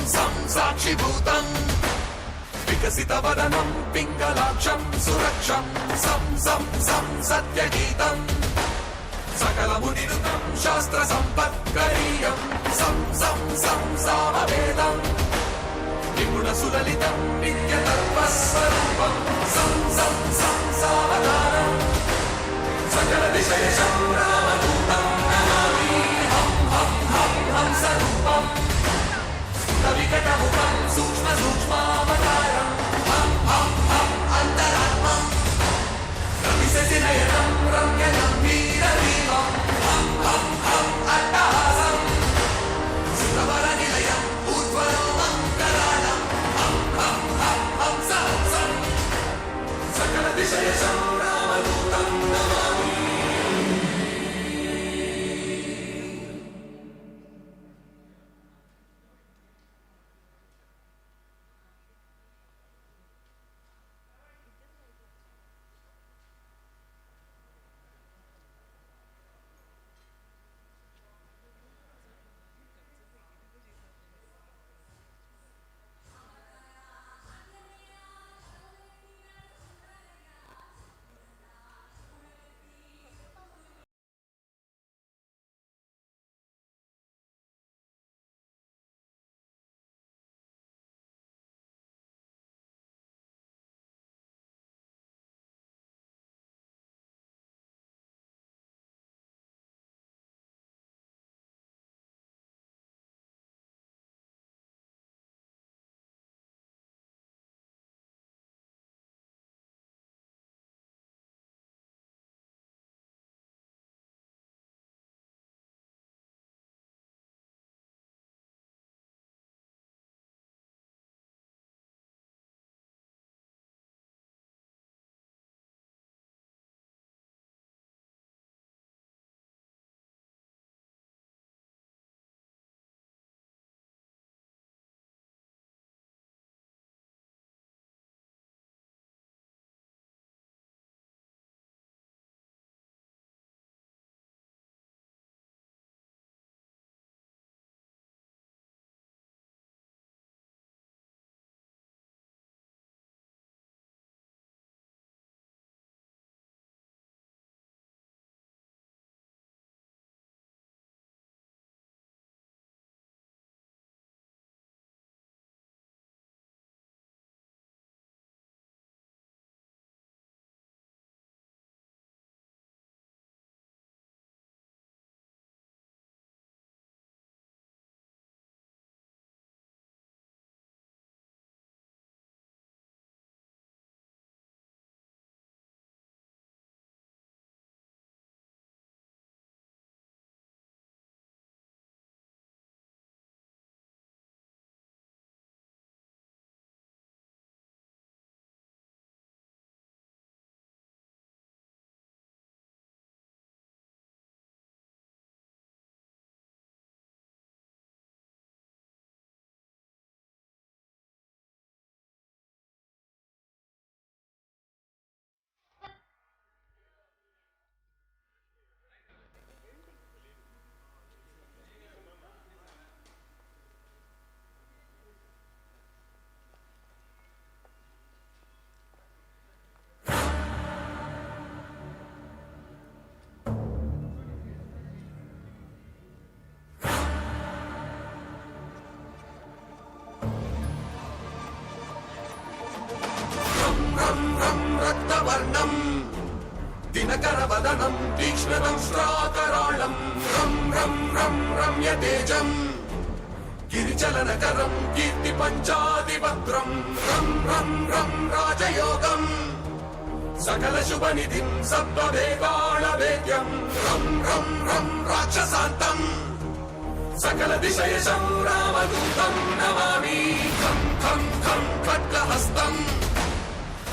సం సాక్షిభూతం వికసిత వదనం పింగళాక్షం సురక్షం సం సం సం సత్యగీతం సకలమునిరుతం శాస్త్ర సంపత్కరీయం సం సం సం సామవేదం నిపుణ సులలితం నిత్యతత్వస్వరూపం సం సం సం సావధానం సకల విశేషం రామదూతం నమామి హం హం హం హంసరూపం వికటముఖం సూక్ష్మ సూక్ష్మావతారం హం హం హం అంతరాత్మం రవిశశినయనం రమ్యగంభీరదీపం హం హం హం అట్టహాసం సురవర నిలయం ఊర్ధ్వలోకం కరాళం హం హం హం హంసహంసం సకల విశేషం రామదూతం నమామి. రక్తవర్ణం దినకరవదనం తీక్ష్ణదంష్ట్రాకరాళం రం రం రం రమ్యతేజం గిరిచలనకరం కీర్తి పంచాదిభద్రం రం రం రం రాజయోగం సకల శుభనిధిం సత్వవేగాళవేద్యం రం రం రం రాక్షసాంతం సకల విషయశం రామదూతం నమామి ఖం ఖం ఖం ఖడ్గహస్తం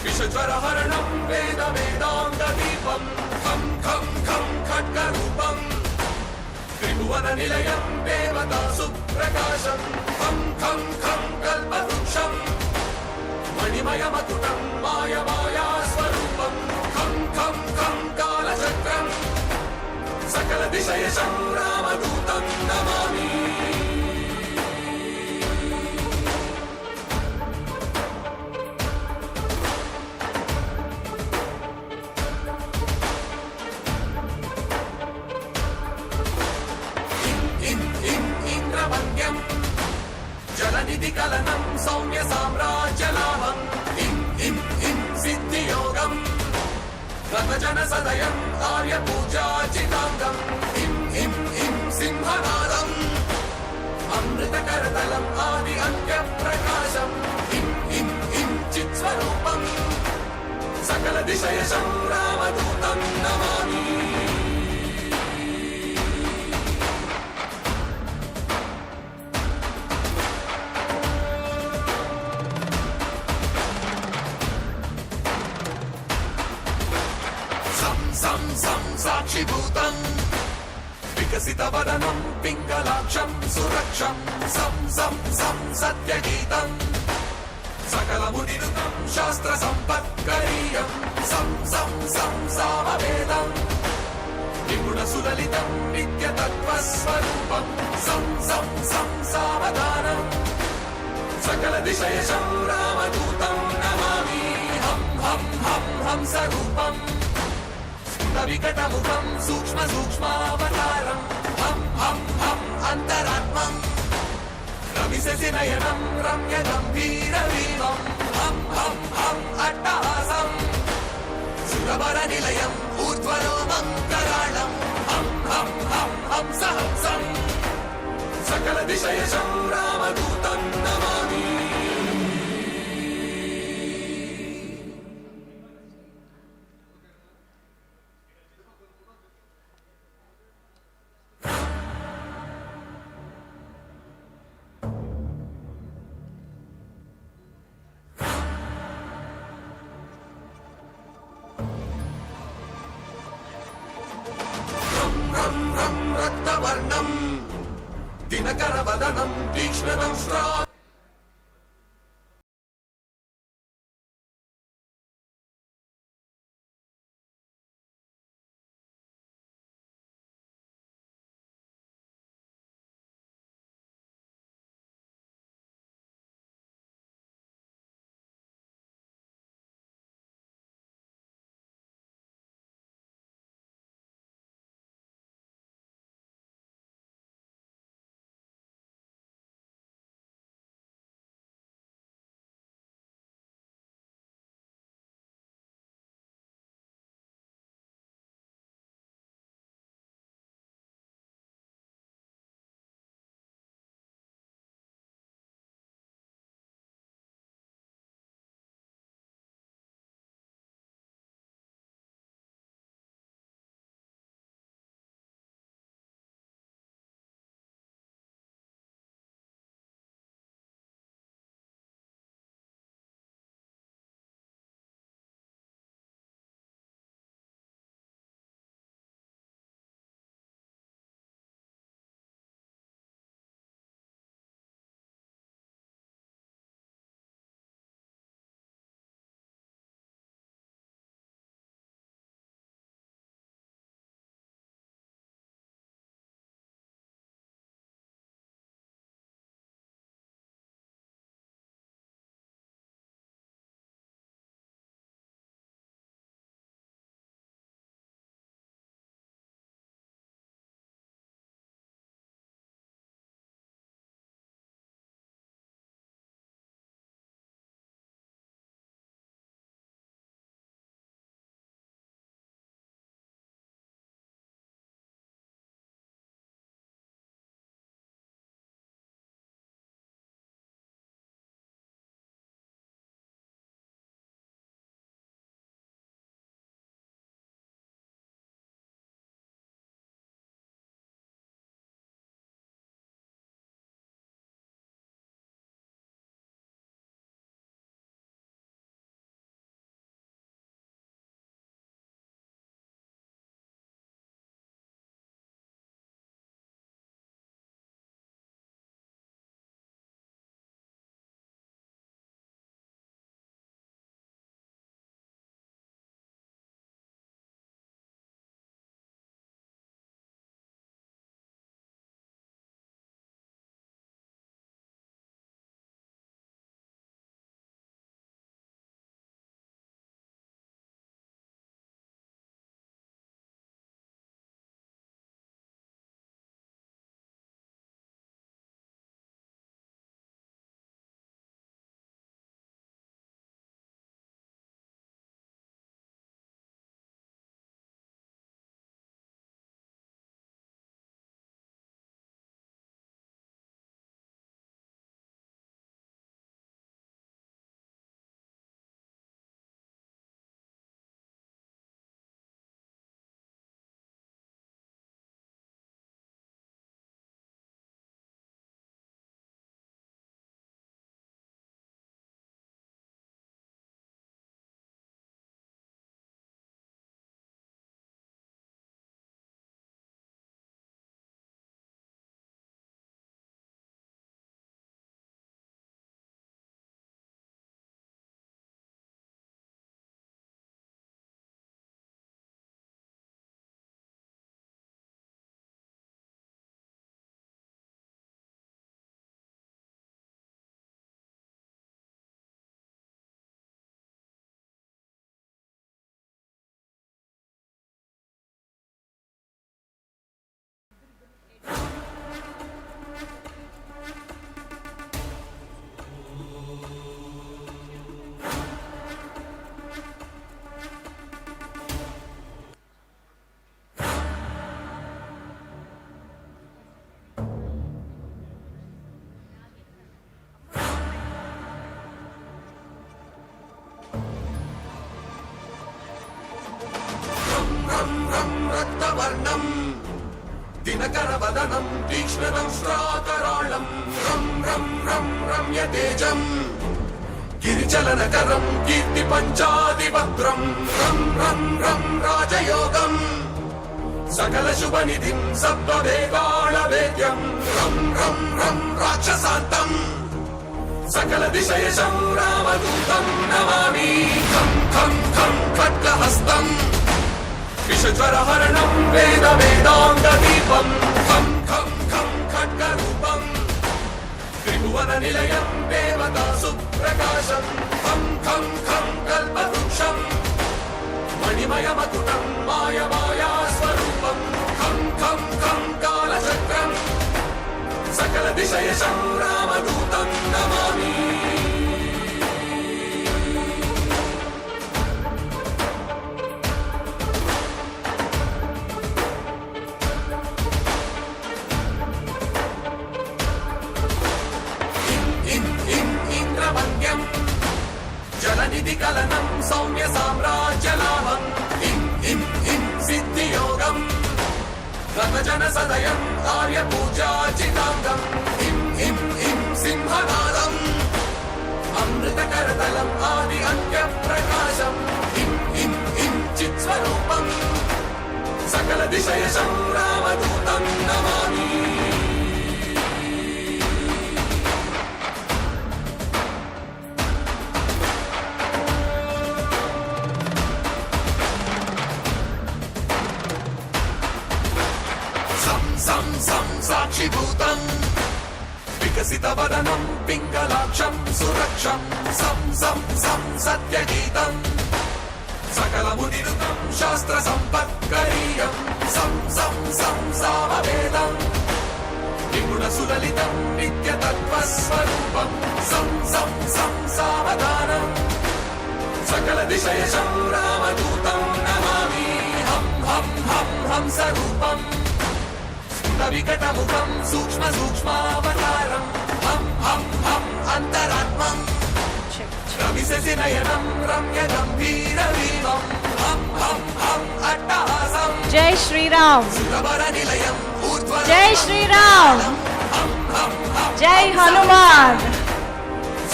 విషజ్వరహరణం వేద వేదాంగదీపం ఖం ఖం ఖం ఖడ్గరూపం త్రిభువన నిలయం దేవతా సుప్రకాశం ఖం ఖం ఖం కల్పవృక్షం మణిమయమతుటం మాయమాయా స్వరూపం ఖం ఖం ఖం కాలచక్రం సకల విషయశం రామదూతం నమామి. నిధి కలనం సౌమ్య సామ్రాజ్య లాభం ఇం ఇం ఇం సిద్ధి యోగం రథజన సదయం ఆర్య పూజా చితాంగం ఇం ఇం ఇం సింహనాదం అమృత కరతలం ఆది అంత్య ప్రకాశం ఇం ఇం ఇం చిత్స్వరూపం సకల దిశయశం రామదూతం నమామి సం సం సాక్షిభూతం వికసిత వదనం పింగళాక్షం సురక్షం సం సం సం సత్యగీతం సకల మునిరుతం శాస్త్ర సంపత్కరీయం సం సం సం సామవేదం నిపుణ సులలితం నిత్య తత్వస్వరూపం సం సం సం సావధానం సకల దిశయశం రామదూతం నమామి హం హం హం హంసరూపం వికటముఖం సూక్ష్మ సూక్ష్మావతారం హం హం హం అంతరాత్మం రవిశసి నయనం రమ్య గంభీర వీరం హం హం హం అట్టహాసం సురవర నిలయం ఊర్ధ్వరోమం కరాళం హం హం హం హంసహంసం సకల దిశయశం రామదూతం నమామి రక్తవర్ణం దినకర వదనం తీక్ష్ణం రక్తవర్ణం దినకరవదనం తీక్ష్ణం శ్రాకరాళం రం రం రం రమ్యతేజం గిరిచలనకరం కీర్తి పంచాదిభద్రం రం రం రం రాజయోగం సకల శుభనిధిం సప్తవేగాళ వేద్యం రం రం రం రాక్షసాంతం సకల దిశయశం రామదూతం నమామి ఖం ఖం ఖం ఖడ్గహస్తం విషజ్వరహరణం వేద వేదాంగ దీపం ఖం ఖం ఖం ఖడ్గరూపం త్రిభువన నిలయం దేవతా సుప్రకాశం ఖం ఖం ఖం కల్పవృక్షం మణిమయమకుటం మాయమాయా స్వరూపం ఖం ఖం ఖం కాలచక్రం సకల దిశయశం రామదూతం నమామి ఇంద్రవంద్యం జలనిధి కలనం సౌమ్య సామ్రాజ్యలాభం ఇం సిద్ధియోగం రతజన సదయం ఆర్య పూజాచితాంగం ఇం సింహనాదం అమృతకరతలం ఆది అంత్య ప్రకాశం ఇం చిత్స్వరూపం సకల దిశయశం రామదూతం నమామి సాక్షిభూతం వికసిత వదనం పింగళాక్షం సురక్షం సం సత్యగీతం సకల మునిరుతం శాస్త్ర సంపత్కరీయం సం సామవేదం నిపుణ సులలితం నిత్య తత్వస్వరూపం సం సావధానం సకల దిశయశం రామదూతం నమామి హం హం హం హంసరూపం వికటముఖం సూక్ష్మ సూక్ష్మావతారం హం హం హం అంతరాత్మం రవిశసి నయనం రమ్య గంభీర వీమం హం హం హం అట్టహాసం జై శ్రీరామ్ సురవర నిలయం ఊర్ధ్వ జై శ్రీరామ్ హం హం హం జై హనుమాన్.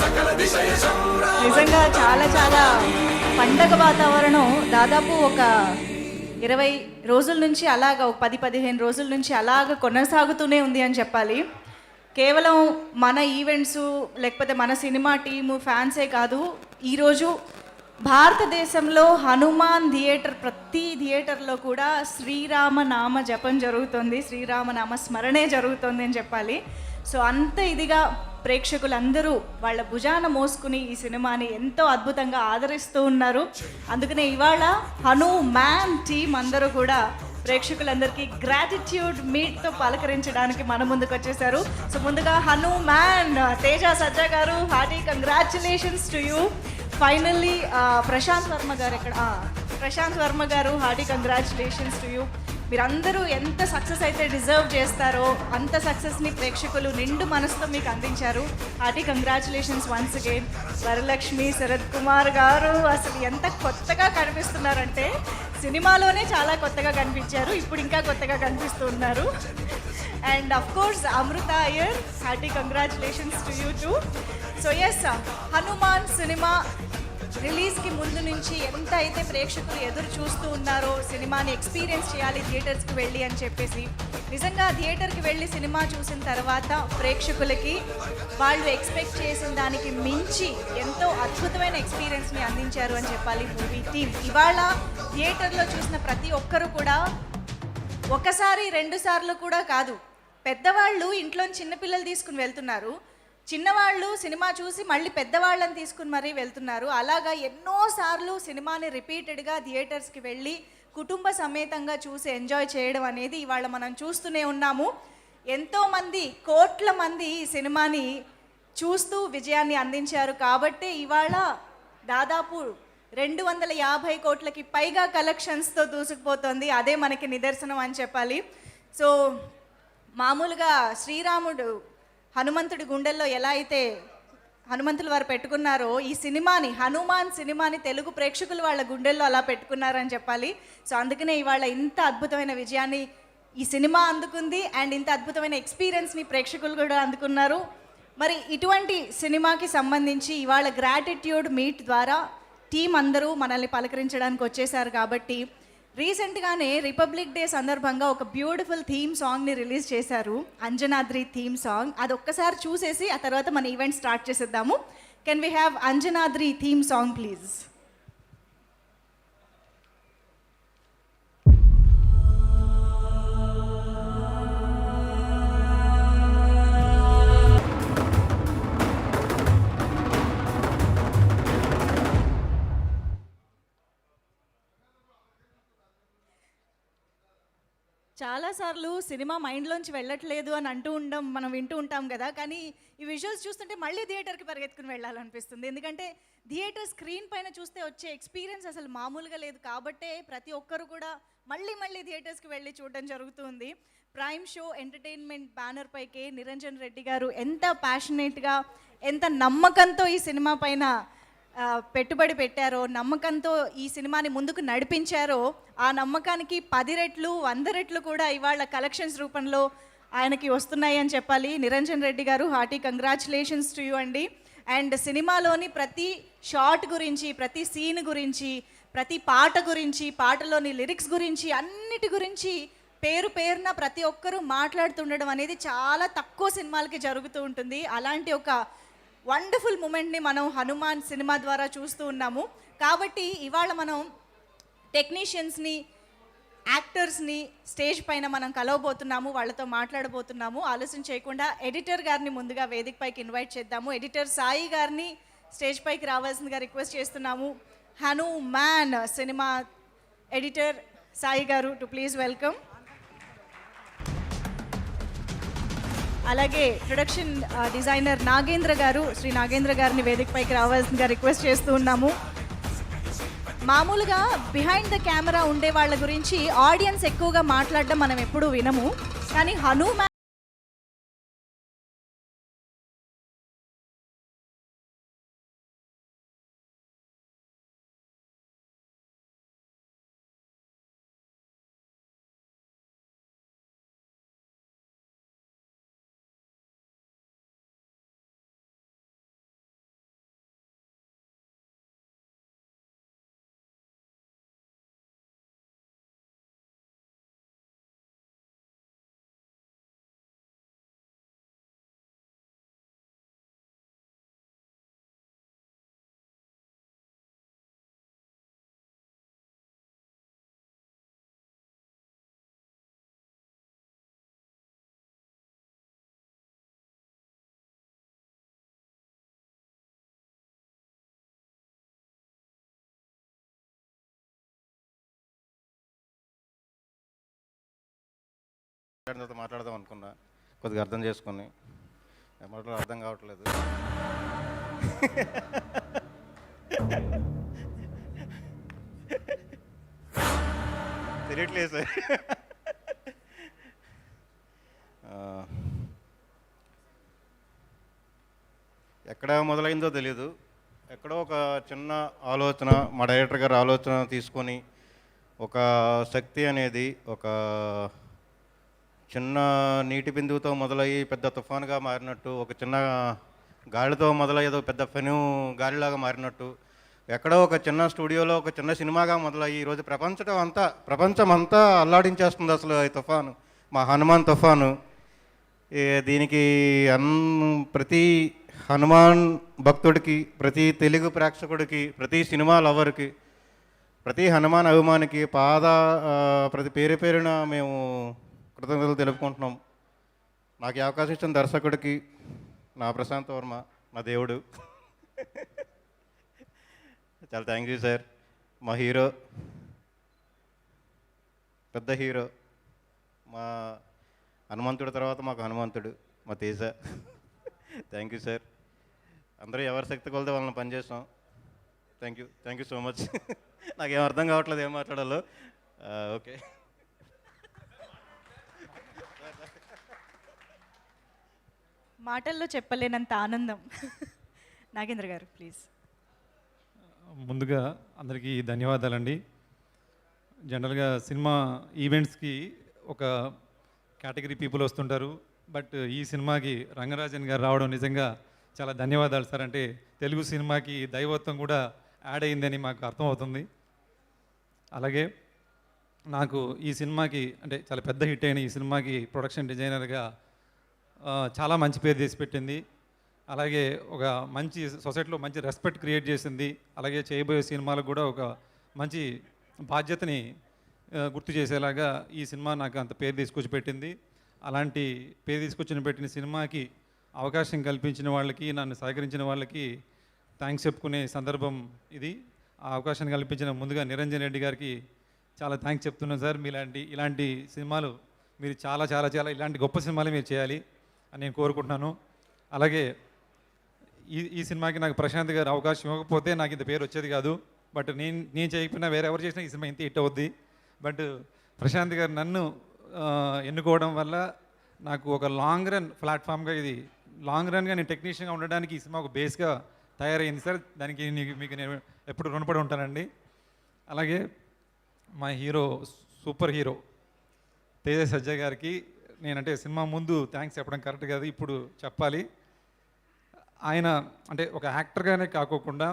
సకల దిశయశం నిజంగా చాలా చాలా పండగ వాతావరణం. దాదాపు ఒక 20 రోజుల నుంచి అలాగ ఒక 10-15 రోజుల నుంచి అలాగ కొనసాగుతూనే ఉంది అని చెప్పాలి. కేవలం మన ఈవెంట్స్ లేకపోతే మన సినిమా టీము ఫ్యాన్సే కాదు, ఈరోజు భారతదేశంలో హనుమాన్ థియేటర్ ప్రతి థియేటర్లో కూడా శ్రీరామ నామ జపం జరుగుతుంది, శ్రీరామనామ స్మరణే జరుగుతుంది అని చెప్పాలి. సో అంత ఇదిగా ప్రేక్షకులందరూ వాళ్ళ భుజాన మోసుకుని ఈ సినిమాని ఎంతో అద్భుతంగా ఆదరిస్తూ ఉన్నారు. అందుకనే ఇవాళ హనుమాన్ టీం అందరూ కూడా ప్రేక్షకులందరికీ గ్రాటిట్యూడ్ మీట్తో పలకరించడానికి మన ముందుకు వచ్చేసారు. సో ముందుగా హనుమాన్ తేజ సజ్జా గారు, hearty congratulations to you. Finally Prashanth Varma గారు హార్టీ కంగ్రాచులేషన్స్ టు యూ. మీరందరూ ఎంత సక్సెస్ అయితే డిజర్వ్ చేస్తారో అంత సక్సెస్ని ప్రేక్షకులు నిండు మనసుతో మీకు అందించారు. Hearty congratulations once again. Varalakshmi, Sarath Kumar గారు అసలు ఎంత కొత్తగా కనిపిస్తున్నారంటే సినిమాలోనే చాలా కొత్తగా కనిపించారు, ఇప్పుడు ఇంకా కొత్తగా కనిపిస్తున్నారు. And of course Amritha Iyer, hearty congratulations to you too. So yes, Hanuman cinema రిలీజ్కి ముందు నుంచి ఎంత అయితే ప్రేక్షకులు ఎదురు చూస్తూ ఉన్నారో సినిమాని ఎక్స్పీరియన్స్ చేయాలి థియేటర్స్కి వెళ్ళి అని చెప్పేసి, నిజంగా థియేటర్కి వెళ్ళి సినిమా చూసిన తర్వాత ప్రేక్షకులకి వాళ్ళు ఎక్స్పెక్ట్ చేసిన దానికి మించి ఎంతో అద్భుతమైన ఎక్స్పీరియన్స్ని అందించారు అని చెప్పాలి మూవీ టీమ్. ఇవాళ థియేటర్లో చూసిన ప్రతి ఒక్కరు కూడా ఒకసారి 2 సార్లు కూడా కాదు, పెద్దవాళ్ళు ఇంట్లో చిన్నపిల్లలు తీసుకుని వెళ్తున్నారు, చిన్నవాళ్ళు సినిమా చూసి మళ్ళీ పెద్దవాళ్ళని తీసుకుని మరీ వెళ్తున్నారు. అలాగా ఎన్నోసార్లు సినిమాని రిపీటెడ్గా థియేటర్స్కి వెళ్ళి కుటుంబ సమేతంగా చూసి ఎంజాయ్ చేయడం అనేది ఇవాళ మనం చూస్తూనే ఉన్నాము. ఎంతోమంది, కోట్ల మంది ఈ సినిమాని చూస్తూ విజయాన్ని అందించారు. కాబట్టి ఇవాళ దాదాపు 250 కోట్లకి పైగా కలెక్షన్స్తో దూసుకుపోతుంది. అదే మనకి నిదర్శనం అని చెప్పాలి. సో మామూలుగా శ్రీరాముడు హనుమంతుడి గుండెల్లో ఎలా అయితే హనుమంతులు వారు పెట్టుకున్నారో ఈ సినిమాని, హనుమాన్ సినిమాని తెలుగు ప్రేక్షకులు వాళ్ళ గుండెల్లో అలా పెట్టుకున్నారని చెప్పాలి. సో అందుకనే ఇవాళ ఇంత అద్భుతమైన విజయాన్ని ఈ సినిమా అందుకుంది అండ్ ఇంత అద్భుతమైన ఎక్స్పీరియన్స్ని ప్రేక్షకులు కూడా అందుకున్నారు. మరి ఇటువంటి సినిమాకి సంబంధించి ఇవాళ గ్రాటిట్యూడ్ మీట్ ద్వారా టీం అందరూ మనల్ని పలకరించడానికి వచ్చేసారు. కాబట్టి రీసెంట్గానే రిపబ్లిక్ డే సందర్భంగా ఒక బ్యూటిఫుల్ థీమ్ సాంగ్ని రిలీజ్ చేశారు, అంజనాద్రి థీమ్ సాంగ్. అది ఒక్కసారి చూసేసి ఆ తర్వాత మన ఈవెంట్ స్టార్ట్ చేసేద్దాము. Can we have Anjanadri theme song please? చాలాసార్లు సినిమా మైండ్లోంచి వెళ్ళట్లేదు అని మనం వింటూ ఉంటాం కదా. కానీ ఈ విజువల్స్ చూస్తుంటే మళ్ళీ థియేటర్కి పరిగెత్తుకుని వెళ్ళాలనిపిస్తుంది. ఎందుకంటే థియేటర్ స్క్రీన్ పైన చూస్తే వచ్చే ఎక్స్పీరియన్స్ అసలు మామూలుగా లేదు. కాబట్టే ప్రతి ఒక్కరు కూడా మళ్ళీ థియేటర్స్కి వెళ్ళి చూడడం జరుగుతుంది. ప్రైమ్ షో ఎంటర్టైన్మెంట్ బ్యానర్ పైకి నిరంజన్ రెడ్డి గారు ఎంత ప్యాషనేట్గా, ఎంత నమ్మకంతో ఈ సినిమా పైన పెట్టుబడి పెట్టారో, నమ్మకంతో ఈ సినిమాని ముందుకు నడిపించారో, ఆ నమ్మకానికి 10 రెట్లు 100 రెట్లు కూడా ఇవాళ కలెక్షన్స్ రూపంలో ఆయనకి వస్తున్నాయి అని చెప్పాలి. నిరంజన్ రెడ్డి గారు, హార్టీ కంగ్రాచులేషన్స్ టు యూ అండి. అండ్ సినిమాలోని ప్రతి షాట్ గురించి, ప్రతి సీన్ గురించి, ప్రతి పాట గురించి, పాటలోని లిరిక్స్ గురించి, అన్నిటి గురించి పేరున ప్రతి ఒక్కరూ మాట్లాడుతుండడం అనేది చాలా తక్కువ సినిమాలకి జరుగుతూ ఉంటుంది. అలాంటి ఒక వండర్ఫుల్ మూమెంట్ని మనం హనుమాన్ సినిమా ద్వారా చూస్తూ ఉన్నాము. కాబట్టి ఇవాళ మనం టెక్నీషియన్స్ని, యాక్టర్స్ని స్టేజ్ పైన మనం కలవబోతున్నాము, వాళ్ళతో మాట్లాడబోతున్నాము. ఆలస్యం చేయకుండా ఎడిటర్ గారిని ముందుగా వేదిక పైకి ఇన్వైట్ చేద్దాము. ఎడిటర్ సాయి గారిని స్టేజ్ పైకి రావాల్సిందిగా రిక్వెస్ట్ చేస్తున్నాము. హనుమాన్ సినిమా ఎడిటర్ సాయి గారు టు ప్లీజ్ వెల్కమ్. అలాగే ప్రొడక్షన్ డిజైనర్ నాగేంద్ర గారు, శ్రీ నాగేంద్ర గారిని వేదిక పైకి రావాల్సిందిగా రిక్వెస్ట్ చేస్తూ ఉన్నాము. మామూలుగా బిహైండ్ ద కెమెరా ఉండే వాళ్ళ గురించి ఆడియన్స్ ఎక్కువగా మాట్లాడడం మనం ఎప్పుడూ వినము. కానీ హనుమాన్ మాట్లాడదాం అనుకున్నా, కొద్దిగా అర్థం చేసుకుని ఏమంటారో అర్థం కావట్లేదు. తెలియట్లేదు సార్. ఎక్కడ మొదలైందో తెలియదు. ఎక్కడో ఒక చిన్న ఆలోచన, మా డైరెక్టర్ గారు ఆలోచన తీసుకొని ఒక శక్తి అనేది ఒక చిన్న నీటి బిందువుతో మొదలయ్యి పెద్ద తుఫానుగా మారినట్టు, ఒక చిన్న గాలితో మొదలయ్యేదో పెద్ద పెను గాలిలాగా మారినట్టు, ఎక్కడో ఒక చిన్న స్టూడియోలో ఒక చిన్న సినిమాగా మొదలయ్యి ఈరోజు ప్రపంచం అంతా అల్లాడించేస్తుంది అసలు ఈ తుఫాను, మా హనుమాన్ తుఫాను. దీనికి ప్రతి హనుమాన్ భక్తుడికి, ప్రతి తెలుగు ప్రేక్షకుడికి, ప్రతి సినిమా లవర్కి, ప్రతి హనుమాన్ అభిమానికి ప్రతి పేరున మేము కృతజ్ఞతలు తెలుపుకుంటున్నాం. నాకు ఈ అవకాశం ఇచ్చిన దర్శకుడికి, నా ప్రశాంత్ వర్మ, నా దేవుడు, చాలా థ్యాంక్ యూ సార్. మా హీరో, పెద్ద హీరో, మా హనుమంతుడి తర్వాత మాకు హనుమంతుడు, మా తేజ. Thank you sir. అందరూ ఎవరి శక్తి కొలతే వాళ్ళని పనిచేస్తాం. Thank you so much. నాకేం అర్థం కావట్లేదు ఏం మాట్లాడాలో. ఓకే. మాటల్లో చెప్పలేనంత ఆనందం. నాగేంద్ర గారు ప్లీజ్. ముందుగా అందరికీ ధన్యవాదాలండి. జనరల్గా సినిమా ఈవెంట్స్కి ఒక కేటగిరీ పీపుల్ వస్తుంటారు, బట్ ఈ సినిమాకి రంగరాజన్ గారు రావడం నిజంగా చాలా ధన్యవాదాలు సార్. అంటే తెలుగు సినిమాకి దైవత్వం కూడా యాడ్ అయిందని మాకు అర్థమవుతుంది. అలాగే నాకు ఈ సినిమాకి అంటే చాలా పెద్ద హిట్ అయిన ఈ సినిమాకి ప్రొడక్షన్ డిజైనర్గా చాలా మంచి పేరు తీసి పెట్టింది. అలాగే ఒక మంచి సొసైటీలో మంచి రెస్పెక్ట్ క్రియేట్ చేసింది. అలాగే చేయబోయే సినిమాలకు కూడా ఒక మంచి బాధ్యతని గుర్తు చేసేలాగా ఈ సినిమా నాకు అంత పేరు తీసుకొచ్చి పెట్టింది. అలాంటి పేరు తీసుకొచ్చి పెట్టిన సినిమాకి అవకాశం కల్పించిన వాళ్ళకి, నన్ను సహకరించిన వాళ్ళకి థ్యాంక్స్ చెప్పుకునే సందర్భం ఇది. ఆ అవకాశాన్ని కల్పించిన ముందుగా నిరంజన్ రెడ్డి గారికి చాలా థ్యాంక్స్ చెప్తున్నాను సార్. ఇలాంటి సినిమాలు మీరు చాలా చాలా చాలా ఇలాంటి గొప్ప సినిమాలు మీరు చేయాలి అని నేను కోరుకుంటున్నాను. అలాగే ఈ సినిమాకి నాకు ప్రశాంత్ గారు అవకాశం ఇవ్వకపోతే నాకు ఇంత పేరు వచ్చేది కాదు. బట్ నేను చేయకపోయినా వేరే ఎవరు చేసినా ఈ సినిమా ఇంత హిట్ అవుద్ది. బట్ ప్రశాంత్ గారు నన్ను ఎన్నుకోవడం వల్ల నాకు ఒక లాంగ్ రన్ ప్లాట్ఫామ్గా, ఇది లాంగ్ రన్గా నేను టెక్నీషియన్గా ఉండడానికి ఈ సినిమా ఒక బేస్గా తయారైంది సార్. దానికి మీకు నేను ఎప్పుడు రుణపడి ఉంటానండి. అలాగే మా హీరో, సూపర్ హీరో తేజ సజ్జా గారికి నేనంటే సినిమా ముందు థ్యాంక్స్ చెప్పడం కరెక్ట్ కాదు, ఇప్పుడు చెప్పాలి. ఆయన అంటే ఒక యాక్టర్గానే కాకోకుండా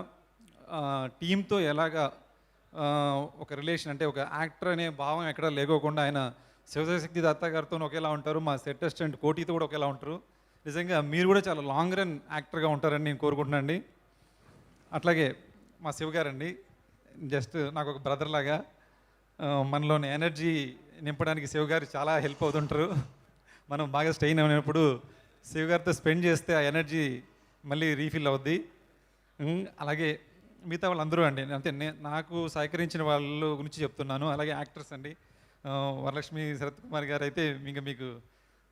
టీంతో ఎలాగా ఒక రిలేషన్, అంటే ఒక యాక్టర్ అనే భావం ఎక్కడ లేకోకుండా ఆయన శివశక్తి దత్తా గారితో ఒకేలా ఉంటారు, మా సెట్ అసిస్టెంట్ కోటితో కూడా ఒకేలా ఉంటారు. నిజంగా మీరు కూడా చాలా లాంగ్ రన్ యాక్టర్గా ఉంటారని నేను కోరుకుంటున్నాను అండి. అట్లాగే మా శివ గారండి, జస్ట్ నాకు ఒక బ్రదర్ లాగా మనలోని ఎనర్జీ నింపడానికి శివ గారు చాలా హెల్ప్ అవుతుంటారు. మనం బాగా స్ట్రెయిన్ అయినప్పుడు శివ గారితో స్పెండ్ చేస్తే ఆ ఎనర్జీ మళ్ళీ రీఫిల్ అవుద్ది. అలాగే మిగతా వాళ్ళందరూ అండి, అంటే నాకు సహకరించిన వాళ్ళ గురించి చెప్తున్నాను. అలాగే యాక్టర్స్ అండి, వరలక్ష్మి శరత్ కుమార్ గారు అయితే ఇంకా మీకు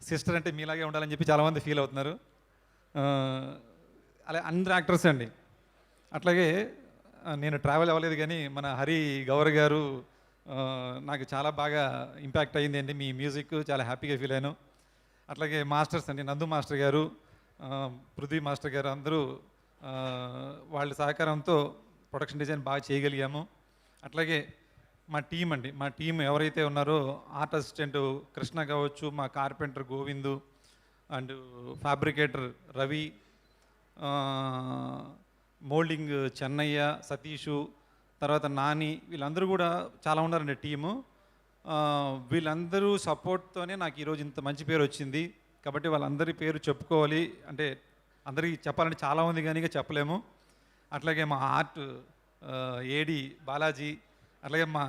సిస్టర్ అంటే మీలాగే ఉండాలని చెప్పి చాలామంది ఫీల్ అవుతున్నారు. అలాగే అందరు యాక్టర్స్ అండి. అట్లాగే నేను ట్రావెల్ అవ్వలేదు కానీ మన హరి గౌర్ గారు నాకు చాలా బాగా ఇంపాక్ట్ అయ్యింది అండి. మీ మ్యూజిక్ చాలా హ్యాపీగా ఫీల్ అయ్యాను. అట్లాగే మాస్టర్స్ అండి, నందు మాస్టర్ గారు, పృథ్వీ మాస్టర్ గారు, అందరూ వాళ్ళ సహకారంతో ప్రొడక్షన్ డిజైన్ బాగా చేయగలిగాము. అట్లాగే మా టీం అండి, మా టీం ఎవరైతే ఉన్నారో ఆర్ట్ అసిస్టెంట్ కృష్ణ కావచ్చు, మా carpenter Govindu and fabricator Ravi, moulding Chennaiah, Satish, తర్వాత నాని, వీళ్ళందరూ కూడా చాలా ఉన్నారండి టీము. వీళ్ళందరూ సపోర్ట్తోనే నాకు ఈరోజు ఇంత మంచి పేరు వచ్చింది. కాబట్టి వాళ్ళందరి పేరు చెప్పుకోవాలి అంటే అందరికీ చెప్పాలంటే చాలా ఉంది కానీ చెప్పలేము. అట్లాగే మా ఆర్ట్ ఏడి బాలాజీ, అట్లాగే మా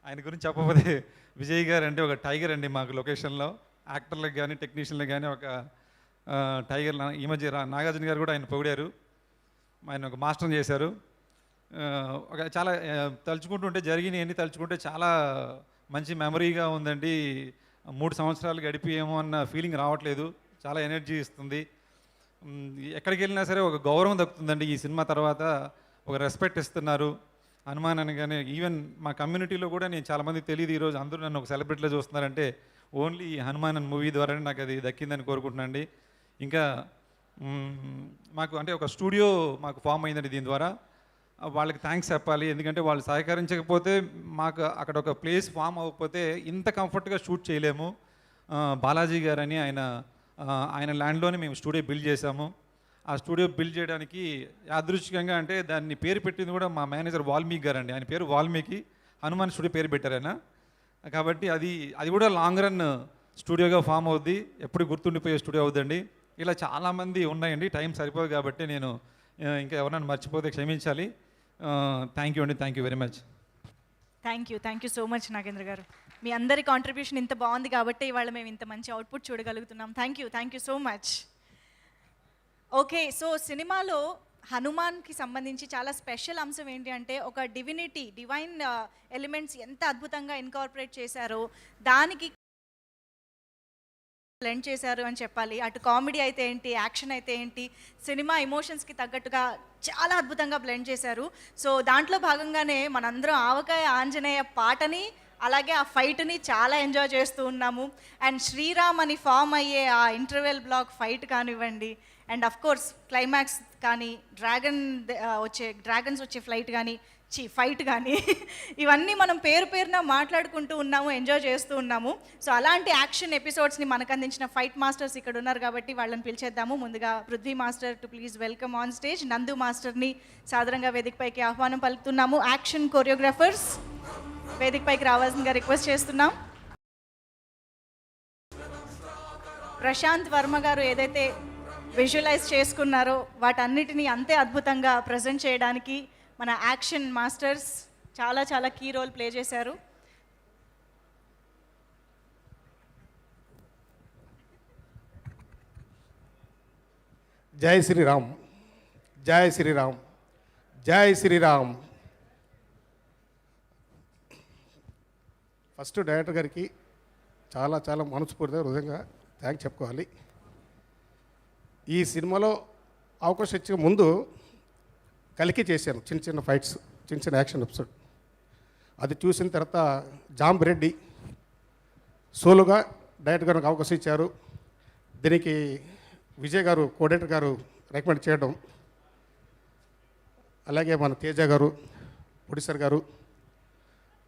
ఆయన గురించి చెప్పకపోతే విజయ్ గారు అంటే ఒక టైగర్ అండి మాకు లొకేషన్లో, యాక్టర్లకు కానీ టెక్నీషియన్లకు కానీ ఒక టైగర్. ఈ మధ్య నాగార్జున గారు కూడా ఆయన పొగిడారు, ఆయన ఒక మాస్టర్ని చేశారు. ఒక చాలా తలుచుకుంటుంటే జరిగినవన్నీ తలుచుకుంటే చాలా మంచి మెమరీగా ఉందండి. 3 సంవత్సరాలు గడిపియేమో అన్న ఫీలింగ్ రావట్లేదు, చాలా ఎనర్జీ ఇస్తుంది. ఎక్కడికి వెళ్ళినా సరే ఒక గౌరవం దక్కుతుందండి. ఈ సినిమా తర్వాత ఒక రెస్పెక్ట్ ఇస్తున్నారు. హనుమాన్ అనగానే ఈవెన్ మా కమ్యూనిటీలో కూడా నేను చాలామందికి తెలియదు, ఈరోజు అందరూ నన్ను ఒక సెలబ్రిటీలో చూస్తున్నారంటే ఓన్లీ హనుమాన్ అనే మూవీ ద్వారానే నాకు అది దక్కిందని కోరుకుంటున్నాను అండి. ఇంకా మాకు అంటే ఒక స్టూడియో మాకు ఫామ్ అయిందండి దీని ద్వారా. వాళ్ళకి థ్యాంక్స్ చెప్పాలి, ఎందుకంటే వాళ్ళు సహకరించకపోతే మాకు అక్కడ ఒక ప్లేస్ ఫామ్ అవ్వకపోతే ఇంత కంఫర్ట్గా షూట్ చేయలేము. బాలాజీ గారని ఆయన ల్యాండ్లోనే మేము స్టూడియో బిల్డ్ చేశాము. ఆ స్టూడియో బిల్డ్ చేయడానికి యాదృచ్ఛికంగా అంటే దాన్ని పేరు పెట్టింది కూడా మా మేనేజర్ వాల్మీకి గారు అండి. ఆయన పేరు వాల్మీకి, హనుమాన్ స్టూడియో పేరు పెట్టారు ఆయన. కాబట్టి అది కూడా లాంగ్ రన్ స్టూడియోగా ఫామ్ అవుద్ది, ఎప్పుడు గుర్తుండిపోయే స్టూడియో అవుద్దండి. ఇలా చాలామంది ఉన్నాయండి, టైం సరిపోదు కాబట్టి నేను ఇంకా ఎవరైనా మర్చిపోతే క్షమించాలి. థ్యాంక్ యూ అండి, thank you very much. Thank you so much Nagendra గారు. మీ అందరి కాంట్రిబ్యూషన్ ఇంత బాగుంది కాబట్టి ఇవాళ మేము ఇంత మంచి అవుట్పుట్ చూడగలుగుతున్నాం. Thank you so much. Okay, so సినిమాలో హనుమాన్కి సంబంధించి చాలా స్పెషల్ అంశం ఏంటి అంటే ఒక డివైన్ ఎలిమెంట్స్ ఎంత అద్భుతంగా ఇన్కార్పొరేట్ చేశారో దానికి బ్లెండ్ చేశారు అని చెప్పాలి. అటు కామెడీ అయితే ఏంటి, యాక్షన్ అయితే ఏంటి, సినిమా ఎమోషన్స్కి తగ్గట్టుగా చాలా అద్భుతంగా బ్లెండ్ చేశారు. సో దాంట్లో భాగంగానే మనందరం ఆవకాయ ఆంజనేయ పాటని అలాగే ఆ ఫైట్ని చాలా ఎంజాయ్ చేస్తూ ఉన్నాము. అండ్ శ్రీరామ్ అని ఫామ్ అయ్యే ఆ ఇంటర్వెల్ బ్లాక్ ఫైట్ కానివ్వండి, అండ్ అఫ్ కోర్స్ క్లైమాక్స్ కానీ డ్రాగన్స్ వచ్చే ఫ్లైట్ కానీ ఫైట్ కానీ ఇవన్నీ మనం పేరున మాట్లాడుకుంటూ ఉన్నాము, ఎంజాయ్ చేస్తూ ఉన్నాము. సో అలాంటి యాక్షన్ ఎపిసోడ్స్ని మనకు అందించిన ఫైట్ మాస్టర్స్ ఇక్కడ ఉన్నారు కాబట్టి వాళ్ళని పిలిచేద్దాము. ముందుగా Prithvi master to please welcome on stage. నందు మాస్టర్ని సాదరంగా వేదికపైకి ఆహ్వానం పలుకుతున్నాము. యాక్షన్ కొరియోగ్రాఫర్స్ వేదికపైకి రావాల్సిందిగా రిక్వెస్ట్ చేస్తున్నాం. ప్రశాంత్ వర్మ గారు ఏదైతే విజువలైజ్ చేసుకున్నారో వాటన్నిటినీ అంతే అద్భుతంగా ప్రజెంట్ చేయడానికి మన యాక్షన్ మాస్టర్స్ చాలా చాలా కీ రోల్ ప్లే చేశారు. జై శ్రీరామ్, జై శ్రీరామ్, జై శ్రీరామ్. ఫస్ట్ డైరెక్టర్ గారికి చాలా చాలా మనస్ఫూర్తిగా హృదయంగా థ్యాంక్స్ చెప్పుకోవాలి. ఈ సినిమాలో అవకాశం ఇచ్చే ముందు కలికి చేశాను చిన్న చిన్న ఫైట్స్, చిన్న చిన్న యాక్షన్ ఎపిసోడ్. అది చూసిన తర్వాత జాంబిరెడ్డి సోలోగా డైరెక్టర్ గారికి అవకాశం ఇచ్చారు. దీనికి విజయ్ గారు కోఆర్డినేటర్ గారు రికమెండ్ చేయడం, అలాగే మన తేజ గారు, ప్రొడ్యూసర్ గారు,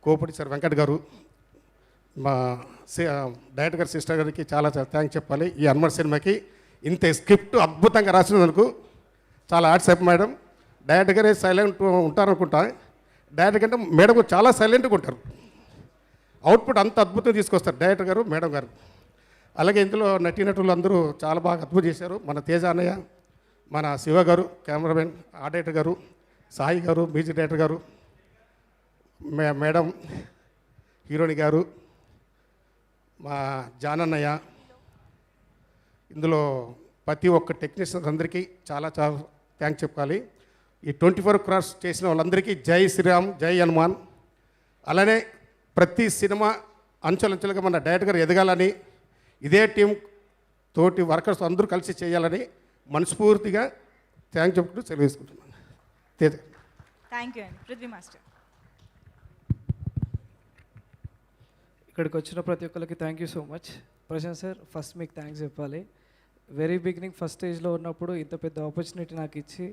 కో ప్రొడ్యూసర్ వెంకట్ గారు, మా డైరెక్టర్ గారి సిస్టర్ గారికి చాలా చాలా థ్యాంక్స్ చెప్పాలి. ఈ హనుమాన్ సినిమాకి ఇంత స్క్రిప్ట్ అద్భుతంగా రాసినందుకు చాలా హ్యాట్స్ మేడం. డైరెక్టర్ గారే సైలెంట్ ఉంటారనుకుంటా, డైరెక్టర్ కంటే మేడం గారు చాలా సైలెంట్గా ఉంటారు. అవుట్పుట్ అంత అద్భుతంగా తీసుకొస్తారు డైరెక్టర్ గారు, మేడం గారు. అలాగే ఇందులో నటీనటులు అందరూ చాలా బాగా అద్భుతం చేశారు. మన తేజ అన్నయ్య, మన శివ గారు కెమెరామెన్, ఆర్ట్ డైరెక్టర్ గారు, సాయి గారు మ్యూజిక్ డైరెక్టర్ గారు, మేడం హీరోయిన్ గారు, మా జానన్నయ్య, ఇందులో ప్రతి ఒక్క టెక్నీషియన్స్ అందరికీ చాలా చాలా థ్యాంక్స్ చెప్పాలి. ఈ 24 క్రాస్ చేసిన వాళ్ళందరికీ జై శ్రీరామ్, జై హనుమాన్. అలానే ప్రతి సినిమా అంచెలంచెలుగా మన డైరెక్టర్ గారు ఎదగాలని, ఇదే టీం తోటి వర్కర్స్ అందరూ కలిసి చేయాలని మనస్ఫూర్తిగా థ్యాంక్స్ చెప్పుకుంటూ సెలవు తీసుకుంటున్నాను. థ్యాంక్ యూ అండి. పృథ్వీ మాస్టర్. ఇక్కడికి వచ్చిన ప్రతి ఒక్కరికి thank you so much. Prashanth sir, first మీకు థ్యాంక్స్ చెప్పాలి. వెరీ బిగినింగ్ ఫస్ట్ స్టేజ్లో ఉన్నప్పుడు ఇంత పెద్ద ఆపర్చునిటీ నాకు ఇచ్చి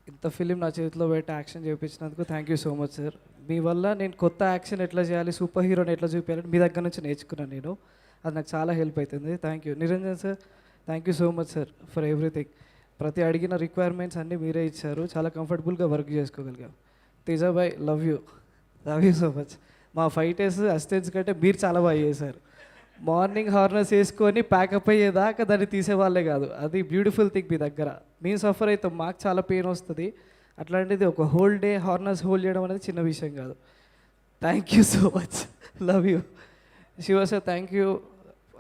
ఇంత ఫిలిం నా చేతిలో పెట్టి యాక్షన్ చేయించినందుకు thank you so much sir. మీ వల్ల నేను కొత్త యాక్షన్ ఎట్లా చేయాలి, సూపర్ హీరోని ఎట్లా చూపించాలని మీ దగ్గర నుంచి నేర్చుకున్నాను నేను. అది నాకు చాలా హెల్ప్ అవుతుంది. Thank you. Niranjan sir, thank you so much sir for everything. ప్రతి అడిగిన రిక్వైర్మెంట్స్ అన్నీ మీరే ఇచ్చారు. చాలా కంఫర్టబుల్గా వర్క్ చేసుకోగలిగాం. తేజాబాయ్, లవ్ యూ సో మచ్. మా ఫైటర్స్ అసిస్టెంట్స్ కంటే మీరు చాలా బాగా చేశారు. మార్నింగ్ హార్నెస్ వేసుకొని ప్యాకప్ అయ్యేదాకా దాన్ని తీసేవాళ్ళే కాదు. అది బ్యూటిఫుల్ థింగ్ మీ దగ్గర. మేము సఫర్ అవుతాం, మాకు చాలా పెయిన్ వస్తుంది. అట్లాంటిది ఒక హోల్ డే హార్నెస్ హోల్డ్ చేయడం అనేది చిన్న విషయం కాదు. Thank you so much, love you. Shiva sir, thank you.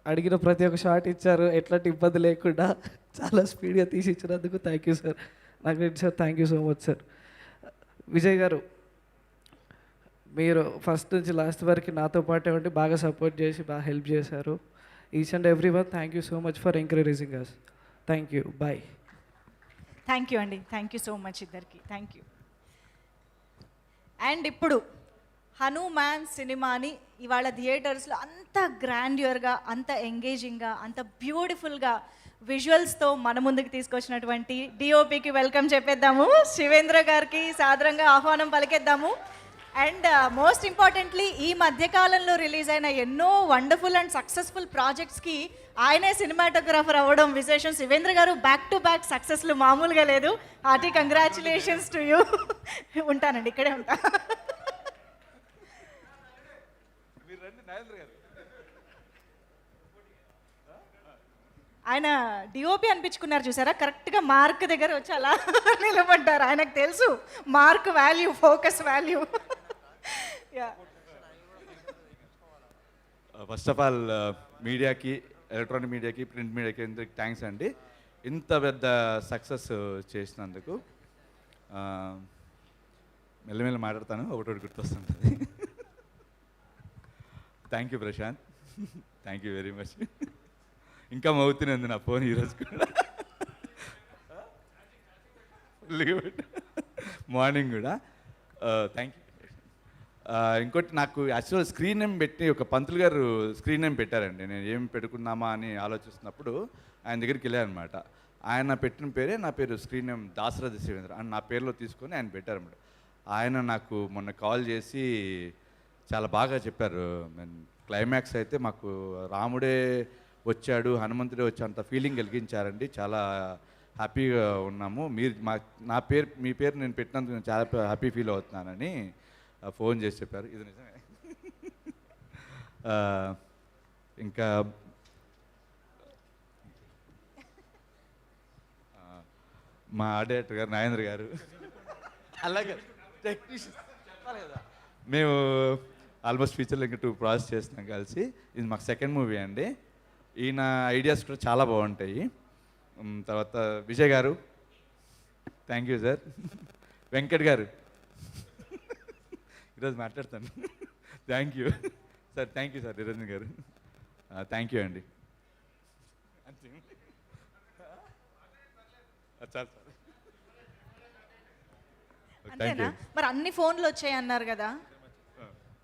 అడిగిన ప్రతి ఒక్క షాట్ ఇచ్చారు, ఎట్లాంటి ఇబ్బంది లేకుండా చాలా స్పీడ్గా తీసి ఇచ్చినందుకు థ్యాంక్ యూ సార్. నాకు sir thank you so much sir. Vijay గారు, మీరు ఫస్ట్ నుంచి లాస్ట్ వరకు నాతో పాటే ఉండి బాగా సపోర్ట్ చేసి బాగా హెల్ప్ చేశారు. Each and every one thank you so much for encouraging us. Thank you, bye. Thank you అండి. థ్యాంక్ యూ సో మచ్ ఇద్దరికి. Thank you. అండ్ ఇప్పుడు హనుమాన్ సినిమాని ఇవాళ థియేటర్స్లో అంత గ్రాండ్యూర్గా, అంత ఎంగేజింగ్గా, అంత బ్యూటిఫుల్గా విజువల్స్తో మన ముందుకు తీసుకొచ్చినటువంటి డిఓపికి వెల్కమ్ చెప్పేద్దాము. శివేంద్ర గారికి సాదరంగా ఆహ్వానం పలికేద్దాము. అండ్ మోస్ట్ ఇంపార్టెంట్లీ ఈ మధ్యకాలంలో రిలీజ్ అయిన ఎన్నో వండర్ఫుల్ అండ్ సక్సెస్ఫుల్ ప్రాజెక్ట్స్కి ఆయనే సినిమాటోగ్రాఫర్ అవ్వడం విశేషం. శివేంద్ర గారు బ్యాక్ టు బ్యాక్ సక్సెస్లు మామూలుగా లేదు. Hearty congratulations to you. ఉంటానండి, ఇక్కడే ఉంటా. ఆయన డిఓపి అనిపించుకున్నారు చూసారా, కరెక్ట్గా మార్క్ దగ్గర వచ్చి అలా నిలబడ్డారు. ఆయనకు తెలుసు mark value, focus value. First of all మీడియాకి, ఎలక్ట్రానిక్ మీడియాకి, ప్రింట్ మీడియాకి అందరికి థ్యాంక్స్ అండి. ఇంత పెద్ద సక్సెస్ చేసినందుకు. మెల్లమెల్ల మాట్లాడతాను, ఒకటి గుర్తొస్తుంటుంది. Thank you Prashanth, thank you very much. ఇంకా మౌతున్నది నా ఫోన్ ఈరోజు కూడా, మార్నింగ్ కూడా. Thank you. ఇంకోటి, నాకు యాక్చువల్ స్క్రీన్ నేమ్ పెట్టి ఒక పంతులు గారు స్క్రీన్ నేమ్ పెట్టారండి. నేను ఏం పెట్టుకుందామా అని ఆలోచిస్తున్నప్పుడు ఆయన దగ్గరికి వెళ్ళానమాట. ఆయన పెట్టిన పేరే నా పేరు స్క్రీన్ నేమ్ దాశరథి శివేంద్ర అని నా పేరులో తీసుకొని ఆయన పెట్టారన్నమాట. ఆయన నాకు మొన్న కాల్ చేసి చాలా బాగా చెప్పారు. క్లైమాక్స్ అయితే మాకు రాముడే వచ్చాడు, హనుమంతుడే వచ్చాడు అంత ఫీలింగ్ కలిగించారండి. చాలా హ్యాపీగా ఉన్నాము. మీరు మీ పేరు నేను పెట్టినందుకు నేను చాలా హ్యాపీ ఫీల్ అవుతున్నానని ఫోన్ చేసి చెప్పారు. ఇది నిజమే. ఇంకా మా డైరెక్టర్ గారు నాగేంద్ర గారు, అలాగే టెక్నీషియన్ చెప్పాలి కదా, మేము ఆల్మోస్ట్ ఫ్యూచర్లో ఇంకా 2 ప్రాజెక్ట్స్ చేస్తున్నాం కలిసి. ఇది మాకు సెకండ్ మూవీ అండి. ఈయన ఐడియాస్ కూడా చాలా బాగుంటాయి. తర్వాత విజయ్ గారు, థ్యాంక్ యూ సార్. వెంకట్ గారు, ఈరోజు మాట్లాడతాను. Thank you sir. Thank you sir. Niranjan గారు, థ్యాంక్ యూ అండి. చాలు సార్. అంతేనా? మరి అన్ని ఫోన్లు వచ్చాయి అన్నారు కదా.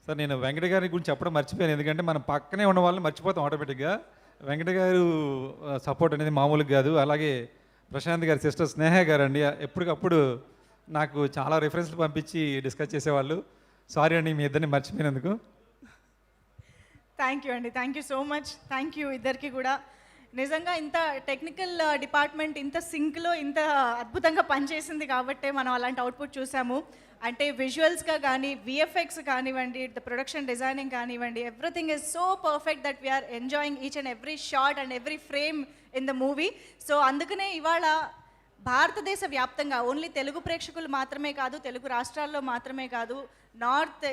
సార్ నేను వెంకట గారి గురించి చెప్పడం మర్చిపోయాను, ఎందుకంటే మనం పక్కనే ఉన్న వాళ్ళని మర్చిపోతాం ఆటోమేటిక్గా. వెంకట గారు సపోర్ట్ అనేది మామూలుగా కాదు. అలాగే ప్రశాంత్ గారి సిస్టర్ స్నేహ గారు అండి, ఎప్పటికప్పుడు నాకు చాలా రిఫరెన్స్లు పంపించి డిస్కస్ చేసేవాళ్ళు. సారీ అండి మీ ఇద్దరిని మర్చిపోయినందుకు. థ్యాంక్ యూ అండి, thank you so much. Thank you ఇద్దరికి కూడా. నిజంగా ఇంత టెక్నికల్ డిపార్ట్మెంట్ ఇంత సింక్లో ఇంత అద్భుతంగా పనిచేసింది కాబట్టే మనం అలాంటి అవుట్పుట్ చూసాము. అంటే విజువల్స్గా కానీ, విఎఫ్ఎక్స్ కానివ్వండి, ద ప్రొడక్షన్ డిజైనింగ్ కానివ్వండి, everything is so perfect that we are enjoying each and every shot and every frame in the movie. So అందుకనే ఇవాళ భారతదేశ వ్యాప్తంగా ఓన్లీ తెలుగు ప్రేక్షకులు మాత్రమే కాదు, తెలుగు రాష్ట్రాల్లో మాత్రమే కాదు, నార్త్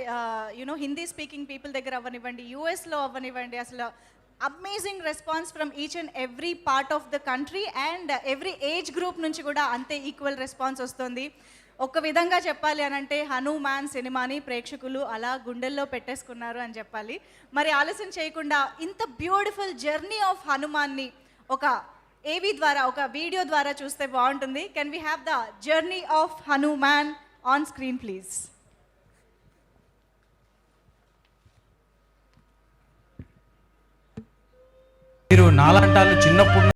హిందీ స్పీకింగ్ పీపుల్ దగ్గర అవ్వనివ్వండి, యూఎస్లో అవ్వనివ్వండి, అసలు amazing response from each and every part of the country and every age group నుంచి కూడా అంతే ఈక్వల్ రెస్పాన్స్ వస్తుంది. ఒక విధంగా చెప్పాలి అని అంటే హనుమాన్ సినిమాని ప్రేక్షకులు అలా గుండెల్లో పెట్టేసుకున్నారు అని చెప్పాలి. మరి ఆలస్యం చేయకుండా ఇంత బ్యూటిఫుల్ జర్నీ ఆఫ్ హనుమాన్ని ఒక ఏవీ ద్వారా, ఒక వీడియో ద్వారా చూస్తే బాగుంటుంది. Can we have the journey of Hanuman on screen please? మీరు నాలంటాళ్ళు చిన్నప్పుడు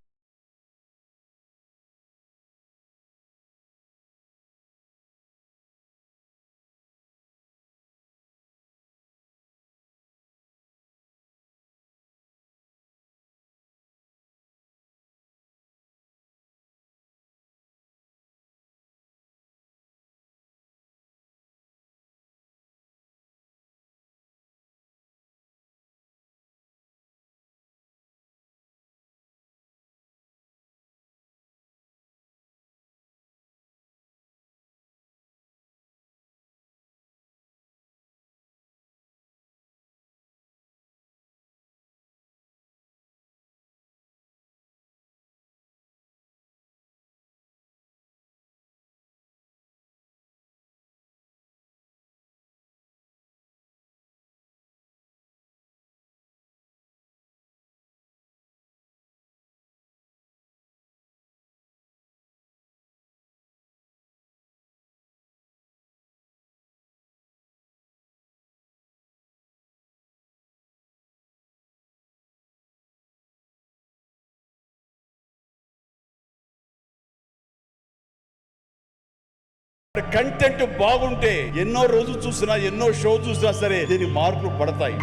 కంటెంట్ బాగుంటే ఎన్నో రోజులు చూసినా, ఎన్నో షో చూసినా సరే దీనికి మార్కులు పడతాయి.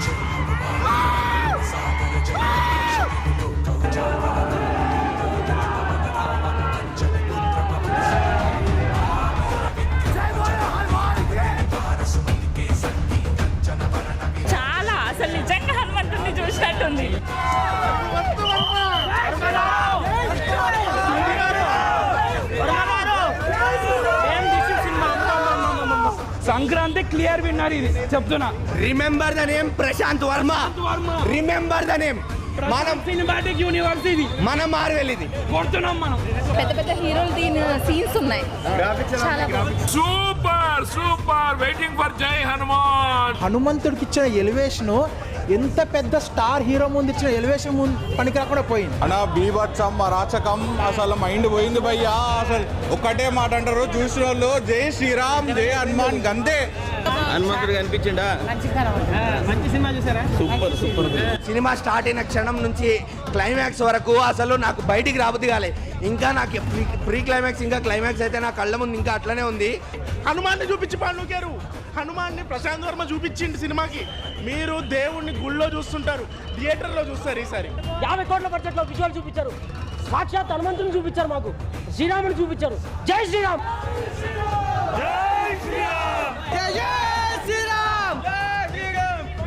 చాలా అసలు నిజంగా హనుమంతుడిని చూసినట్టుంది. సంక్రాంతి క్లియర్ విన్నర్ ఇది చెప్తున్నా. Remember the name Prashanth Varma. Remember the name. మనం సినిమాటిక్ యూనివర్స్ ఇది, మన మార్వెల్ ఇది. కొడుతున్నాం మనం. పెద్ద పెద్ద హీరోలు దీని సీన్స్ ఉన్నాయి. చాలా సూపర్ సూపర్. వెయిటింగ్ ఫర్ జై హనుమాన్. హనుమంతుడికి ఇచ్చిన ఎలివేషన్ ఎంత పెద్ద స్టార్ హీరో ముందు ఇచ్చిన ఎలివేషన్ ముందు పనికి రాకుండా పోయింది. అన్న బీభత్సం అరాచకం అసలు మైండ్ పోయింది భయ్యా. అసలు ఒక్కటే మాట అంటారు చూసిన వాళ్ళు, జై శ్రీరామ్ జై హనుమాన్ గంతే. హనుమంతుడు కనిపించిండా? మంచి సినిమా చూసారా? Super super. సినిమా స్టార్ట్ అయిన క్షణం నుంచి క్లైమాక్స్ వరకు అసలు నాకు బయటికి రాబుద్ది కాలే. ఇంకా నాకు ప్రీ క్లైమాక్స్, ఇంకా క్లైమాక్స్ అయితే నా కళ్ళ ముందు ఇంకా అట్లనే ఉంది. హనుమాన్ని చూపించి పాండుకేరు, హనుమాన్ని ప్రశాంత్ వర్మ చూపించింది సినిమాకి. మీరు దేవుణ్ణి గుళ్ళో చూస్తుంటారు, థియేటర్లో చూస్తారు. ఈసారి 50 కోట్ల బడ్జెట్లో విజువల్ చూపించారు. సాక్షాత్ హనుమంతుని చూపించారు, మాకు శ్రీరాముని చూపించారు. జై శ్రీరామ్.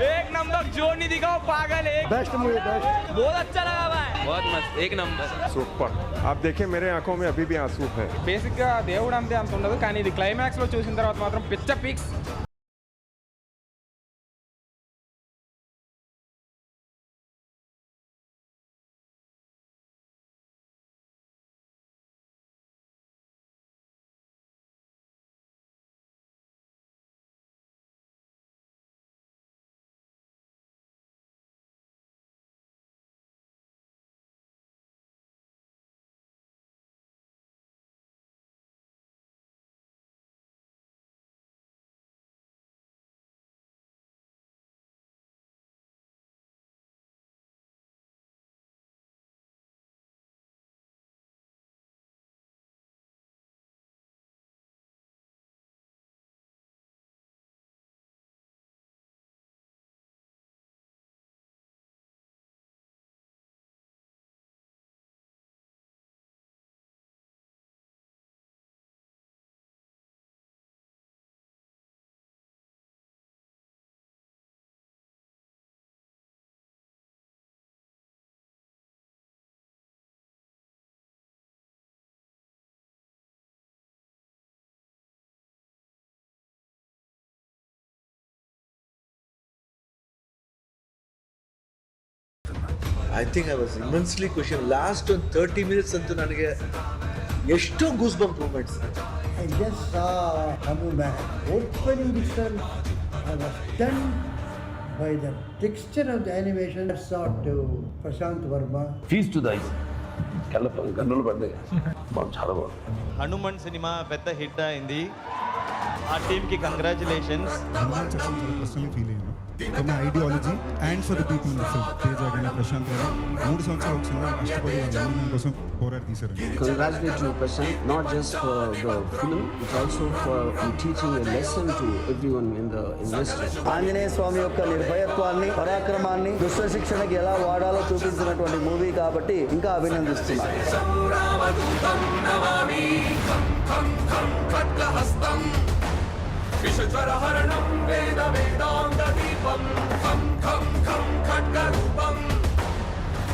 एक नंबर जो नहीं दिखाओ पागल है. Best movie, best. बहुत अच्छा लगा भाई, बहुत मस्त, एक नंबर. సూపర్. आप देखिए मेरे आंखों में अभी भी आंसू है. బేసిక్ గా దేవుడు అంతే అంత ఉండదు, కానీ ఇది క్లైమాక్స్ లో చూసిన తర్వాత మాత్రం పిచ్చ pics. I think I was immensely questioned. Last 30 minutes ಅಂತೂ ನನಗೆ ಎಷ್ಟೋ goose bump moments. I just saw Hanuman opening itself. I was stunned by the texture of the animation. I saw to Prashant Verma. Feast to these కన్నులు పడ్డాయి. చాలా బాగుంది. Hanuman cinema పెద్ద hit అయింది. ఆ టీమ్కి కంగ్రాచులేషన్స్. ఫీల్ అయ్యాను for my ideology and for the people in the film. Teja గారి ప్రశాంత్ గారు 3 సంవత్సరాలు ఒక సినిమా కష్టపడి వాళ్ళ అభిమానం కోసం పోరాడి తీశారు. Congratulate you, Prashant, not just for the film, but also for teaching a lesson to everyone in the industry. Anjaneya స్వామి యొక్క నిర్భయత్వాన్ని, పరాక్రమాన్ని, దుష్ట శిక్షణకి ఎలా వాడాలో చూపించినటువంటి మూవీ కాబట్టి ఇంకా అభినందిస్తున్నాను. సంగ్రామదూతం నమామి ఖం ఖం ఖం ఖడ్గహస్తం విషజ్వరహరణం వేద వేదాంత దీపం ఖం ఖం ఖం ఖడ్గరూపం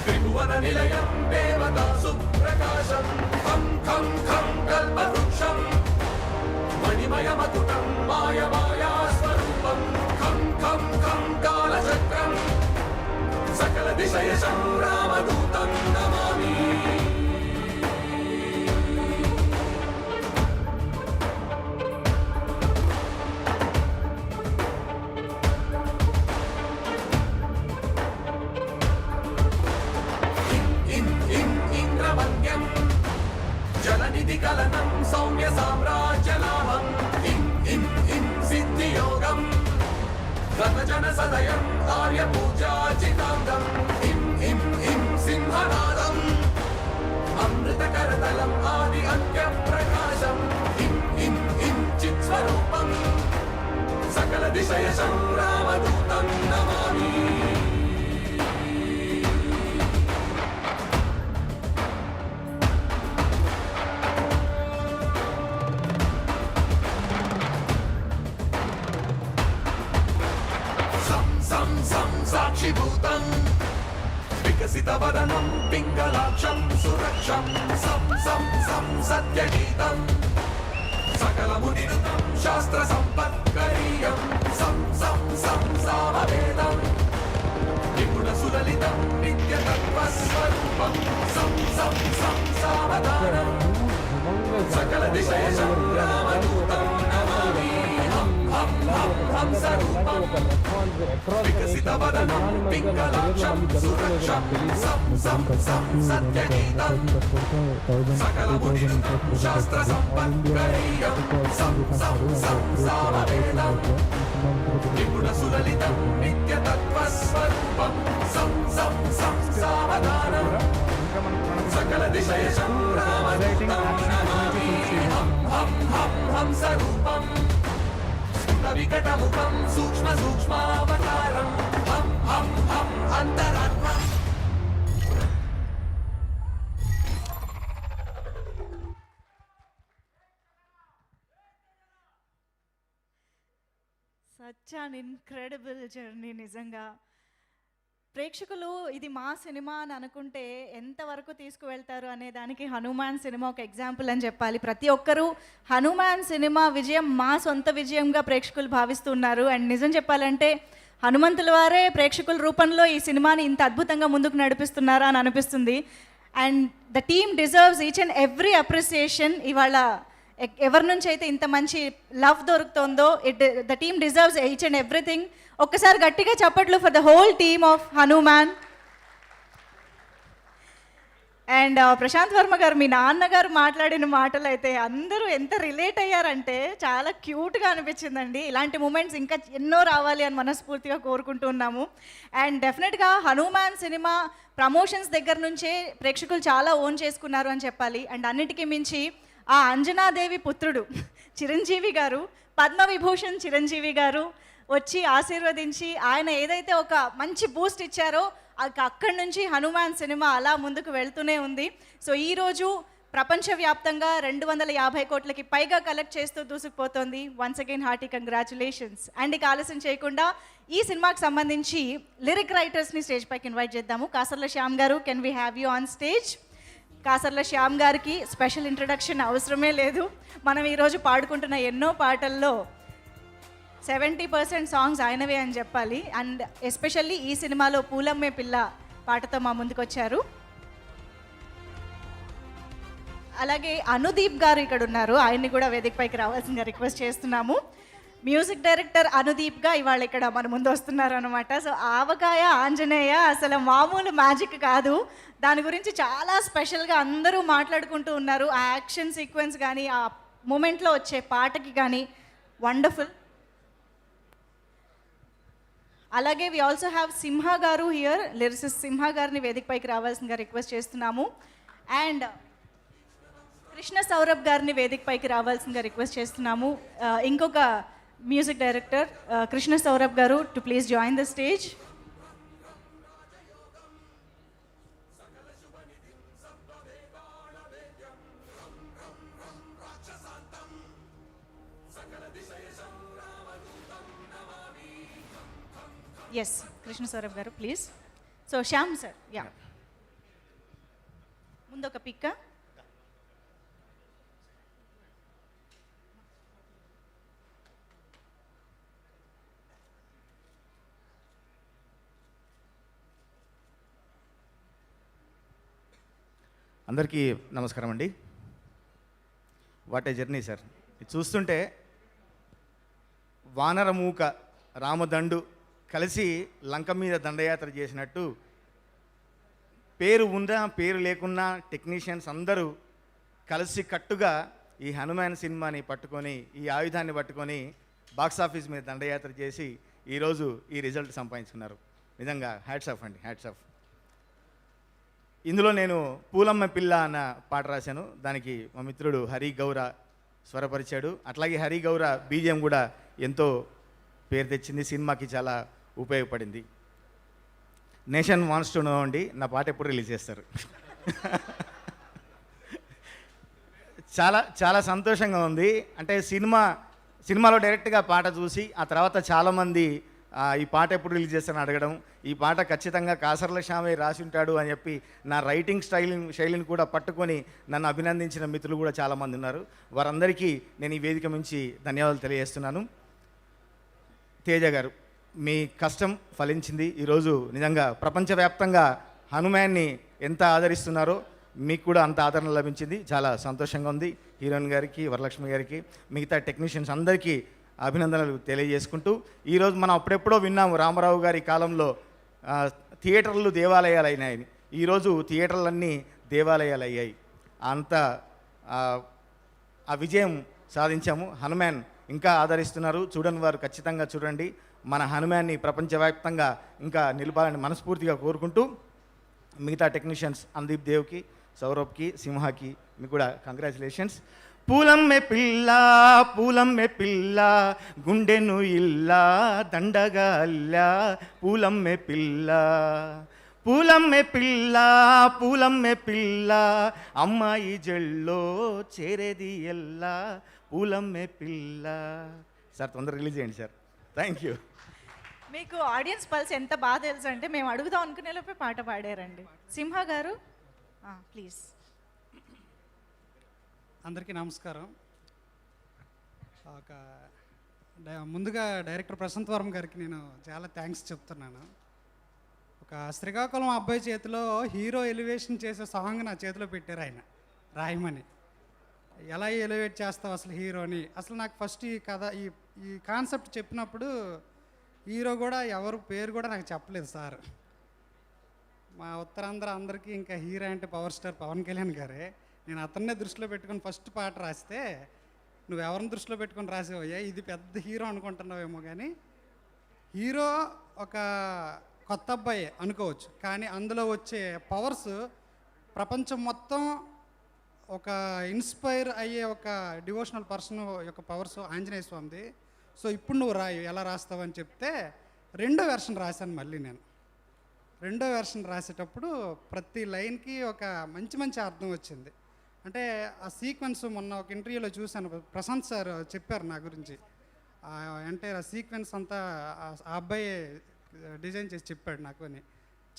త్రిభువన నిలయం దేవతా సుప్రకాశం ఖం ఖం ఖం కల్పవృక్షం మణిమయమకుటం మాయమాయా స్వరూపం ఖం ఖం ఖం కాలచక్రం సకల దిశయశం రామదూతం నమామి. జలనిధి కలనం సౌమ్య సామ్రాజ్యలాభం ఇం ఇం ఇం సిద్ధియోగం గతజన సదయం ఆర్య పూజాచితాంగం ఇం ఇం ఇం సింహనాదం అమృతకరతలం ఆది అంత్య ప్రకాశం ఇం ఇం ఇం చిత్స్వరూపం సకల దిశయశం రామదూతం నమామి. సాక్షిభూతం వికసితవదనం పింగళాక్షం సురక్షం సం సం సం సత్యగీతం సకలమునిరుతం శాస్త్ర సంపత్కరీయం సం సం సం సామవేదం నిపుణ సులలితం నిత్యతత్వస్వరూపం సం సం సం సావధానం సకల దిశయశం రామదూతం నమామి హం హం హం హంసరూపం రిలీజ్ అక్రాస్ ద నేషన్ యునానిమస్గా నా కెరీర్లో మళ్ళీ జరుగుతుందో నాకు సచ్ అన్ ఇన్క్రెడిబుల్ జర్నీ నిజంగా. ప్రేక్షకులు ఇది మా సినిమా అని అనుకుంటే ఎంతవరకు తీసుకువెళ్తారు అనే దానికి హనుమాన్ సినిమా ఒక ఎగ్జాంపుల్ అని చెప్పాలి. ప్రతి ఒక్కరూ హనుమాన్ సినిమా విజయం మా సొంత విజయంగా ప్రేక్షకులు భావిస్తున్నారు. అండ్ నిజం చెప్పాలంటే హనుమంతుల వారే ప్రేక్షకుల రూపంలో ఈ సినిమాని ఇంత అద్భుతంగా ముందుకు నడిపిస్తున్నారా అని అనిపిస్తుంది. And the team deserves each and every appreciation. ఇవాళ ఎవరి నుంచి అయితే ఇంత మంచి లవ్ దొరుకుతుందో the team deserves each and everything. ఒక్కసారి గట్టిగా చప్పట్లు for the whole team of Hanuman. And Prashanth Varma గారు, మీ నాన్నగారు మాట్లాడిన మాటలు అయితే అందరూ ఎంత రిలేట్ అయ్యారంటే చాలా క్యూట్గా అనిపించిందండి. ఇలాంటి మూమెంట్స్ ఇంకా ఎన్నో రావాలి అని మనస్ఫూర్తిగా కోరుకుంటున్నాము. అండ్ డెఫినెట్గా హనుమాన్ సినిమా ప్రమోషన్స్ దగ్గర నుంచే ప్రేక్షకులు చాలా ఓన్ చేసుకున్నారు అని చెప్పాలి. అండ్ అన్నిటికీ మించి ఆ అంజనాదేవి పుత్రుడు చిరంజీవి గారు, పద్మవిభూషణ్ చిరంజీవి గారు వచ్చి ఆశీర్వదించి ఆయన ఏదైతే ఒక మంచి బూస్ట్ ఇచ్చారో అక్కడి నుంచి హనుమాన్ సినిమా అలా ముందుకు వెళ్తూనే ఉంది. సో ఈరోజు ప్రపంచవ్యాప్తంగా 250 కోట్లకి పైగా కలెక్ట్ చేస్తూ దూసుకుపోతోంది. Once again hearty congratulations. And ఇక ఆలస్యం చేయకుండా ఈ సినిమాకి సంబంధించి లిరిక్ రైటర్స్ని స్టేజ్ పైకి ఇన్వైట్ చేద్దాము. Kasarla Shyam garu, can we have you on stage? Kasarla Shyam గారికి స్పెషల్ ఇంట్రడక్షన్ అవసరమే లేదు. మనం ఈరోజు పాడుకుంటున్న ఎన్నో పాటల్లో 70% సాంగ్స్ ఆయనవే అని చెప్పాలి. అండ్ ఎస్పెషల్లీ ఈ సినిమాలో పూలమ్మే పిల్ల పాటతో మా ముందుకు వచ్చారు. అలాగే అనుదీప్ గారు ఇక్కడ ఉన్నారు, ఆయన్ని కూడా వేదికపైకి రావాల్సిందిగా రిక్వెస్ట్ చేస్తున్నాము. మ్యూజిక్ డైరెక్టర్ అనుదీప్గా ఇవాళ ఇక్కడ మన ముందు వస్తున్నారు అనమాట. సో ఆవకాయ ఆంజనేయ అసలు మామూలు మ్యాజిక్ కాదు. దాని గురించి చాలా స్పెషల్గా అందరూ మాట్లాడుకుంటూ ఉన్నారు. ఆ యాక్షన్ సీక్వెన్స్ కానీ ఆ మూమెంట్లో వచ్చే పాటకి కానీ వండర్ఫుల్. అలాగే వి ఆల్సో హ్యావ్ సింహ గారు హియర్. లిరిసిస్ట్ సింహ గారిని వేదికపైకి రావాల్సిందిగా రిక్వెస్ట్ చేస్తున్నాము. అండ్ కృష్ణ సౌరభ్ గారిని వేదికపైకి రావాల్సిందిగా రిక్వెస్ట్ చేస్తున్నాము. ఇంకొక music director Krishna Saurabh garu to please join the stage. Yes, Krishna Saurabh గారు please. So Shyam sir, yeah ముందు ఒక పిక్క. అందరికీ నమస్కారం అండి. What a journey sir. ఇది చూస్తుంటే వానరమూక రామదండు కలిసి లంక మీద దండయాత్ర చేసినట్టు, పేరు ఉన్నా పేరు లేకున్నా టెక్నీషియన్స్ అందరూ కలిసి కట్టుగా ఈ హనుమాన్ సినిమాని పట్టుకొని, ఈ ఆయుధాన్ని పట్టుకొని బాక్సాఫీస్ మీద దండయాత్ర చేసి ఈరోజు ఈ రిజల్ట్ సంపాదించుకున్నారు. నిజంగా హ్యాట్స్ ఆఫ్ అండి, హ్యాట్స్ ఆఫ్. ఇందులో నేను పూలమ్మ పిల్ల అన్న పాట రాశాను. దానికి మా మిత్రుడు హరి గౌర స్వరపరిచాడు. అట్లాగే హరి గౌర బీజిఎం కూడా ఎంతో పేరు తెచ్చింది, సినిమాకి చాలా ఉపయోగపడింది. నేషన్ వాన్స్ టు నో అండి, నా పాట ఎప్పుడు రిలీజ్ చేస్తారు? చాలా చాలా సంతోషంగా ఉంది. అంటే సినిమాలో డైరెక్ట్గా పాట చూసి ఆ తర్వాత చాలామంది ఈ పాట ఎప్పుడు రిలీజ్ చేస్తారని అడగడం, ఈ పాట ఖచ్చితంగా కాసర్ల శ్యామే రాసి ఉంటాడు అని చెప్పి నా రైటింగ్ శైలిని కూడా పట్టుకొని నన్ను అభినందించిన మిత్రులు కూడా చాలామంది ఉన్నారు. వారందరికీ నేను ఈ వేదిక నుంచి ధన్యవాదాలు తెలియజేస్తున్నాను. తేజ గారు, మీ కష్టం ఫలించింది. ఈరోజు నిజంగా ప్రపంచవ్యాప్తంగా హనుమాన్ని ఎంత ఆదరిస్తున్నారో మీకు కూడా అంత ఆదరణ లభించింది. చాలా సంతోషంగా ఉంది. హీరోయిన్ గారికి, వరలక్ష్మి గారికి, మిగతా టెక్నీషియన్స్ అందరికీ అభినందనలు తెలియజేసుకుంటూ ఈరోజు మనం అప్పుడెప్పుడో విన్నాము రామారావు గారి కాలంలో థియేటర్లు దేవాలయాలు అయినాయని. ఈరోజు థియేటర్లన్నీ దేవాలయాలు అయ్యాయి. అంత ఆ విజయం సాధించాము. హనుమాన్ ఇంకా ఆదరిస్తున్నారు, చూడని వారు ఖచ్చితంగా చూడండి. మన హనుమాన్ని ప్రపంచవ్యాప్తంగా ఇంకా నిలపాలని మనస్ఫూర్తిగా కోరుకుంటూ మిగతా టెక్నీషియన్స్ అందీప్ దేవ్కి, సౌరభ్కి, సింహాకి మీకు కూడా కంగ్రాచులేషన్స్. పూలమ్మె పిల్ల పూలమ్మె పిల్ల గుండెను ఇల్లా దండగా అల్లా పూలమ్మె పిల్ల పూలమ్మె పిల్ల పూలమ్మె పిల్ల అమ్మాయి జల్లో చేరేది ఎల్లా పూలమ్మె పిల్ల. సార్ తొందరగా రిలీజ్ చేయండి సార్. Thank you. మీకు ఆడియన్స్ పల్స్ ఎంత బాగా తెలుసు అంటే మేము అడుగుదాం అనుకునేలోపే పాట పాడారండి. సింహ గారు ప్లీజ్. అందరికీ నమస్కారం. ముందుగా డైరెక్టర్ ప్రశాంత్ వర్మ గారికి నేను చాలా థ్యాంక్స్ చెప్తున్నాను. ఒక శ్రీకాకుళం అబ్బాయి చేతిలో హీరో ఎలివేషన్ చేసే సాంగ్ నా చేతిలో పెట్టారు ఆయన రాయమని. ఎలా ఎలివేట్ చేస్తావు అసలు హీరోని? అసలు నాకు ఫస్ట్ ఈ కథ ఈ కాన్సెప్ట్ చెప్పినప్పుడు హీరో కూడా ఎవరు పేరు కూడా నాకు చెప్పలేదు సార్. మా ఉత్తరాంధ్ర అందరికీ ఇంకా హీరో అంటే పవర్ స్టార్ పవన్ కళ్యాణ్ గారే. నేను అతన్నే దృష్టిలో పెట్టుకొని ఫస్ట్ పాట రాస్తే నువ్వు ఎవరిని దృష్టిలో పెట్టుకొని రాసేవయ్యా, ఇది పెద్ద హీరో అనుకుంటున్నావేమో, కానీ హీరో ఒక కొత్త అబ్బాయి అనుకోవచ్చు, కానీ అందులో వచ్చే పవర్స్ ప్రపంచం మొత్తం ఒక ఇన్స్పైర్ అయ్యే ఒక డివోషనల్ పర్సన్ యొక్క పవర్స్ ఆంజనేయ స్వామిది. సో ఇప్పుడు నువ్వు రాయి, ఎలా రాస్తావని చెప్తే రెండో వెర్షన్ రాశాను. మళ్ళీ నేను రెండో వెర్షన్ రాసేటప్పుడు ప్రతి లైన్కి ఒక మంచి మంచి అర్థం వచ్చింది. అంటే ఆ సీక్వెన్స్ మొన్న ఒక ఇంటర్వ్యూలో చూశాను, ప్రశాంత్ సార్ చెప్పారు నా గురించి. అంటే ఆ సీక్వెన్స్ అంతా ఆ అబ్బాయి డిజైన్ చేసి చెప్పాడు నాకు అని.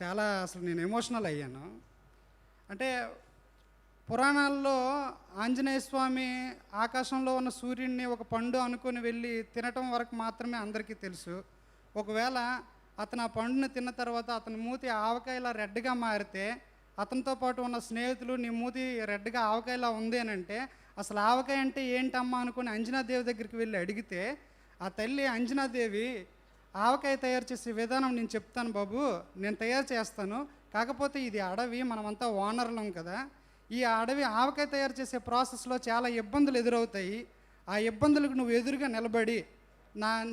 చాలా అసలు నేను ఎమోషనల్ అయ్యాను. అంటే పురాణాల్లో ఆంజనేయ స్వామి ఆకాశంలో ఉన్న సూర్యుడిని ఒక పండు అనుకొని వెళ్ళి తినటం వరకు మాత్రమే అందరికీ తెలుసు. ఒకవేళ అతను ఆ పండుని తిన్న తర్వాత అతని మూతి ఆవకాయలా రెడ్గా మారితే అతనితో పాటు ఉన్న స్నేహితులు నీ మూతి రెడ్గా ఆవకాయలా ఉంది అని అంటే అసలు ఆవకాయ అంటే ఏంటమ్మా అనుకుని అంజనాదేవి దగ్గరికి వెళ్ళి అడిగితే ఆ తల్లి అంజనాదేవి ఆవకాయ తయారు చేసే విధానం నేను చెప్తాను బాబు, నేను తయారు చేస్తాను, కాకపోతే ఇది అడవి, మనమంతా ఓనర్లం కదా, ఈ అడవి ఆవకాయ తయారు చేసే ప్రాసెస్లో చాలా ఇబ్బందులు ఎదురవుతాయి. ఆ ఇబ్బందులకు నువ్వు ఎదురుగా నిలబడి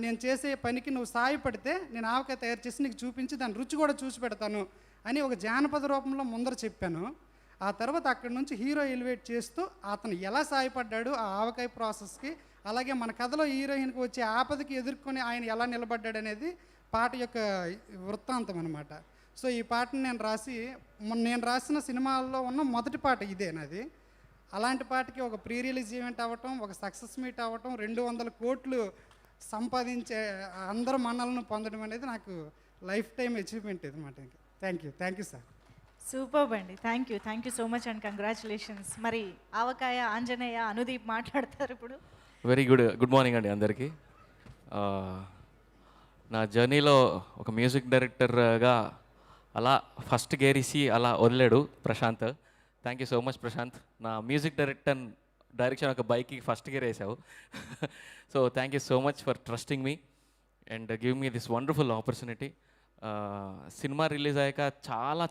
నేను చేసే పనికి నువ్వు సాయపడితే నేను ఆవకాయ తయారు చేసి నీకు చూపించి దాని రుచి కూడా చూసి పెడతాను అని ఒక జానపద రూపంలో ముందర చెప్పాను. ఆ తర్వాత అక్కడి నుంచి హీరో ఎలివేట్ చేస్తూ అతను ఎలా సాయపడ్డాడు ఆ ఆవకాయ ప్రాసెస్కి, అలాగే మన కథలో హీరోయిన్కి వచ్చే ఆపదకి ఎదుర్కొని ఆయన ఎలా నిలబడ్డాడు అనేది పాట యొక్క వృత్తాంతం అనమాట. సో ఈ పాటను నేను రాసిన సినిమాల్లో ఉన్న మొదటి పాట ఇదే నాది. అలాంటి పాటకి ఒక ప్రీ రిలీజ్ ఈవెంట్ అవ్వటం, ఒక సక్సెస్ మీట్ అవ్వటం, 200 కోట్లు సంపాదించే అందరు మన్నలను పొందడం అనేది నాకు లైఫ్ టైం అచీవ్మెంట్ ఇది అనమాట. Thank you sir. సూపర్ అండి. Thank you so much and congratulations. మరి ఆవకాయ ఆంజనేయ అనుదీప్ మాట్లాడతారు ఇప్పుడు. వెరీ గుడ్ మార్నింగ్ అండి అందరికీ. నా జర్నీలో ఒక మ్యూజిక్ డైరెక్టర్గా అలా ఫస్ట్ గేరిసి అలా వదిలేడు Prashanth. Thank you so much Prashanth. నా మ్యూజిక్ డైరెక్షన్ ఒక బైక్కి ఫస్ట్ గేర్ వేసావు. So thank you so much for trusting me and give me this wonderful opportunity. Cinema release అయ్యాక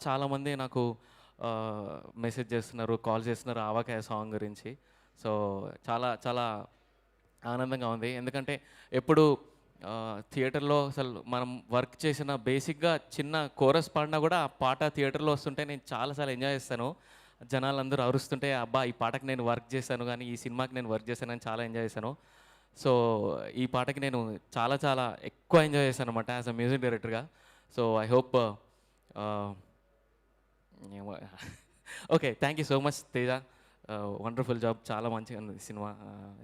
చాలామంది నాకు మెసేజ్ చేస్తున్నారు, కాల్ చేస్తున్నారు ఆవకాయ సాంగ్ గురించి. సో చాలా ఆనందంగా ఉంది. ఎందుకంటే ఎప్పుడు థియేటర్లో అసలు మనం వర్క్ చేసిన బేసిక్గా చిన్న కోరస్ పాడినా కూడా ఆ పాట థియేటర్లో వస్తుంటే నేను చాలాసార్లు ఎంజాయ్ చేస్తాను. జనాలందరూ అరుస్తుంటే అబ్బా ఈ పాటకి నేను వర్క్ చేశాను, కానీ ఈ సినిమాకి నేను వర్క్ చేశానని చాలా ఎంజాయ్ చేశాను. సో ఈ పాటకి నేను చాలా ఎక్కువ ఎంజాయ్ చేశాను అనమాట యాజ్ అ మ్యూజిక్ డైరెక్టర్గా. So I hope okay. Thank you so much Teja, wonderful job, చాలా మంచిగా ఉంది cinema.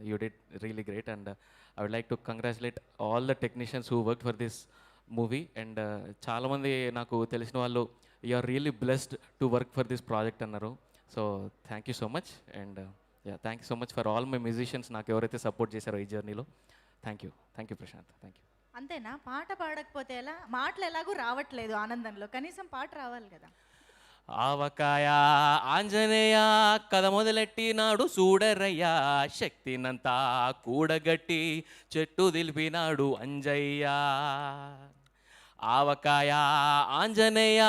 You did really great and I would like to congratulate all the technicians who work for this movie. And చాలామంది నాకు తెలిసిన వాళ్ళు you are really blessed to work for this project అన్నారు. So thank you so much and thank you so much for all my musicians నాకు ఎవరైతే support చేశారో ఈ జర్నీలో. Thank you Prashanth. Thank you. అంతేనా? పాట పాడకపోతే ఎలా? మాటలు ఎలాగూ రావట్లేదు ఆనందంలో, కనీసం పాట రావాలి కదా. ఆవకాయ ఆంజనేయ కథ మొదలెట్టినాడు చూడరయ్యా శక్తినంతా కూడగట్టి చెట్టు దిలిపినాడు అంజయ్య ఆవకాయ ఆంజనేయ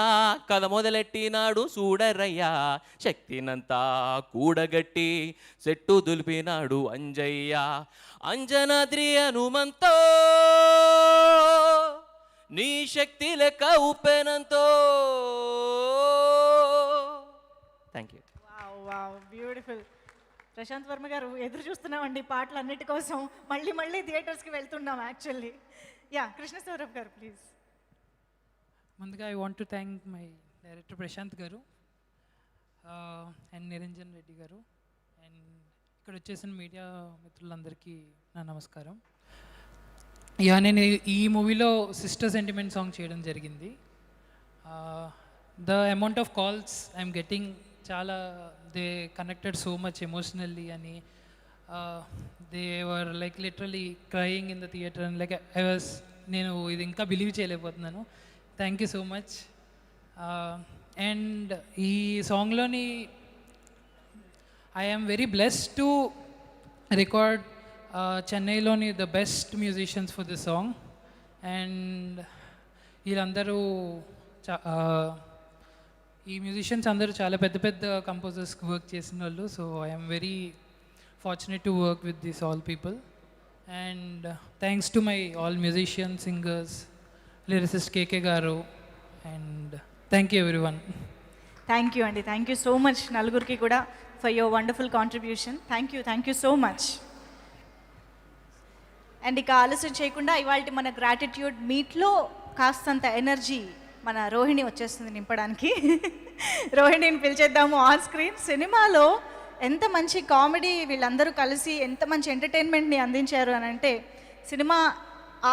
కథ మొదలెట్టినాడు చూడరయ్యా శక్తినంతా కూడగట్టి చెట్టు దులిపినాడు అంజయ్య అంజనాద్రి హనుమంతో నీ శక్తి లెక్క ఉప్పెనంతో. Thank you. Beautiful. Prashanth Varma garu ఎదురు చూస్తున్నామండి పాటలు అన్నిటి కోసం. మళ్ళీ థియేటర్స్కి వెళ్తున్నాం యాక్చువల్లీ. కృష్ణ సౌరభ్ గారు ప్లీజ్. ముందుగా I want to thank my director Prashanth గారు అండ్ నిరంజన్ రెడ్డి గారు అండ్ ఇక్కడ వచ్చేసిన మీడియా మిత్రులందరికీ నా నమస్కారం. నేను ఈ మూవీలో సిస్టర్ సెంటిమెంట్ సాంగ్ చేయడం జరిగింది. The amount of calls I'm getting చాలా they connected so much emotionally అని they were like literally crying in the theatre and like నేను ఇది ఇంకా బిలీవ్ చేయలేకపోతున్నాను. Thank you so much. And ఈ సాంగ్లోని I am very blessed to record చెన్నైలోని the best musicians for this song and వీళ్ళందరూ ఈ మ్యూజిషియన్స్ అందరూ చాలా పెద్ద పెద్ద కంపోజర్స్కి వర్క్ చేసిన వాళ్ళు. So I'm very fortunate to work with this all people and thanks to my all musicians, singers, lyricist KK garu and thank you everyone. Thank you అండి. Thank you so much నలుగురికి కూడా for your wonderful contribution. Thank you so much. And ఇక ఆలస్యం చేయకుండా ఇవాళ మన gratitude మీట్లో కాస్తంత ఎనర్జీ మన రోహిణి వచ్చేస్తుంది నింపడానికి. రోహిణిని పిలిచేద్దాము ఆన్ స్క్రీన్. సినిమాలో ఎంత మంచి కామెడీ వీళ్ళందరూ కలిసి ఎంత మంచి ఎంటర్టైన్మెంట్ని అందించారు అని అంటే సినిమా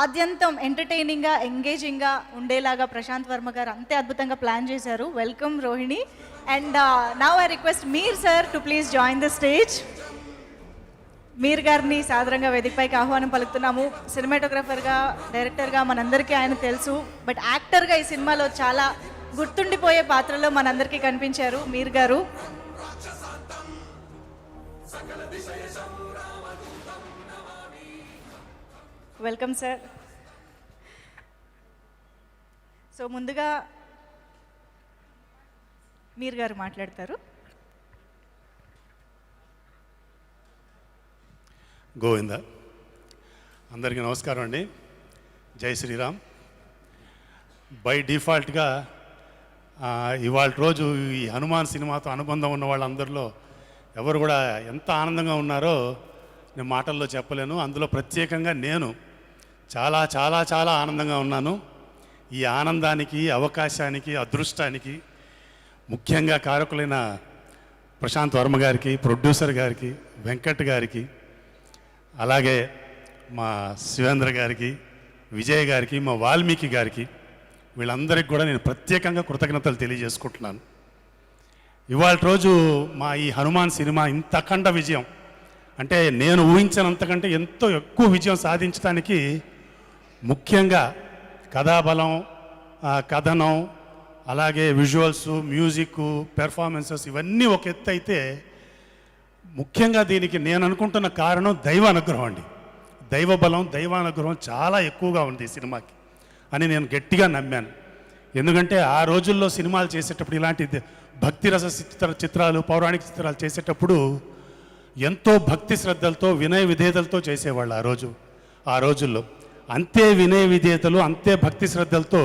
ఆద్యంతం ఎంటర్టైనింగ్గా ఎంగేజింగ్గా ఉండేలాగా ప్రశాంత్ వర్మ గారు అంతే అద్భుతంగా ప్లాన్ చేశారు. Welcome Rohini. And now I request Mir sir to please join the stage. Mir గారిని సాదరంగా వేదికపైకి ఆహ్వానం పలుకుతున్నాము. సినిమాటోగ్రఫర్గా, డైరెక్టర్గా మనందరికీ ఆయన తెలుసు. బట్ యాక్టర్గా ఈ సినిమాలో చాలా గుర్తుండిపోయే పాత్రలో మనందరికీ కనిపించారు మీర్ గారు. Welcome sir. సో ముందుగా మీర్ గారు మాట్లాడతారు. గోవింద. అందరికీ నమస్కారం అండి. జై శ్రీరామ్. బై డిఫాల్ట్గా ఇవాళ రోజు ఈ హనుమాన్ సినిమాతో అనుబంధం ఉన్న వాళ్ళందరిలో ఎవరు కూడా ఎంత ఆనందంగా ఉన్నారో నేను మాటల్లో చెప్పలేను. అందులో ప్రత్యేకంగా నేను చాలా చాలా చాలా ఆనందంగా ఉన్నాను. ఈ ఆనందానికి, అవకాశానికి, అదృష్టానికి ముఖ్యంగా కారకులైన ప్రశాంత్ వర్మ గారికి, ప్రొడ్యూసర్ గారికి, వెంకట్ గారికి, అలాగే మా శివేంద్ర గారికి, విజయ్ గారికి, మా వాల్మీకి గారికి, వీళ్ళందరికీ కూడా నేను ప్రత్యేకంగా కృతజ్ఞతలు తెలియజేసుకుంటున్నాను. ఇవాళ రోజు మా ఈ హనుమాన్ సినిమా ఇంత అఖండ విజయం అంటే నేను ఊహించినంతకంటే ఎంతో ఎక్కువ విజయం సాధించడానికి ముఖ్యంగా కథాబలం, కథనం, అలాగే విజువల్స్, మ్యూజిక్, పెర్ఫార్మెన్సెస్ ఇవన్నీ ఒక ఎత్తు అయితే ముఖ్యంగా దీనికి నేను అనుకుంటున్న కారణం దైవ అనుగ్రహం అండి. దైవ బలం, దైవానుగ్రహం చాలా ఎక్కువగా ఉంది ఈ సినిమాకి అని నేను గట్టిగా నమ్మాను. ఎందుకంటే ఆ రోజుల్లో సినిమాలు చేసేటప్పుడు ఇలాంటి భక్తిరస చిత్రాలు, పౌరాణిక చిత్రాలు చేసేటప్పుడు ఎంతో భక్తి శ్రద్ధలతో, వినయ విధేయతలతో చేసేవాళ్ళు ఆ రోజుల్లో. అంతే వినయ విధేయతలు, అంతే భక్తి శ్రద్ధలతో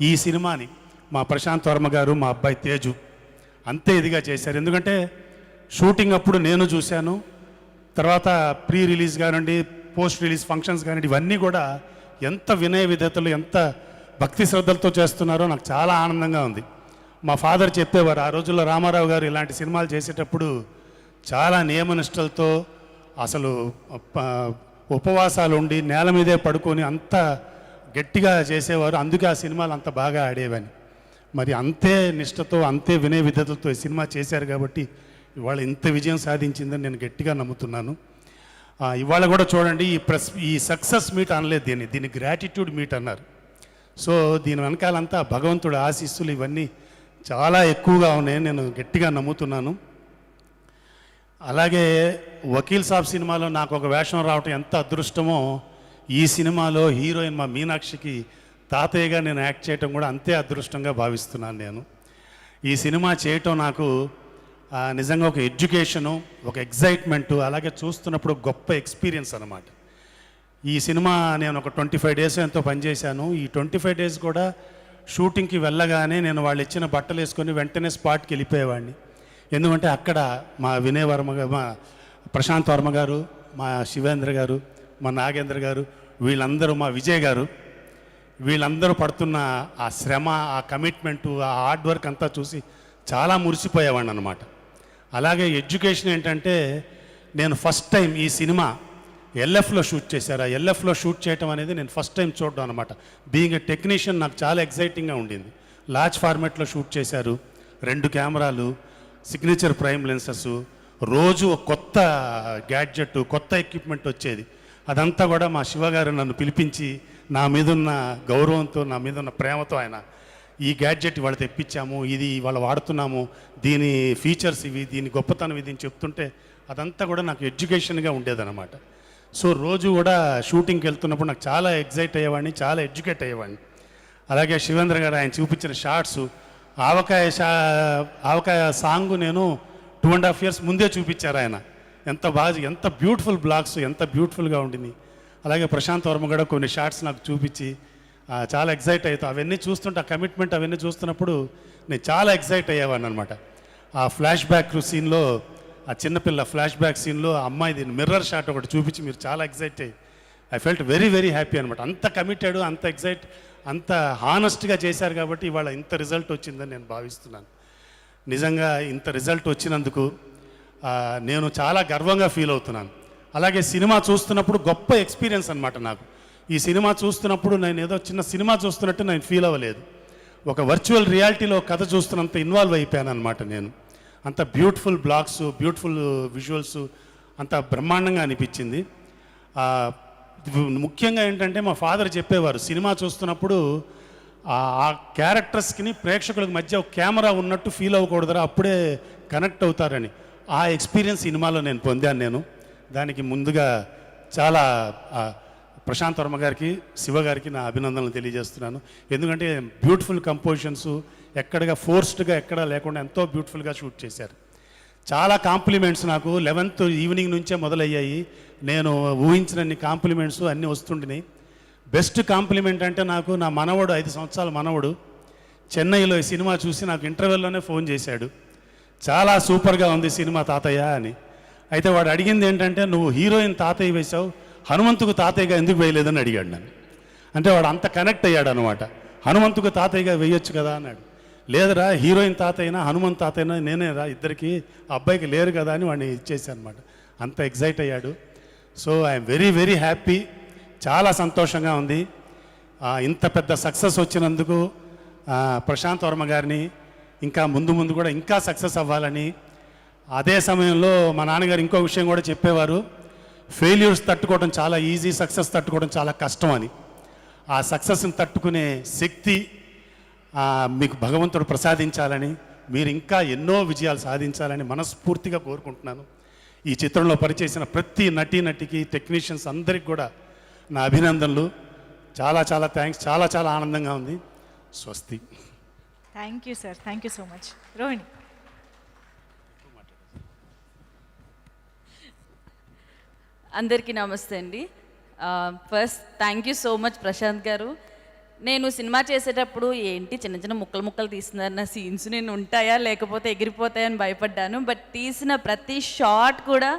ఈ సినిమాని మా ప్రశాంత్ వర్మ గారు, మా అబ్బాయి తేజు అంతే ఇదిగా చేశారు. ఎందుకంటే షూటింగ్ అప్పుడు నేను చూశాను, తర్వాత ప్రీ రిలీజ్ కానివ్వండి, పోస్ట్ రిలీజ్ ఫంక్షన్స్ కానివ్వండి, ఇవన్నీ కూడా ఎంత వినయ విధేతలు, ఎంత భక్తి శ్రద్ధలతో చేస్తున్నారో నాకు చాలా ఆనందంగా ఉంది. మా ఫాదర్ చెప్పేవారు, ఆ రోజుల్లో రామారావు గారు ఇలాంటి సినిమాలు చేసేటప్పుడు చాలా నియమనిష్టలతో అసలు ఉపవాసాలు ఉండి నేల మీదే పడుకొని అంత గట్టిగా చేసేవారు. అందుకే ఆ సినిమాలు అంత బాగా ఆడేవని. మరి అంతే నిష్టతో, అంతే వినయ విధేతలతో ఈ సినిమా చేశారు కాబట్టి ఇవాళ ఇంత విజయం సాధించిందని నేను గట్టిగా నమ్ముతున్నాను. ఇవాళ కూడా చూడండి, ఈ సక్సెస్ మీట్ అనలేదు, దీన్ని గ్రాటిట్యూడ్ మీట్ అన్నారు. సో దీని వెనకాలంతా భగవంతుడి ఆశీస్సులు ఇవన్నీ చాలా ఎక్కువగా ఉన్నాయి, నేను గట్టిగా నమ్ముతున్నాను. అలాగే వకీల్ సాబ్ సినిమాలో నాకు ఒక వేషం రావటం ఎంత అదృష్టమో, ఈ సినిమాలో హీరోయిన్ మా మీనాక్షికి తాతయ్యగా నేను యాక్ట్ చేయటం కూడా అంతే అదృష్టంగా భావిస్తున్నాను. నేను ఈ సినిమా చేయటం నాకు నిజంగా ఒక ఎడ్యుకేషను, ఒక ఎగ్జైట్మెంటు, అలాగే చూస్తున్నప్పుడు గొప్ప ఎక్స్పీరియన్స్ అన్నమాట. ఈ సినిమా నేను ఒక 25 డేస్ ఎంతో పనిచేశాను. ఈ 25 డేస్ కూడా షూటింగ్కి వెళ్ళగానే నేను వాళ్ళు ఇచ్చిన బట్టలు వేసుకొని వెంటనే స్పాట్కి వెళ్ళిపోయేవాడిని. ఎందుకంటే అక్కడ మా వినయ్ వర్మ గారు, మా ప్రశాంత్ వర్మ గారు, మా శివేంద్ర గారు, మా నాగేంద్ర గారు, వీళ్ళందరూ, మా విజయ్ గారు, వీళ్ళందరూ పడుతున్న ఆ శ్రమ, ఆ కమిట్మెంటు, ఆ హార్డ్ వర్క్ అంతా చూసి చాలా మురిసిపోయేవాడిని అనమాట. అలాగే ఎడ్యుకేషన్ ఏంటంటే, నేను ఫస్ట్ టైం ఈ సినిమా ఎల్ఎఫ్లో షూట్ చేశారు. ఆ ఎల్ఎఫ్లో షూట్ చేయడం అనేది నేను ఫస్ట్ టైం చూడడం అనమాట. బీయింగ్ ఎ టెక్నీషియన్ నాకు చాలా ఎగ్జైటింగ్గా ఉండింది. లార్జ్ ఫార్మాట్లో షూట్ చేశారు, 2 కెమెరాలు, సిగ్నేచర్ ప్రైమ్ లెన్సెస్, రోజు ఒక కొత్త గ్యాడ్జెట్, కొత్త ఎక్విప్మెంట్ వచ్చేది. అదంతా కూడా మా శివగారు నన్ను పిలిపించి, నా మీదున్న గౌరవంతో, నా మీదున్న ప్రేమతో ఆయన ఈ గ్యాడ్జెట్ ఇవాళ తెప్పించాము, ఇది ఇవాళ వాడుతున్నాము, దీని ఫీచర్స్ ఇవి, దీని గొప్పతనం ఇది అని చెప్తుంటే అదంతా కూడా నాకు ఎడ్యుకేషన్గా ఉండేదన్నమాట. సో రోజు కూడా షూటింగ్కి వెళ్తున్నప్పుడు నాకు చాలా ఎగ్జైట్ అయ్యేవాడిని, చాలా ఎడ్యుకేట్ అయ్యేవాడిని. అలాగే శివేంద్ర గారు ఆయన చూపించిన షార్ట్స్, ఆవకాయ సాంగ్ నేను 2.5 years ముందే చూపించారు ఆయన. ఎంత బాగా, ఎంత బ్యూటిఫుల్ బ్లాగ్స్, ఎంత బ్యూటిఫుల్గా ఉండింది. అలాగే ప్రశాంత్ వర్మ కూడా కొన్ని షార్ట్స్ నాకు చూపించి చాలా ఎగ్జైట్ అవుతాను. అవన్నీ చూస్తుంటే, ఆ కమిట్మెంట్ అవన్నీ చూస్తున్నప్పుడు నేను చాలా ఎగ్జైట్ అయ్యేవాడిని అనమాట. ఆ ఫ్లాష్ బ్యాక్ సీన్లో, ఆ చిన్నపిల్ల ఫ్లాష్ బ్యాక్ సీన్లో ఆ అమ్మాయిది మిర్రర్ షాట్ ఒకటి చూపించి మీరు చాలా ఎగ్జైట్ అయ్యి, I felt very very happy అనమాట. అంత కమిటెడ్, అంత ఎగ్జైట్, అంత హానెస్ట్గా చేశారు కాబట్టి ఇవాళ ఇంత రిజల్ట్ వచ్చిందని నేను భావిస్తున్నాను. నిజంగా ఇంత రిజల్ట్ వచ్చినందుకు నేను చాలా గర్వంగా ఫీల్ అవుతున్నాను. అలాగే సినిమా చూస్తున్నప్పుడు గొప్ప ఎక్స్పీరియన్స్ అనమాట నాకు. ఈ సినిమా చూస్తున్నప్పుడు నేను ఏదో చిన్న సినిమా చూస్తున్నట్టు నేను ఫీల్ అవ్వలేదు. ఒక వర్చువల్ రియాలిటీలో కథ చూస్తున్నంత ఇన్వాల్వ్ అయిపోయాను అనమాట నేను. అంత బ్యూటిఫుల్ బ్లాగ్స్, బ్యూటిఫుల్ విజువల్స్, అంత బ్రహ్మాండంగా అనిపించింది. ముఖ్యంగా ఏంటంటే మా ఫాదర్ చెప్పేవారు, సినిమా చూస్తున్నప్పుడు ఆ క్యారెక్టర్స్కి ప్రేక్షకులకు మధ్య ఒక కెమెరా ఉన్నట్టు ఫీల్ అవ్వకూడదురా, అప్పుడే కనెక్ట్ అవుతారని. ఆ ఎక్స్పీరియన్స్ సినిమాలో నేను పొందాను. నేను దానికి ముందుగా చాలా ప్రశాంత్ వర్మ గారికి, శివ గారికి నా అభినందనలు తెలియజేస్తున్నాను. ఎందుకంటే బ్యూటిఫుల్ కంపోజిషన్స్, ఎక్కడగా ఫోర్స్డ్గా ఎక్కడా లేకుండా ఎంతో బ్యూటిఫుల్గా షూట్ చేశారు. చాలా కాంప్లిమెంట్స్ నాకు 11th ఈవినింగ్ నుంచే మొదలయ్యాయి. నేను ఊహించినన్ని కాంప్లిమెంట్స్ అన్నీ వస్తుండినాయి. బెస్ట్ కాంప్లిమెంట్ అంటే నాకు నా మనవడు, 5 సంవత్సరాల మనవడు, చెన్నైలో ఈ సినిమా చూసి నాకు ఇంటర్వెల్లోనే ఫోన్ చేశాడు, చాలా సూపర్గా ఉంది సినిమా తాతయ్య అని. అయితే వాడు అడిగింది ఏంటంటే, నువ్వు హీరోయిన్ తాతయ్య వేశావు, హనుమంతుకు తాతయ్యగా ఎందుకు వేయలేదని అడిగాడు నన్ను. అంటే వాడు అంత కనెక్ట్ అయ్యాడు అనమాట. హనుమంతుకు తాతయ్యగా వేయొచ్చు కదా అన్నాడు. లేదురా, హీరోయిన్ తాతయ్యనా హనుమంత్ తాతయ్యనా నేనే రా, ఇద్దరికి అబ్బాయికి లేరు కదా అని వాడిని ఇచ్చేసాను అనమాట. అంత ఎగ్జైట్ అయ్యాడు. So I'm very very happy, చాలా సంతోషంగా ఉంది. ఇంత పెద్ద సక్సెస్ వచ్చినందుకు ప్రశాంత్ వర్మ గారిని ఇంకా ముందు ముందు కూడా ఇంకా సక్సెస్ అవ్వాలని. అదే సమయంలో మా నాన్నగారు ఇంకో విషయం కూడా చెప్పేవారు, ఫెయిల్యూర్స్ తట్టుకోవడం చాలా ఈజీ, సక్సెస్ తట్టుకోవడం చాలా కష్టం అని. ఆ సక్సెస్ని తట్టుకునే శక్తి మీకు భగవంతుడు ప్రసాదించాలని, మీరు ఇంకా ఎన్నో విజయాలు సాధించాలని మనస్ఫూర్తిగా కోరుకుంటున్నాను. ఈ చిత్రంలో పనిచేసిన ప్రతి నటీనటికి, టెక్నీషియన్స్ అందరికి కూడా నా అభినందనలు. చాలా చాలా థ్యాంక్స్, చాలా చాలా ఆనందంగా ఉంది. స్వస్తి. Thank you sir, thank you so much. Rohini. అందరికీ నమస్తే అండి. First thank you so much Prashanth గారు. నేను సినిమా చేసేటప్పుడు ఏంటి చిన్న చిన్న ముక్కలు తీస్తున్నారు, నా సీన్స్ నేను ఉంటాయా లేకపోతే ఎగిరిపోతాయని భయపడ్డాను. బట్ తీసిన ప్రతి షాట్ కూడా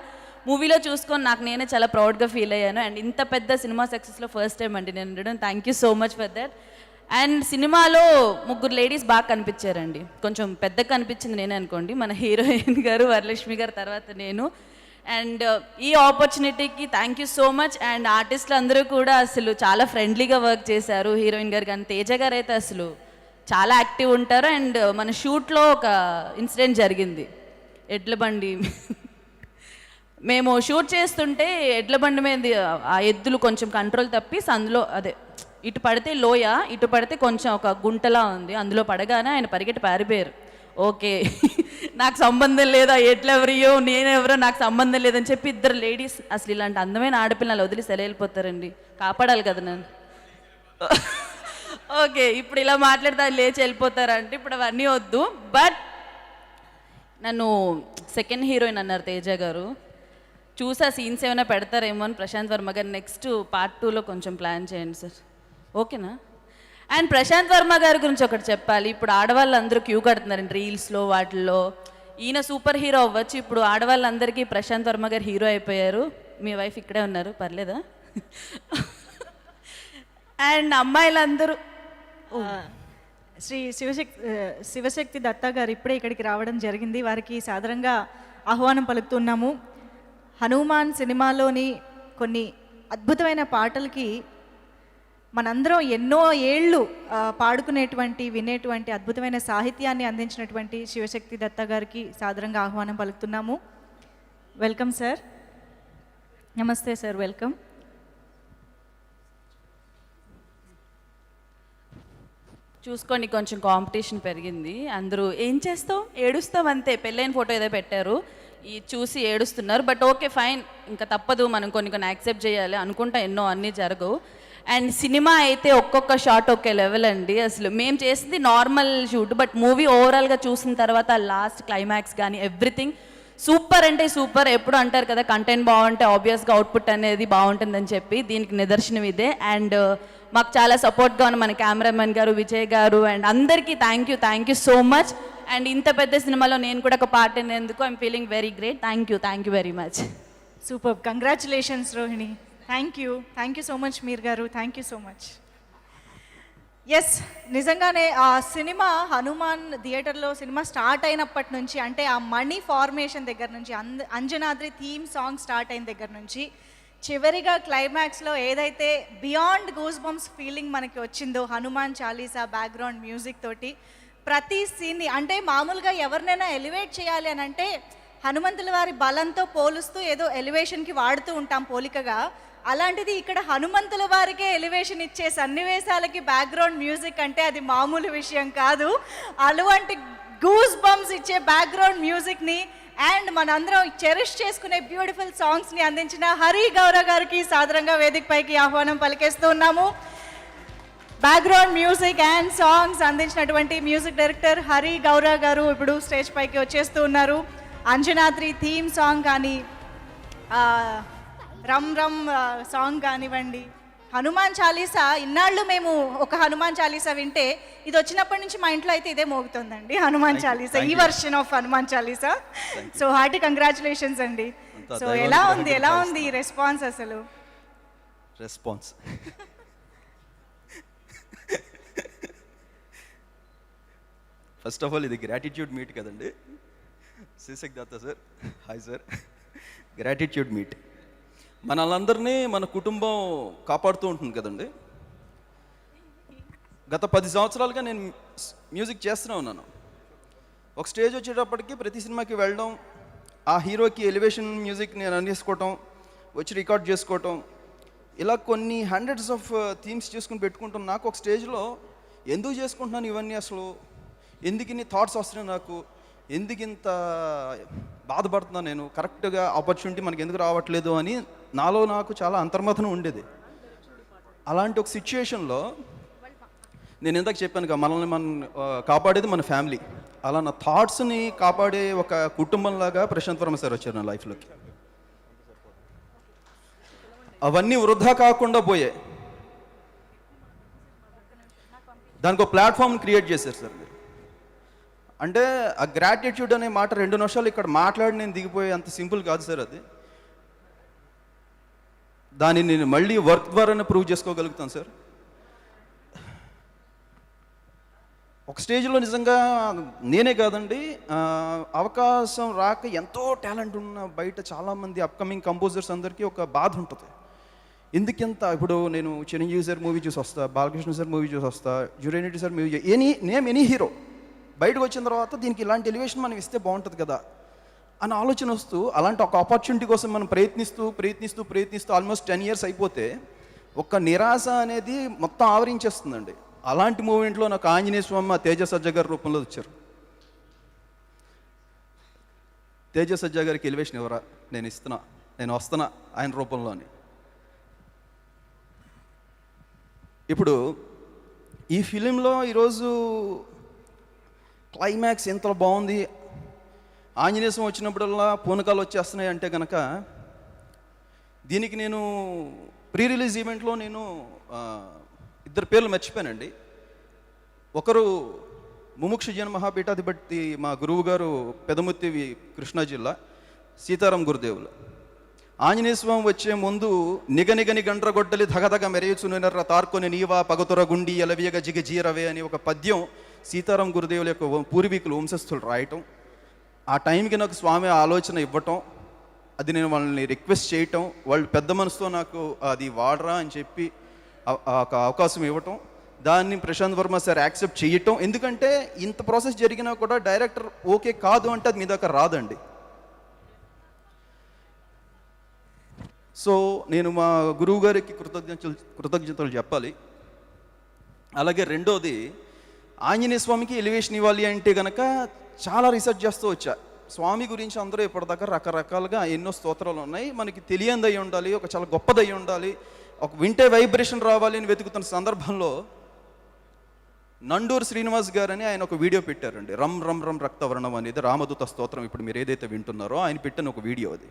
మూవీలో చూసుకొని నాకు నేనే చాలా ప్రౌడ్గా ఫీల్ అయ్యాను. అండ్ ఇంత పెద్ద సినిమా సక్సెస్లో ఫస్ట్ టైం అండి నేను ఉండడం. Thank you so much for that. And సినిమాలో 3 లేడీస్ బాగా కనిపించారండి. కొంచెం పెద్దగా కనిపించింది నేనే అనుకోండి, మన హీరోయిన్ గారు, వరలక్ష్మి గారు, తర్వాత నేను. అండ్ ఈ ఆపర్చునిటీకి thank you so much. And ఆర్టిస్టులు అందరూ కూడా అసలు చాలా ఫ్రెండ్లీగా వర్క్ చేశారు. హీరోయిన్ గారు కానీ తేజ గారు అయితే అసలు చాలా యాక్టివ్ ఉంటారు. అండ్ మన షూట్లో ఒక ఇన్సిడెంట్ జరిగింది, ఎడ్ల బండి మేము షూట్ చేస్తుంటే ఎడ్ల బండి మీద ఆ ఎద్దులు కొంచెం కంట్రోల్ తప్పి సందులో అదే ఇటు పడితే లోయ, ఇటు పడితే కొంచెం ఒక గుంటలా ఉంది, అందులో పడగానే ఆయన పరిగెట్టి పారిపోయారు. ఓకే నాకు సంబంధం లేదా, ఎట్లెవరియో నేనెవరో నాకు సంబంధం లేదని చెప్పి ఇద్దరు లేడీస్, అసలు ఇలాంటి అందమైన ఆడపిల్లలు వదిలి సెలవుపోతారండి, కాపాడాలి కదా నన్ను. ఓకే ఇప్పుడు ఇలా మాట్లాడితే లేచి వెళ్ళిపోతారంటే ఇప్పుడు అవన్నీ వద్దు. బట్ నన్ను సెకండ్ హీరోయిన్ అన్నారు తేజ గారు, చూసా సీన్స్ ఏమైనా పెడతారేమో అని ప్రశాంత్ వర్మ గారు నెక్స్ట్ పార్ట్ 2లో కొంచెం ప్లాన్ చేయండి సార్, ఓకేనా? అండ్ ప్రశాంత్ వర్మ గారి గురించి ఒకటి చెప్పాలి. ఇప్పుడు ఆడవాళ్ళందరూ క్యూ కడుతున్నారండి రీల్స్లో వాటిల్లో. ఈయన సూపర్ హీరో అవ్వచ్చు, ఇప్పుడు ఆడవాళ్ళందరికీ ప్రశాంత్ వర్మ గారు హీరో అయిపోయారు. మీ వైఫ్ ఇక్కడే ఉన్నారు, పర్లేదా? అండ్ అమ్మాయిలందరూ శ్రీ శివశక్తి దత్తా గారు ఇప్పుడే ఇక్కడికి రావడం జరిగింది, వారికి సాదరంగా ఆహ్వానం పలుకుతున్నాము. హనుమాన్ సినిమాలోని కొన్ని అద్భుతమైన పాటలకి మనందరం ఎన్నో ఏళ్ళు పాడుకునేటువంటి వినేటువంటి అద్భుతమైన సాహిత్యాన్ని అందించినటువంటి శివశక్తి దత్తా గారికి సాదరంగా ఆహ్వానం పలుకుతున్నాము. Welcome sir. నమస్తే సార్, వెల్కమ్. చూసుకోండి కొంచెం కాంపిటీషన్ పెరిగింది, అందరూ ఏం చేస్తాం ఏడుస్తాం అంతే, పెళ్ళైన ఫోటో ఏదో పెట్టారు ఈ చూసి ఏడుస్తున్నారు. బట్ ఓకే ఫైన్, ఇంకా తప్పదు, మనం కొన్ని యాక్సెప్ట్ చేయాలి అనుకుంటా, ఎన్నో అన్నీ జరగవు. అండ్ సినిమా అయితే ఒక్కొక్క షాట్ ఒకే లెవెల్ అండి. అసలు మేము చేసింది నార్మల్ షూట్, బట్ మూవీ ఓవరాల్గా చూసిన తర్వాత లాస్ట్ క్లైమాక్స్ కానీ ఎవ్రీథింగ్ సూపర్ అంటే సూపర్. ఎప్పుడు అంటారు కదా కంటెంట్ బాగుంటే ఆబ్వియస్గా అవుట్పుట్ అనేది బాగుంటుందని చెప్పి, దీనికి నిదర్శనం ఇదే. అండ్ మాకు చాలా సపోర్ట్గా ఉన్న మన కెమెరామెన్ గారు, విజయ్ గారు, అండ్ అందరికీ thank you so much. And ఇంత పెద్ద సినిమాలో నేను కూడా ఒక పార్ట్ అయినందుకు I'm feeling very great. Thank you very much. Super, congratulations Rohini. Thank you so much Mir garu, thank you so much. Yes, నిజంగానే ఆ సినిమా హనుమాన్ థియేటర్లో సినిమా స్టార్ట్ అయినప్పటి నుంచి, అంటే ఆ మనీ ఫార్మేషన్ దగ్గర నుంచి, అంజనాద్రి థీమ్ సాంగ్ స్టార్ట్ అయిన దగ్గర నుంచి చివరిగా క్లైమాక్స్లో ఏదైతే బియాండ్ గూస్ బంప్స్ ఫీలింగ్ మనకి వచ్చిందో హనుమాన్ చాలీసా బ్యాక్గ్రౌండ్ మ్యూజిక్ తోటి ప్రతి సీన్ని, అంటే మామూలుగా ఎవరినైనా ఎలివేట్ చేయాలి అని అంటే హనుమంతుల వారి బలంతో పోలుస్తూ ఏదో ఎలివేషన్కి వాడుతూ ఉంటాం పోలికగా, అలాంటిది ఇక్కడ హనుమంతుల వారికే ఎలివేషన్ ఇచ్చే సన్నివేశాలకి బ్యాక్గ్రౌండ్ మ్యూజిక్ అంటే అది మామూలు విషయం కాదు. అటువంటి గూస్ బంప్స్ ఇచ్చే బ్యాక్గ్రౌండ్ మ్యూజిక్ని అండ్ మనందరం చెరిష్ చేసుకునే బ్యూటిఫుల్ సాంగ్స్ని అందించిన హరి గౌర గారికి సాదరంగా వేదికపైకి ఆహ్వానం పలికేస్తూ ఉన్నాము. బ్యాక్గ్రౌండ్ మ్యూజిక్ అండ్ సాంగ్స్ అందించినటువంటి మ్యూజిక్ డైరెక్టర్ హరి గౌర గారు ఇప్పుడు స్టేజ్ పైకి వచ్చేస్తూ ఉన్నారు. అంజనాద్రి థీమ్ సాంగ్ కానీ, రమ్ రమ్ సాంగ్ కానివ్వండి, హనుమాన్ చాలీసా, ఇన్నాళ్ళు మేము ఒక హనుమాన్ చాలీసా వింటే ఇది వచ్చినప్పటి నుంచి మా ఇంట్లో అయితే ఇదే మోగుతుందండి, హనుమాన్ చాలీసా, ఈ version of Hanuman Chalisa. So hearty congratulations అండి. సో ఎలా ఉంది ఈ రెస్పాన్స్? అసలు రెస్పాన్స్ ఫస్ట్ ఆఫ్ ఆల్ ఇది గ్రాటిట్యూడ్ మీట్ కదండి. Shivashakti Datta sir, hi sir. Gratitude meet మనల్ందరినీ మన కుటుంబం కాపాడుతూ ఉంటుంది కదండి. గత 10 సంవత్సరాలుగా నేను మ్యూజిక్ చేస్తూనే ఉన్నాను. ఒక స్టేజ్ వచ్చేటప్పటికి ప్రతి సినిమాకి వెళ్ళడం, ఆ హీరోకి ఎలివేషన్ మ్యూజిక్ నేను అందించుకోవటం, వచ్చి రికార్డ్ చేసుకోవటం, ఇలా కొన్ని హండ్రెడ్స్ ఆఫ్ థీమ్స్ చేసుకుని పెట్టుకుంటాం. నాకు ఒక స్టేజ్లో ఎందుకు చేసుకుంటున్నాను ఇవన్నీ, అసలు ఎందుకు ఇన్ని థాట్స్ వస్తున్నాయి నాకు, ఎందుకు ఇంత బాధపడుతున్నాను నేను, కరెక్ట్గా ఆపర్చునిటీ మనకి ఎందుకు రావట్లేదు అని నాలో నాకు చాలా అంతర్మథనం ఉండేది. అలాంటి ఒక సిచ్యుయేషన్లో నేను ఇందాక చెప్పాను మనల్ని మనం కాపాడేది మన ఫ్యామిలీ, అలా నా థాట్స్ని కాపాడే ఒక కుటుంబంలాగా ప్రశాంత్ వర్మ సార్ వచ్చారు నా లైఫ్లోకి. అవన్నీ వృధా కాకుండా పోయాయి. దానికి ఒక ప్లాట్ఫామ్ క్రియేట్ చేశారు సార్ మీరు. అంటే ఆ గ్రాటిట్యూడ్ అనే మాట 2 నిమిషాలు ఇక్కడ మాట్లాడి నేను దిగిపోయే అంత సింపుల్ కాదు సార్ అది. దాన్ని నేను మళ్ళీ వర్క్ ద్వారానే ప్రూవ్ చేసుకోగలుగుతాను సార్. ఒక స్టేజ్లో నిజంగా నేనే కాదండి, అవకాశం రాక ఎంతో టాలెంట్ ఉన్న బయట చాలామంది అప్కమింగ్ కంపోజర్స్ అందరికీ ఒక బాధ ఉంటుంది. ఎందుకింత, ఇప్పుడు నేను చిరంజీవి సార్ మూవీ చూసి వస్తా, బాలకృష్ణ సార్ మూవీ చూసి వస్తా, జురేనిటీ సార్ మూవీ, ఎనీ హీరో బయటకు వచ్చిన తర్వాత దీనికి ఇలాంటి ఎలివేషన్ మనం ఇస్తే బాగుంటుంది కదా అని ఆలోచన వస్తూ అలాంటి ఒక ఆపర్చునిటీ కోసం మనం ప్రయత్నిస్తూ ఆల్మోస్ట్ 10 years అయిపోతే ఒక నిరాశ అనేది మొత్తం ఆవరించేస్తుందండి. అలాంటి మూమెంట్లో నాకు ఆంజనేయ స్వామి ఆ తేజ సజ్జ గారి రూపంలో వచ్చారు. తేజ సజ్జ గారికి ఎలివేషన్ ఎవరా, నేను వస్తున్నా ఆయన రూపంలోని. ఇప్పుడు ఈ ఫిలింలో ఈరోజు క్లైమాక్స్ ఎంత బాగుంది, ఆంజనేయ స్వామి వచ్చినప్పుడల్లా పూనకాలు వచ్చేస్తున్నాయి అంటే కనుక దీనికి నేను ప్రీ రిలీజ్ ఈవెంట్లో నేను 2 పేర్లు మర్చిపోయానండి. ఒకరు ముముక్ష జన మహాపీఠాధిపతి మా గురువు గారు పెదముత్తి కృష్ణా జిల్లా సీతారాం గురుదేవులు. ఆంజనేయ స్వామి వచ్చే ముందు నిగనిగని గండ్రగొడ్డలి ధగధగ మెరయుచునునర్ర తార్కొని నీవా పగతుర గుండి ఎలవియగ జిగజీరవే అని ఒక పద్యం సీతారాం గురుదేవుల యొక్క పూర్వీకులు వంశస్థులు రాయటం, ఆ టైంకి నాకు స్వామి ఆలోచన ఇవ్వటం, అది నేను వాళ్ళని రిక్వెస్ట్ చేయటం, వాళ్ళు పెద్ద మనసుతో నాకు అది వాడరా అని చెప్పి ఒక అవకాశం ఇవ్వటం, దాన్ని ప్రశాంత్ వర్మ సార్ యాక్సెప్ట్ చేయటం. ఎందుకంటే ఇంత ప్రాసెస్ జరిగినా కూడా డైరెక్టర్ ఓకే కాదు అంటే అది మీ దగ్గర రాదండి. సో నేను మా గురువు గారికి కృతజ్ఞతలు చెప్పాలి. అలాగే రెండోది, ఆంజనేయ స్వామికి ఎలివేషన్ ఇవ్వాలి అంటే కనుక చాలా రీసెర్చ్ చేస్తూ వచ్చా. స్వామి గురించి అందరూ ఇప్పటిదాకా రకరకాలుగా ఎన్నో స్తోత్రాలు ఉన్నాయి, మనకి తెలియంది అయి ఉండాలి, ఒక చాలా గొప్పది అయి ఉండాలి, ఒక వింటే వైబ్రేషన్ రావాలి అని వెతుకుతున్న సందర్భంలో నండూరు శ్రీనివాస్ గారని ఆయన ఒక వీడియో పెట్టారండి. రమ్ రమ్ రమ్ రక్తవర్ణం అనేది రామదూత స్తోత్రం. ఇప్పుడు మీరు ఏదైతే వింటున్నారో ఆయన పెట్టిన ఒక వీడియో అది.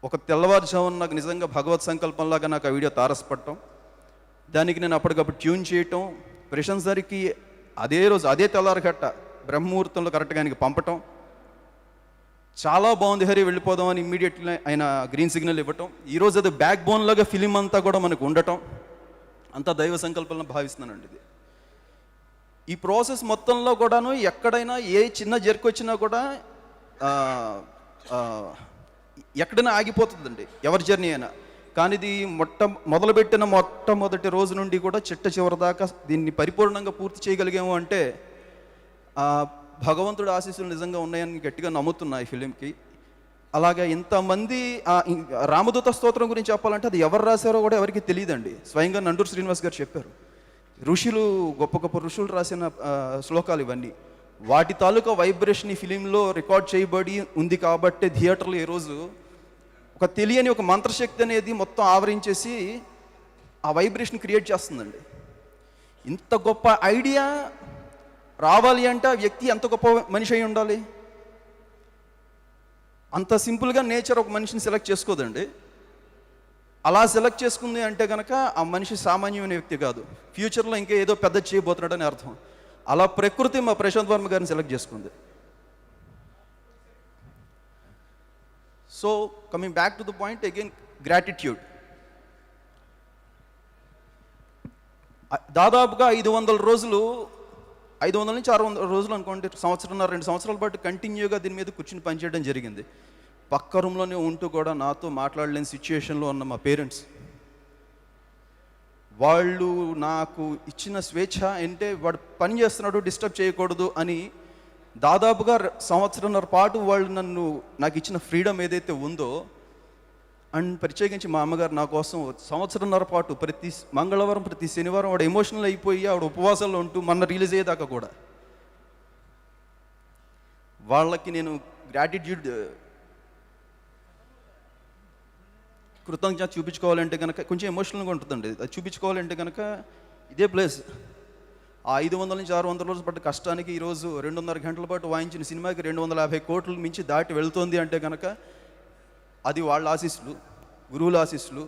ఒక తెల్లవారుజామున నాకు నిజంగా భగవత్ సంకల్పంలాగా నాకు ఆ వీడియో తారసపడటం, దానికి నేను అప్పటికప్పుడు ట్యూన్ చేయటం, ప్రశాంత్ సార్కి అదే రోజు అదే తెల్లారగట్ట బ్రహ్మముహూర్తంలో కరెక్ట్గా ఆయనకి పంపటం, చాలా బాగుంది హరి వెళ్ళిపోదాం అని ఇమ్మీడియట్లీ ఆయన గ్రీన్ సిగ్నల్ ఇవ్వటం, ఈరోజు అది బ్యాక్ బోన్ లాగా ఫిలిం అంతా కూడా మనకు ఉండటం, అంతా దైవ సంకల్పంలో భావిస్తున్నానండి. ఇది ఈ ప్రాసెస్ మొత్తంలో కూడాను ఎక్కడైనా ఏ చిన్న జర్క్ వచ్చినా కూడా ఎక్కడైనా ఆగిపోతుందండి ఎవరి జర్నీ అయినా. కానీ ఇది మొదలుపెట్టిన మొట్టమొదటి రోజు నుండి కూడా చిట్ట చివరి దాకా దీన్ని పరిపూర్ణంగా పూర్తి చేయగలిగాము అంటే భగవంతుడి ఆశీస్సులు నిజంగా ఉన్నాయని గట్టిగా నమ్ముతున్నా ఈ ఫిలింకి. అలాగే ఇంతమంది రామదూత స్తోత్రం గురించి చెప్పాలంటే అది ఎవరు రాశారో కూడా ఎవరికి తెలియదండి. స్వయంగా నండూరు శ్రీనివాస్ గారు చెప్పారు. ఋషులు గొప్ప గొప్ప ఋషులు రాసిన శ్లోకాలు ఇవన్నీ. వాటి తాలూకా వైబ్రేషన్ ఈ ఫిలింలో రికార్డ్ చేయబడి ఉంది కాబట్టి థియేటర్లో ఈరోజు ఒక తెలియని ఒక మంత్రశక్తి అనేది మొత్తం ఆవరించేసి ఆ వైబ్రేషన్ క్రియేట్ చేస్తుందండి. ఇంత గొప్ప ఐడియా రావాలి అంటే ఆ వ్యక్తి ఎంత గొప్ప మనిషి అయి ఉండాలి. అంత సింపుల్గా నేచర్ ఒక మనిషిని సెలెక్ట్ చేసుకోదండి. అలా సెలెక్ట్ చేసుకుంది అంటే కనుక ఆ మనిషి సామాన్యమైన వ్యక్తి కాదు, ఫ్యూచర్లో ఇంకా ఏదో పెద్ద చేయబోతున్నాడని అర్థం. అలా ప్రకృతి మా ప్రశాంత్ వర్మ గారిని సెలెక్ట్ చేసుకుంది. So coming back to the point again, gratitude. దాదాపుగా 500 రోజులు, 500 నుంచి 600 రోజులు అనుకోండి, సంవత్సరంన్నర 2 సంవత్సరాల పాటు కంటిన్యూగా దీని మీద కూర్చుని పనిచేయడం జరిగింది. పక్క రూమ్లోనే ఉంటూ కూడా నాతో మాట్లాడలేని సిచ్యుయేషన్లో ఉన్న మా పేరెంట్స్, వాళ్ళు నాకు ఇచ్చిన స్వేచ్ఛ అంటే వాడు పని చేస్తున్నాడు డిస్టర్బ్ చేయకూడదు అని దాదాపుగా సంవత్సరంన్నర పాటు వాళ్ళు నాకు ఇచ్చిన ఫ్రీడమ్ ఏదైతే ఉందో, అండ్ ప్రత్యేకించి మా అమ్మగారు నా కోసం సంవత్సరంన్నర పాటు ప్రతి మంగళవారం ప్రతి శనివారం ఆవిడ ఎమోషనల్ అయిపోయి ఆవిడ ఉపవాసాల్లో ఉంటూ మొన్న రిలీజ్ అయ్యేదాకా కూడా వాళ్ళకి నేను గ్రాటిట్యూడ్ కృతజ్ఞత చూపించుకోవాలంటే కనుక కొంచెం ఎమోషనల్గా ఉంటుందండి. అది చూపించుకోవాలంటే కనుక ఇదే ప్లేస్. ఆ 500 నుంచి 600 రోజులు పడ్డ కష్టానికి ఈరోజు 2.5 గంటల పాటు వాయించిన సినిమాకి 250 కోట్లు మించి దాటి వెళ్తోంది అంటే కనుక అది వాళ్ళ ఆశీస్సులు, గురువుల ఆశీస్సులు,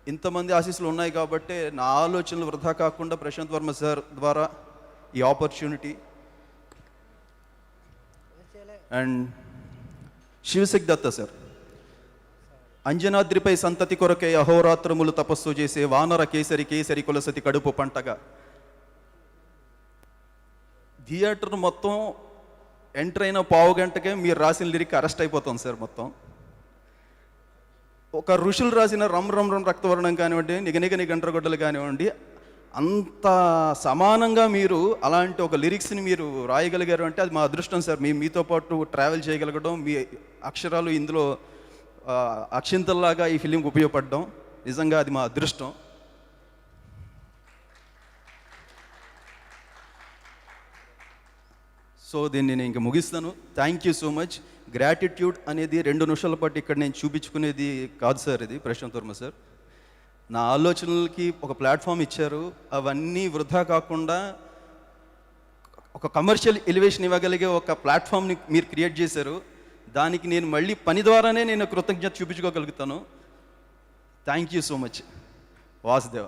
ఇంతమంది ఆశీస్సులు ఉన్నాయి కాబట్టి నా ఆలోచనలు వృధా కాకుండా ప్రశాంత్ వర్మ సార్ ద్వారా ఈ opportunity and Shivashakti Datta sir, అంజనాద్రిపై సంతతి కొరకే అహోరాత్రములు తపస్సు చేసే వానర కేసరి కేసరి కులసతి కడుపు పంటగా. థియేటర్ మొత్తం ఎంటర్ అయిన పావు గంటకే మీరు రాసిన లిరిక్ అరెస్ట్ అయిపోతుంది సార్. మొత్తం ఒక ఋషులు రాసిన రమ్ రమ్ రమ్ రక్తవర్ణం కానివ్వండి, నిగనిగని గండ్రగొడ్డలు కానివ్వండి, అంత సమానంగా మీరు అలాంటి ఒక లిరిక్స్ని మీరు రాయగలిగారు అంటే అది మా అదృష్టం సార్. మీతో పాటు ట్రావెల్ చేయగలగడం, మీ అక్షరాలు ఇందులో అక్షింతల్లాగా ఈ ఫిలింకి ఉపయోగపడడం నిజంగా అది మా అదృష్టం. సో దీన్ని నేను ఇంకా ముగిస్తాను. Thank you so much. Gratitude అనేది 2 నిమిషాల పాటు ఇక్కడ నేను చూపించుకునేది కాదు సార్. ఇది ప్రశాంత్ వర్మ సార్ నా ఆలోచనలకి ఒక ప్లాట్ఫామ్ ఇచ్చారు. అవన్నీ వృధా కాకుండా ఒక కమర్షియల్ ఎలివేషన్ ఇవ్వగలిగే ఒక ప్లాట్ఫామ్ని మీరు క్రియేట్ చేశారు. దానికి నేను మళ్ళీ పని ద్వారానే నేను కృతజ్ఞత చూపించుకోగలుగుతాను. Thank you so much Vasudeva.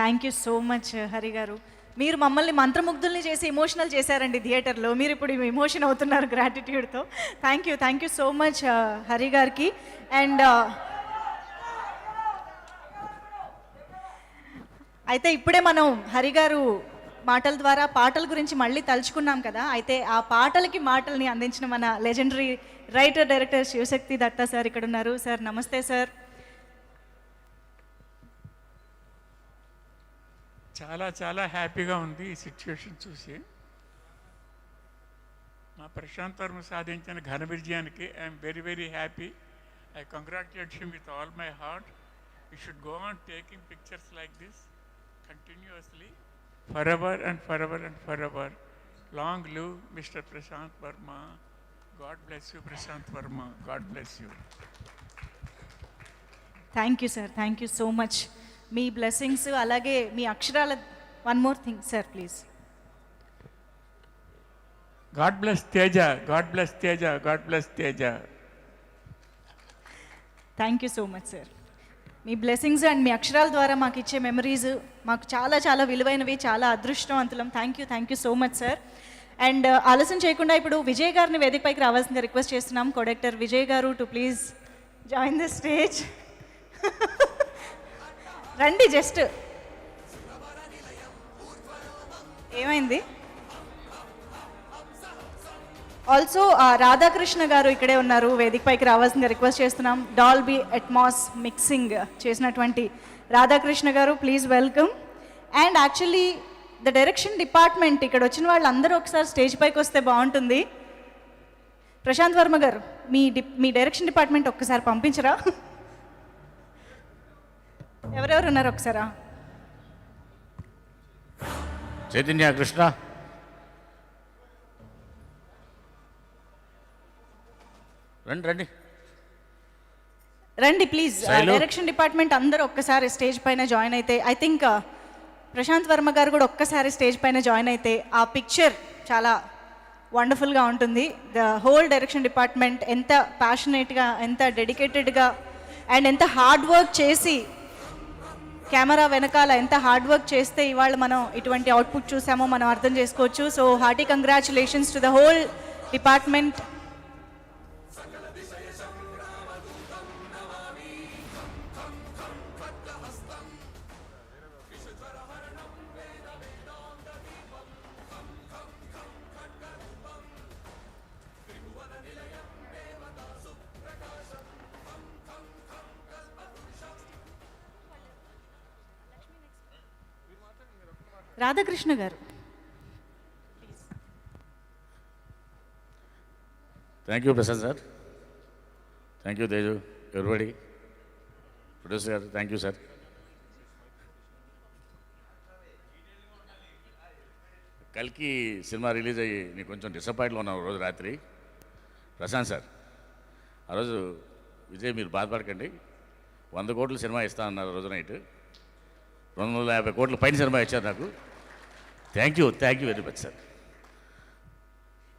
Thank you so much Hari garu. మీరు మమ్మల్ని మంత్రముగ్ధుల్ని చేసి ఎమోషనల్ చేశారండి థియేటర్లో. మీరు ఇప్పుడు ఎమోషన్ అవుతున్నారు గ్రాటిట్యూడ్తో. Thank you so much Hari గారికి. అండ్ అయితే ఇప్పుడే మనం హరి గారు మాటల ద్వారా పాటల గురించి మళ్ళీ తలుచుకున్నాం కదా. అయితే ఆ పాటలకి మాటల్ని అందించిన మన legendary writer director Sivasakthi Datta sir ఇక్కడ ఉన్నారు. సార్ నమస్తే సార్. చాలా చాలా హ్యాపీగా ఉంది ఈ సిచ్యువేషన్ చూసి. మా ప్రశాంత్ వర్మ సాధించిన ఘన విజయానికి I'm very very happy. I congratulate him with all my heart. You should go on taking pictures like this continuously forever and forever and forever. Long live Mr. Prashant Verma. God bless you, Prashant Verma. God bless you. Thank you sir. Thank you so much. మీ blessings అలాగే మీ అక్షరాల one more thing sir please. God bless Teja. God bless Teja. God bless Teja. Thank you so much sir. మీ blessings and మీ అక్షరాల ద్వారా మాకు ఇచ్చే మెమరీస్ మాకు చాలా చాలా విలువైనవి, చాలా అదృష్టవంతులం. Thank you so much sir. And ఆలస్యం చేయకుండా ఇప్పుడు విజయ్ గారిని వేదికపైకి రావాల్సిందిగా రిక్వెస్ట్ చేస్తున్నాం. కొడెక్టర్ విజయ్ గారు to please join the stage. రండి. జస్ట్ ఏమైంది? ఆల్సో రాధాకృష్ణ గారు ఇక్కడే ఉన్నారు. వేదికపైకి రావాల్సిందిగా రిక్వెస్ట్ చేస్తున్నాం. డాల్బీ అట్మాస్ మిక్సింగ్ చేసినటువంటి రాధాకృష్ణ గారు please welcome. And actually the direction department ఇక్కడ వచ్చిన వాళ్ళందరూ ఒకసారి స్టేజ్ పైకి వస్తే బాగుంటుంది. ప్రశాంత్ వర్మ గారు మీ డైరెక్షన్ డిపార్ట్మెంట్ ఒక్కసారి పంపించరా? ఎవరెవరు ఉన్నారు ఒకసారా? చైతన్య, కృష్ణ, రండి రండి ప్లీజ్. డైరెక్షన్ డిపార్ట్మెంట్ అందరూ ఒక్కసారి స్టేజ్ పైన జాయిన్ అయితే, ఐ థింక్ ప్రశాంత్ వర్మ గారు కూడా ఒక్కసారి స్టేజ్ పైన జాయిన్ అయితే ఆ పిక్చర్ చాలా వండర్ఫుల్గా ఉంటుంది. ద హోల్ డైరెక్షన్ డిపార్ట్మెంట్ ఎంత ప్యాషనేట్గా, ఎంత డెడికేటెడ్గా అండ్ ఎంత హార్డ్ వర్క్ చేసి కెమెరా వెనకాల ఎంత హార్డ్ వర్క్ చేస్తే ఇవాళ మనం ఇటువంటి అవుట్పుట్ చూసామో మనం అర్థం చేసుకోవచ్చు. So hearty congratulations to the whole department. Radhakrishna garu. Thank you Prasad sir. Thank you Teju, ఎవరిబడి, producer garu, thank you sir. కల్కి సినిమా రిలీజ్ అయ్యి నేను కొంచెం డిసప్పాయింట్లో ఉన్నాను రోజు రాత్రి. ప్రశాంత్ సార్ ఆ రోజు విజయ్ మీరు బాధపడకండి, 100 కోట్ల సినిమా ఇస్తా అన్నారు రోజు నైట్. 250 కోట్ల పైన సినిమా ఇచ్చారు నాకు. Thank you very much sir.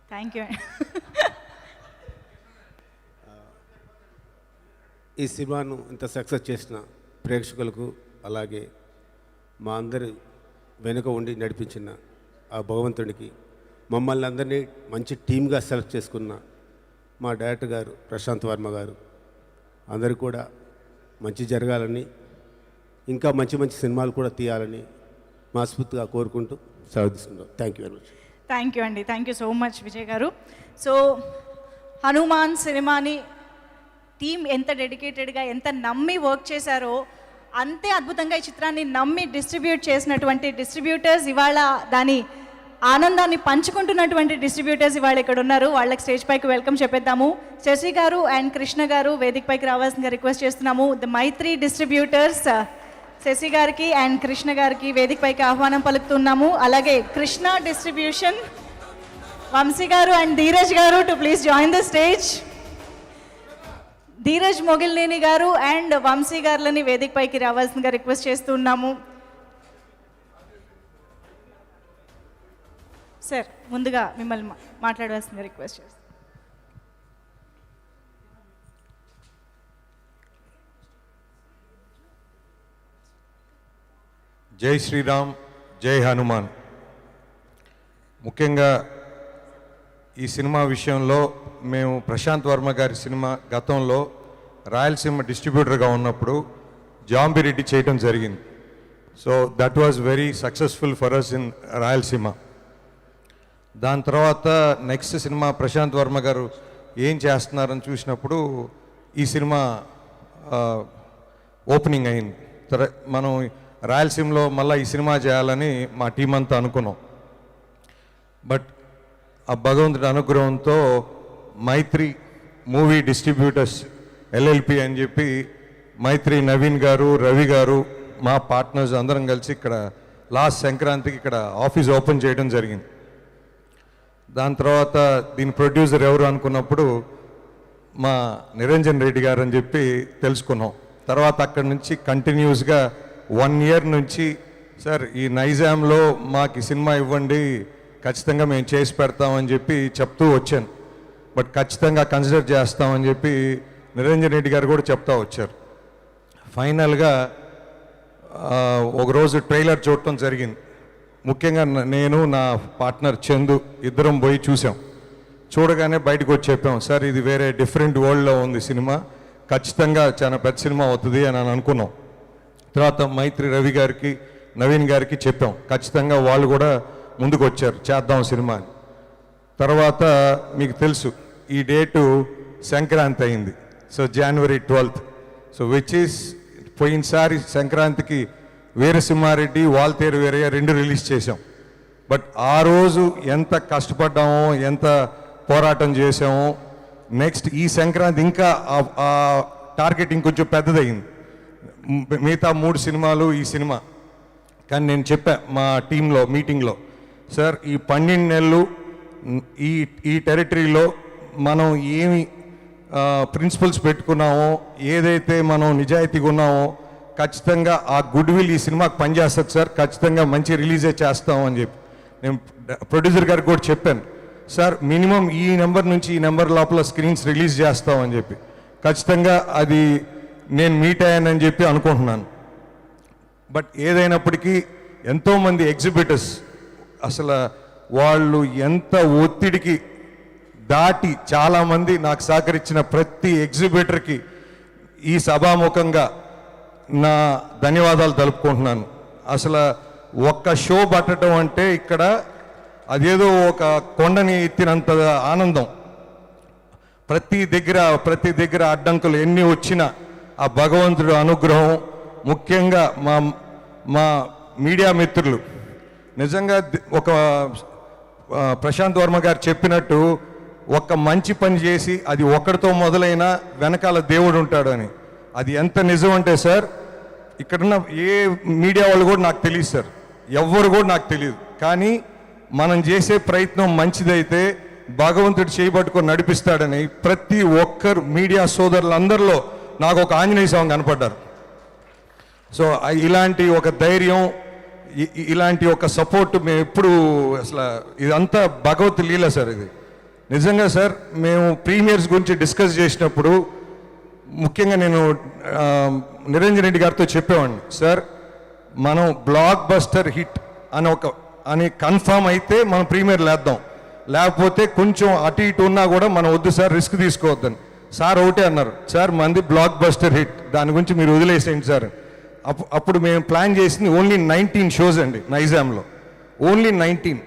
Thank you. ఈ సినిమాను ఇంత సక్సెస్ చేసిన ప్రేక్షకులకు, అలాగే మా అందరి వెనుక ఉండి నడిపించిన ఆ భగవంతుడికి, మమ్మల్ని అందరినీ మంచి టీమ్గా సెలెక్ట్ చేసుకున్న మా డైరెక్టర్ గారు ప్రశాంత్ వర్మ గారు, అందరూ కూడా మంచి జరగాలని, ఇంకా మంచి మంచి సినిమాలు కూడా తీయాలని మనస్ఫూర్తిగా కోరుకుంటూ సెలవు తీసుకుంటాం. Thank you very much. Thank you అండి. Thank you so much Vijay garu. So Hanuman సినిమాని టీం ఎంత డెడికేటెడ్గా, ఎంత నమ్మి వర్క్ చేశారో అంతే అద్భుతంగా ఈ చిత్రాన్ని నమ్మి డిస్ట్రిబ్యూట్ చేసినటువంటి డిస్ట్రిబ్యూటర్స్, ఇవాళ దాని ఆనందాన్ని పంచుకుంటున్నటువంటి డిస్ట్రిబ్యూటర్స్ ఇవాళ ఇక్కడ ఉన్నారు. వాళ్ళకి స్టేజ్ పైకి వెల్కమ్ చెప్పేద్దాము. శశి గారు అండ్ కృష్ణ గారు వేదిక పైకి రావాల్సిందిగా రిక్వెస్ట్ చేస్తున్నాము. ద మైత్రి డిస్ట్రిబ్యూటర్స్ శశి గారికి అండ్ కృష్ణ గారికి వేదిక పైకి ఆహ్వానం పలుకుతున్నాము. అలాగే కృష్ణ డిస్ట్రిబ్యూషన్ వంశీ గారు and Dheeraj garu to please join the stage. Dheeraj Mogilineni garu and Vamsi గారులని వేదిక పైకి రావాల్సిందిగా రిక్వెస్ట్ చేస్తున్నాము. సార్ ముందుగా మిమ్మల్ని మాట్లాడవలసిందిగా రిక్వెస్ట్ చేస్తాను. జై శ్రీరామ్, జై హనుమాన్. ముఖ్యంగా ఈ సినిమా విషయంలో మేము ప్రశాంత్ వర్మ గారి సినిమా గతంలో రాయలసీమ డిస్ట్రిబ్యూటర్గా ఉన్నప్పుడు జాంబిరెడ్డి చేయడం జరిగింది. So that was very successful for us in Rayalaseema. దాని తర్వాత నెక్స్ట్ సినిమా ప్రశాంత్ వర్మ గారు ఏం చేస్తున్నారని చూసినప్పుడు ఈ సినిమా ఓపెనింగ్ అయింది. మనం రాయలసీమలో మళ్ళీ ఈ సినిమా చేయాలని మా టీం అంతా అనుకున్నాం. బట్ ఆ భగవంతుడి అనుగ్రహంతో మైత్రి మూవీ డిస్ట్రిబ్యూటర్స్ ఎల్ఎల్పి అని చెప్పి మైత్రి నవీన్ గారు, రవి గారు, మా పార్ట్నర్స్ అందరం కలిసి ఇక్కడ లాస్ట్ సంక్రాంతికి ఇక్కడ ఆఫీస్ ఓపెన్ చేయడం జరిగింది. దాని తర్వాత దీని ప్రొడ్యూసర్ ఎవరు అనుకున్నప్పుడు మా నిరంజన్ రెడ్డి గారు అని చెప్పి తెలుసుకున్నాం. తర్వాత అక్కడి నుంచి కంటిన్యూస్గా 1 year నుంచి సార్ ఈ నైజాంలో మాకు ఈ సినిమా ఇవ్వండి, ఖచ్చితంగా మేము చేసి పెడతామని చెప్పి చెప్తూ వచ్చాను. బట్ ఖచ్చితంగా కన్సిడర్ చేస్తామని చెప్పి నిరంజన్ రెడ్డి గారు కూడా చెప్తా వచ్చారు. ఫైనల్గా ఒకరోజు ట్రైలర్ చూడటం జరిగింది. ముఖ్యంగా నేను నా పార్ట్నర్ చందు ఇద్దరం పోయి చూసాం. చూడగానే బయటకు వచ్చి చెప్పాం, సార్ ఇది వేరే డిఫరెంట్ వరల్డ్లో ఉంది సినిమా, ఖచ్చితంగా చాలా పెద్ద సినిమా అవుతుంది అని అనుకున్నాం. తర్వాత మైత్రి రవి గారికి, నవీన్ గారికి చెప్పాం, ఖచ్చితంగా వాళ్ళు కూడా ముందుకు వచ్చారు చేద్దాం సినిమా అని. తర్వాత మీకు తెలుసు ఈ డేటు సంక్రాంతి అయింది. So January 12th. So which is పోయినసారి సంక్రాంతికి వీరసింహారెడ్డి, వాల్తేరు వీరయ్య 2 రిలీజ్ చేసాం. బట్ ఆ రోజు ఎంత కష్టపడ్డామో, ఎంత పోరాటం చేసామో, నెక్స్ట్ ఈ సంక్రాంతి ఇంకా ఆ టార్గెట్ ఇంకొంచెం పెద్దదయింది. మిగతా 3 సినిమాలు ఈ సినిమా. కానీ నేను చెప్పా మా టీంలో మీటింగ్లో, సార్ ఈ 12 నెలలు ఈ టెరిటరీలో మనం ఏమి ప్రిన్సిపల్స్ పెట్టుకున్నామో, ఏదైతే మనం నిజాయితీగా ఉన్నామో, ఖచ్చితంగా ఆ గుడ్ విల్ ఈ సినిమాకి పనిచేస్తుంది సార్, ఖచ్చితంగా మంచి రిలీజే చేస్తాం అని చెప్పి నేను ప్రొడ్యూసర్ గారికి కూడా చెప్పాను. సార్ మినిమం ఈ నెంబర్ నుంచి ఈ నెంబర్ లోపల స్క్రీన్స్ రిలీజ్ చేస్తామని చెప్పి ఖచ్చితంగా అది నేను మీట్ అయ్యానని చెప్పి అనుకుంటున్నాను. బట్ ఏదైనప్పటికీ ఎంతోమంది ఎగ్జిబిటర్స్ అసలు వాళ్ళు ఎంత ఒత్తిడికి దాటి చాలామంది నాకు సహకరించిన ప్రతి ఎగ్జిబిటర్కి ఈ సభాముఖంగా నా ధన్యవాదాలు తెలుపుకుంటున్నాను. అసలు ఒక్క షో పట్టడం అంటే ఇక్కడ అదేదో ఒక కొండని ఎత్తినంత ఆనందం. ప్రతి దగ్గర అడ్డంకులు ఎన్ని వచ్చినా ఆ భగవంతుడు అనుగ్రహం, ముఖ్యంగా మా మీడియా మిత్రులు నిజంగా ఒక ప్రశాంత్ వర్మ గారు చెప్పినట్టు ఒక మంచి పని చేసి అది ఒక్కడితో మొదలైన వెనకాల దేవుడు ఉంటాడు అని. అది ఎంత నిజం అంటే సార్, ఇక్కడున్న ఏ మీడియా వాళ్ళు కూడా నాకు తెలియదు సార్, ఎవ్వరు కూడా నాకు తెలియదు. కానీ మనం చేసే ప్రయత్నం మంచిదైతే భగవంతుడు చేయబట్టుకొని నడిపిస్తాడని ప్రతి ఒక్కరు మీడియా సోదరులందరిలో నాకు ఒక ఆంజనేయ స్వామి కనపడ్డారు. సో ఇలాంటి ఒక ధైర్యం, ఇలాంటి ఒక సపోర్ట్ మేము ఎప్పుడు అసలు ఇదంతా భగవత్ లీల సార్. ఇది నిజంగా సార్ మేము ప్రీమియర్స్ గురించి డిస్కస్ చేసినప్పుడు ముఖ్యంగా నేను నిరంజన్ రెడ్డి గారితో చెప్పేవాడిని, సార్ మనం బ్లాక్ బస్టర్ హిట్ అని కన్ఫామ్ అయితే మనం ప్రీమియర్ లేద్దాం, లేకపోతే కొంచెం అటు ఇటు ఉన్నా కూడా మనం వద్దు సార్, రిస్క్ తీసుకోవద్దని. సార్ ఒకటే అన్నారు, సార్ మంది బ్లాక్ బస్టర్ హిట్, దాని గురించి మీరు వదిలేసేయండి సార్. అప్పుడు మేము ప్లాన్ చేసింది ఓన్లీ 19 షోస్ అండి నైజాంలో. ఓన్లీ 19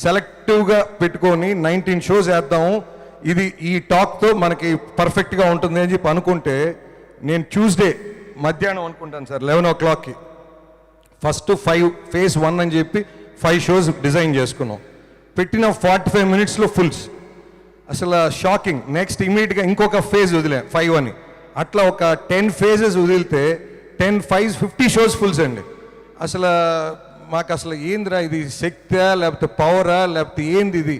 సెలెక్టివ్గా పెట్టుకొని 19 షోస్ వేద్దాము, ఇది ఈ టాక్తో మనకి పర్ఫెక్ట్గా ఉంటుంది అని చెప్పి అనుకుంటే, నేను ట్యూస్డే మధ్యాహ్నం అనుకుంటాను సార్ 11 o'clockకి ఫస్ట్ 5 phase 1 అని చెప్పి 5 shows డిజైన్ చేసుకున్నాం. పెట్టిన 45 minutesలో ఫుల్స్. అసలు షాకింగ్. నెక్స్ట్ ఇమీడియట్గా ఇంకొక ఫేజ్ వదిలే 5 అని. అట్లా ఒక 10 phases వదిలితే 10 5 50 shows ఫుల్స్ అండి. అసలు మాకు అసలు ఏందిరా ఇది, శక్తా లేకపోతే పవరా లేకపోతే ఏంది ఇది?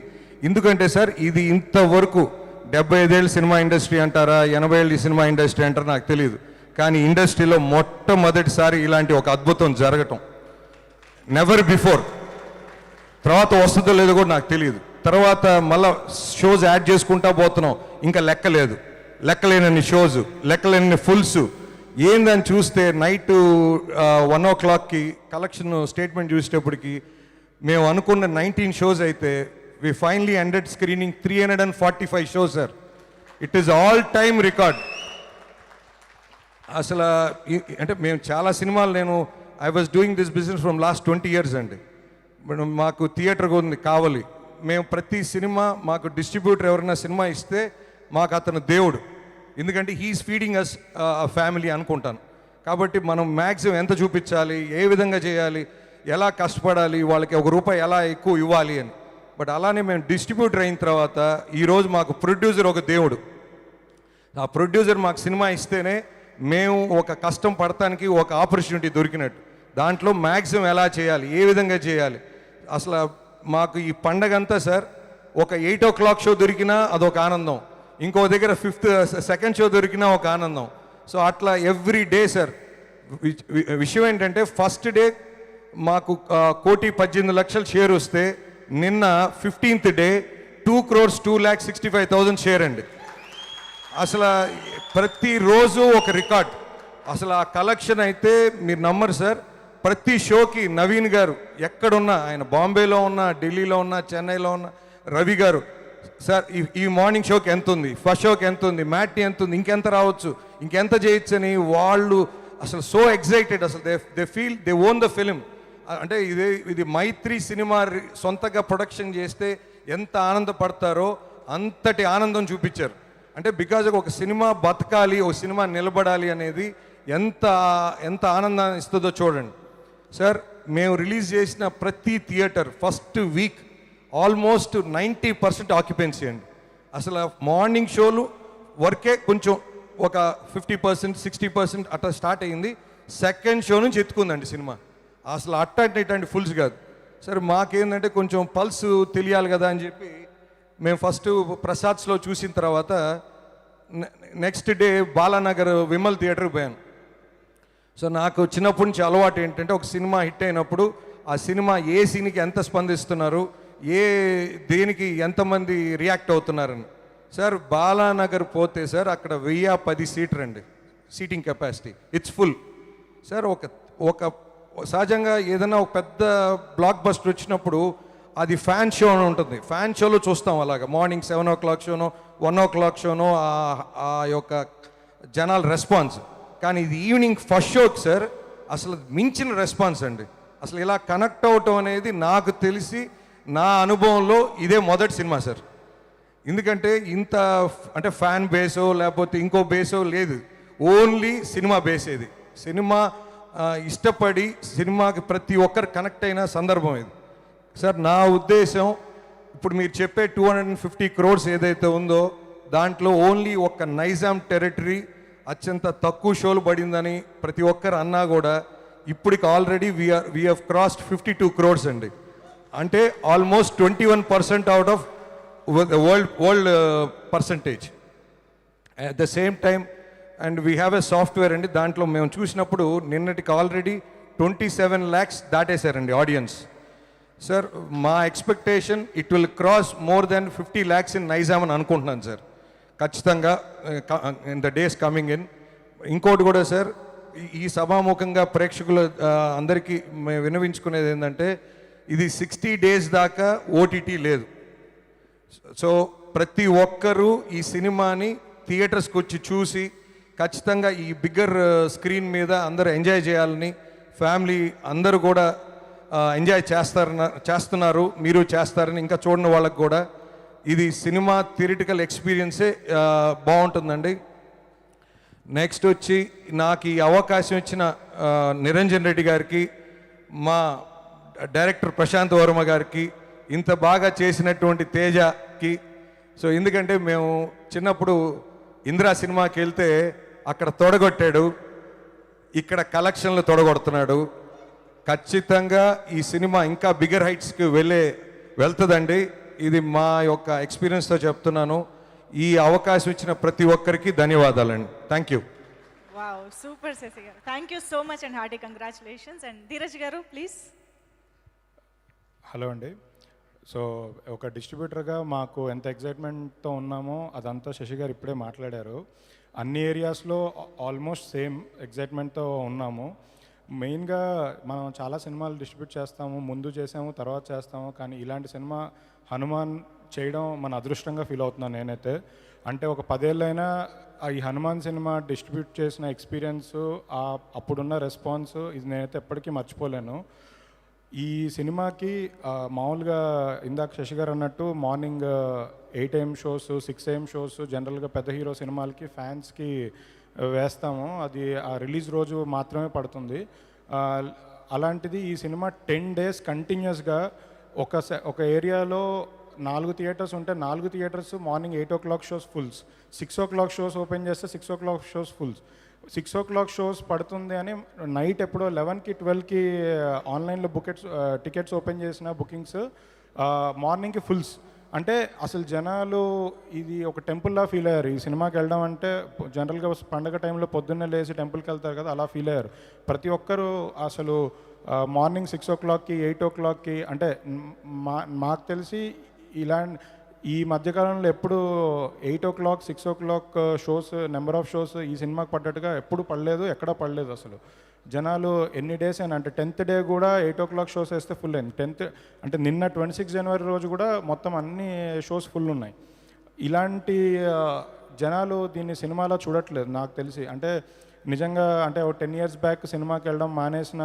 ఎందుకంటే సార్ ఇది ఇంతవరకు 75 ఏళ్ళ సినిమా ఇండస్ట్రీ అంటారా 80 ఏళ్ళ సినిమా ఇండస్ట్రీ అంటారా నాకు తెలియదు, కానీ ఇండస్ట్రీలో మొట్టమొదటిసారి ఇలాంటి ఒక అద్భుతం జరగటం నెవర్ బిఫోర్. తర్వాత వస్తుందో లేదో కూడా నాకు తెలియదు. తర్వాత మళ్ళీ షోస్ యాడ్ చేసుకుంటా పోతున్నాం, ఇంకా లెక్కలేదు, లెక్కలేనన్ని షోస్, లెక్కలేనన్ని ఫుల్స్. ఏందని చూస్తే నైట్ 1 o'clockకి కలెక్షన్ స్టేట్మెంట్ చూసేటప్పటికి మేము అనుకున్న 19 shows అయితే we finally ended screening 345 shows, sir. It is all time record. అసలు అంటే మేము చాలా సినిమాలు, నేను I was doing this business from last 20 years అండి. మాకు థియేటర్ ఉంది కావాలి. మేము ప్రతి సినిమా మాకు డిస్ట్రిబ్యూటర్ ఎవరైనా సినిమా ఇస్తే మాకు అతను దేవుడు, ఎందుకంటే హీఈస్ ఫీడింగ్ అస్ ఫ్యామిలీ అనుకుంటాను. కాబట్టి మనం మ్యాక్సిమం ఎంత చూపించాలి, ఏ విధంగా చేయాలి, ఎలా కష్టపడాలి, వాళ్ళకి ₹1 ఎలా ఎక్కువ ఇవ్వాలి అని. బట్ అలానే మేము డిస్ట్రిబ్యూటర్ అయిన తర్వాత ఈరోజు మాకు ప్రొడ్యూసర్ ఒక దేవుడు. ఆ ప్రొడ్యూసర్ మాకు సినిమా ఇస్తేనే మేము ఒక కష్టం పడటానికి ఒక ఆపర్చునిటీ దొరికినట్టు. దాంట్లో మ్యాక్సిమం ఎలా చేయాలి, ఏ విధంగా చేయాలి. అసలు మాకు ఈ పండగ అంతా సార్ ఒక 8 o'clock షో దొరికినా అదొక ఆనందం, ఇంకో దగ్గర 2nd షో దొరికినా ఒక ఆనందం. సో అట్లా ఎవ్రీ డే సార్. విషయం ఏంటంటే ఫస్ట్ డే మాకు 1,18,00,000 షేర్ వస్తే నిన్న 15th డే 2,02,65,000 షేర్ అండి. అసలు ప్రతిరోజు ఒక రికార్డ్. అసలు ఆ కలెక్షన్ అయితే మీరు నమ్మరు సార్. ప్రతి షోకి నవీన్ గారు ఎక్కడున్నా, ఆయన బాంబేలో ఉన్నా, ఢిల్లీలో ఉన్నా, చెన్నైలో ఉన్నా, రవి గారు సార్ ఈ మార్నింగ్ షోకి ఎంత ఉంది, ఫస్ట్ షోకి ఎంత ఉంది, మ్యాట్ని ఎంత ఉంది, ఇంకెంత రావచ్చు, ఇంకెంత చేయొచ్చు అని వాళ్ళు అసలు సో ఎక్సైటెడ్. అసలు they feel they own the film. అంటే ఇది మైత్రి సినిమా సొంతగా ప్రొడక్షన్ చేస్తే ఎంత ఆనందపడతారో అంతటి ఆనందం చూపించారు. అంటే బికాజ్ ఒక సినిమా బతకాలి, ఒక సినిమా నిలబడాలి అనేది ఎంత ఎంత ఆనందాన్ని ఇస్తుందో చూడండి సార్. మేము రిలీజ్ చేసిన ప్రతి theatre first week almost 90% occupancy అండి. అసలు మార్నింగ్ షోలు వర్కే కొంచెం ఒక 50% 60% అట్లా స్టార్ట్ అయ్యింది. సెకండ్ షో నుంచి ఎత్తుకుందండి సినిమా. అసలు ఇట్లాంటి ఫుల్స్ కాదు సార్. మాకేందంటే కొంచెం పల్స్ తెలియాలి కదా అని చెప్పి మేము ఫస్ట్ ప్రసాద్స్లో చూసిన తర్వాత నెక్స్ట్ డే బాలానగర్ విమల్ థియేటర్కి పోయాను. సో నాకు చిన్నప్పటి నుంచి అలవాటు ఏంటంటే ఒక సినిమా హిట్ అయినప్పుడు ఆ సినిమా ఏ సీన్కి ఎంత స్పందిస్తున్నారు, దేనికి ఎంతమంది రియాక్ట్ అవుతున్నారని. సార్ బాలానగర్ పోతే సార్ అక్కడ 1010 సీటర్ అండి seating capacity, it's full sir. ఒక సహజంగా ఏదైనా ఒక పెద్ద బ్లాక్ బస్టర్ వచ్చినప్పుడు అది ఫ్యాన్ షో అని ఉంటుంది. ఫ్యాన్ షోలో చూస్తాం అలాగా, మార్నింగ్ 7 o'clock షోనో 1 o'clock షోనో ఆ యొక్క జనాల రెస్పాన్స్. కానీ ఇది ఈవినింగ్ ఫస్ట్ షోకి సార్ అసలు మించిన రెస్పాన్స్ అండి. అసలు ఇలా కనెక్ట్ అవటం అనేది నాకు తెలిసి నా అనుభవంలో ఇదే మొదటి సినిమా సార్. ఎందుకంటే ఇంత అంటే ఫ్యాన్ బేసో లేకపోతే ఇంకో బేసో లేదు, ఓన్లీ సినిమా బేస్. ఇది సినిమా ఇష్టపడి సినిమాకి ప్రతి ఒక్కరు కనెక్ట్ అయిన సందర్భం ఇది సార్. నా ఉద్దేశం ఇప్పుడు మీరు చెప్పే 250 crores ఏదైతే ఉందో దాంట్లో ఓన్లీ ఒక నైజాం టెరిటరీ అత్యంత తక్కువ షోలు పడిందని ప్రతి ఒక్కరు అన్నా కూడా ఇప్పటికి already we have crossed 52 crores అండి. అంటే almost 21% out of world percentage. At the same time and we have a software అండి. దాంట్లో మేము చూసినప్పుడు నిన్నటికి ఆల్రెడీ 27 lakhs దాటేశారండి ఆడియన్స్. సార్ మా expectation it will cross more than 50 lakhs in Nizam అని అనుకుంటున్నాను సార్ ఖచ్చితంగా in the days coming in. ఇంకోటి కూడా సార్, ఈ సభాముఖంగా ప్రేక్షకుల అందరికీ మేము విన్నవించుకునేది ఏంటంటే ఇది 60 days దాకా ఓటీటీ లేదు. సో ప్రతి ఒక్కరూ ఈ సినిమాని థియేటర్స్కి వచ్చి చూసి ఖచ్చితంగా ఈ బిగ్గర్ స్క్రీన్ మీద అందరూ ఎంజాయ్ చేయాలని, ఫ్యామిలీ అందరూ కూడా ఎంజాయ్ చేస్తున్నారు, మీరు చేస్తారని, ఇంకా చూడని వాళ్ళకు కూడా ఇది సినిమా థియేటికల్ ఎక్స్పీరియన్సే బాగుంటుందండి. నెక్స్ట్ వచ్చి నాకు ఈ అవకాశం ఇచ్చిన నిరంజన్ రెడ్డి గారికి, మా డైరెక్టర్ ప్రశాంత్ వర్మ గారికి, ఇంత బాగా చేసినటువంటి తేజకి. సో ఎందుకంటే మేము చిన్నప్పుడు ఇందిరా సినిమాకి వెళ్తే అక్కడ తొడగొట్టాడు, ఇక్కడ కలెక్షన్లు తొడగొడుతున్నాడు. ఖచ్చితంగా ఈ సినిమా ఇంకా బిగ్గర్ హైట్స్కి వెళ్తుందండి. ఇది మా యొక్క ఎక్స్పీరియన్స్తో చెప్తున్నాను. ఈ అవకాశం ఇచ్చిన ప్రతి ఒక్కరికి ధన్యవాదాలండి. Thank you. Wow, super Sashi గారు. Thank you so much and hearty congratulations. And Dheeraj garu please. Hello అండి. సో ఒక డిస్ట్రిబ్యూటర్గా మాకు ఎంత ఎగ్జైట్మెంట్తో ఉన్నామో అదంతా శశి గారు ఇప్పుడే మాట్లాడారు. అన్ని ఏరియాస్లో ఆల్మోస్ట్ సేమ్ ఎగ్జైట్మెంట్తో ఉన్నాము. మెయిన్గా మనం చాలా సినిమాలు డిస్ట్రిబ్యూట్ చేస్తాము, ముందు చేసాము, తర్వాత చేస్తాము. కానీ ఇలాంటి సినిమా హనుమాన్ చేయడం మన అదృష్టంగా ఫీల్ అవుతున్నాను నేనైతే. అంటే ఒక 10 ఏళ్ళైనా ఈ హనుమాన్ సినిమా డిస్ట్రిబ్యూట్ చేసిన ఎక్స్పీరియన్స్, అప్పుడున్న రెస్పాన్స్, ఇది నేనైతే ఎప్పటికీ మర్చిపోలేను. ఈ సినిమాకి మామూలుగా ఇందాక శశి గారు అన్నట్టు morning 8 AM shows, 6 AM shows జనరల్గా పెద్ద హీరో సినిమాలకి ఫ్యాన్స్కి వేస్తాము. అది ఆ రిలీజ్ రోజు మాత్రమే పడుతుంది. అలాంటిది ఈ సినిమా 10 days కంటిన్యూస్గా ఒక ఏరియాలో 4 థియేటర్స్ ఉంటే 4 theatres morning 8 o'clock shows fulls, 6 o'clock shows open చేస్తే 6 o'clock shows fulls. 6 o'clock shows పడుతుంది అని నైట్ ఎప్పుడో 11కి 12కి ఆన్లైన్లో టికెట్స్ ఓపెన్ చేసిన బుకింగ్స్ మార్నింగ్కి ఫుల్స్. అంటే అసలు జనాలు ఇది ఒక టెంపుల్లా ఫీల్ అయ్యారు. ఈ సినిమాకి వెళ్ళడం అంటే జనరల్గా పండగ టైంలో పొద్దున్నే లేచి టెంపుల్కి వెళ్తారు కదా, అలా ఫీల్ అయ్యారు ప్రతి ఒక్కరు. అసలు మార్నింగ్ 6 o'clockకి 8 o'clockకి అంటే మాకు తెలిసి ఈ మధ్యకాలంలో ఎప్పుడు 8 o'clock 6 o'clock shows, number of shows ఈ సినిమాకి పడ్డట్టుగా ఎప్పుడు పడలేదు, ఎక్కడా పడలేదు. అసలు జనాలు ఎన్ని డేస్ అయినా అంటే 10th డే కూడా 8 o'clock షోస్ వేస్తే ఫుల్ అయింది. 10th అంటే నిన్న 26 January రోజు కూడా మొత్తం అన్ని షోస్ ఫుల్ ఉన్నాయి. ఇలాంటి జనాలు దీన్ని సినిమాలో చూడట్లేదు నాకు తెలిసి. అంటే నిజంగా అంటే 10 years బ్యాక్ సినిమాకి వెళ్ళడం మానేసిన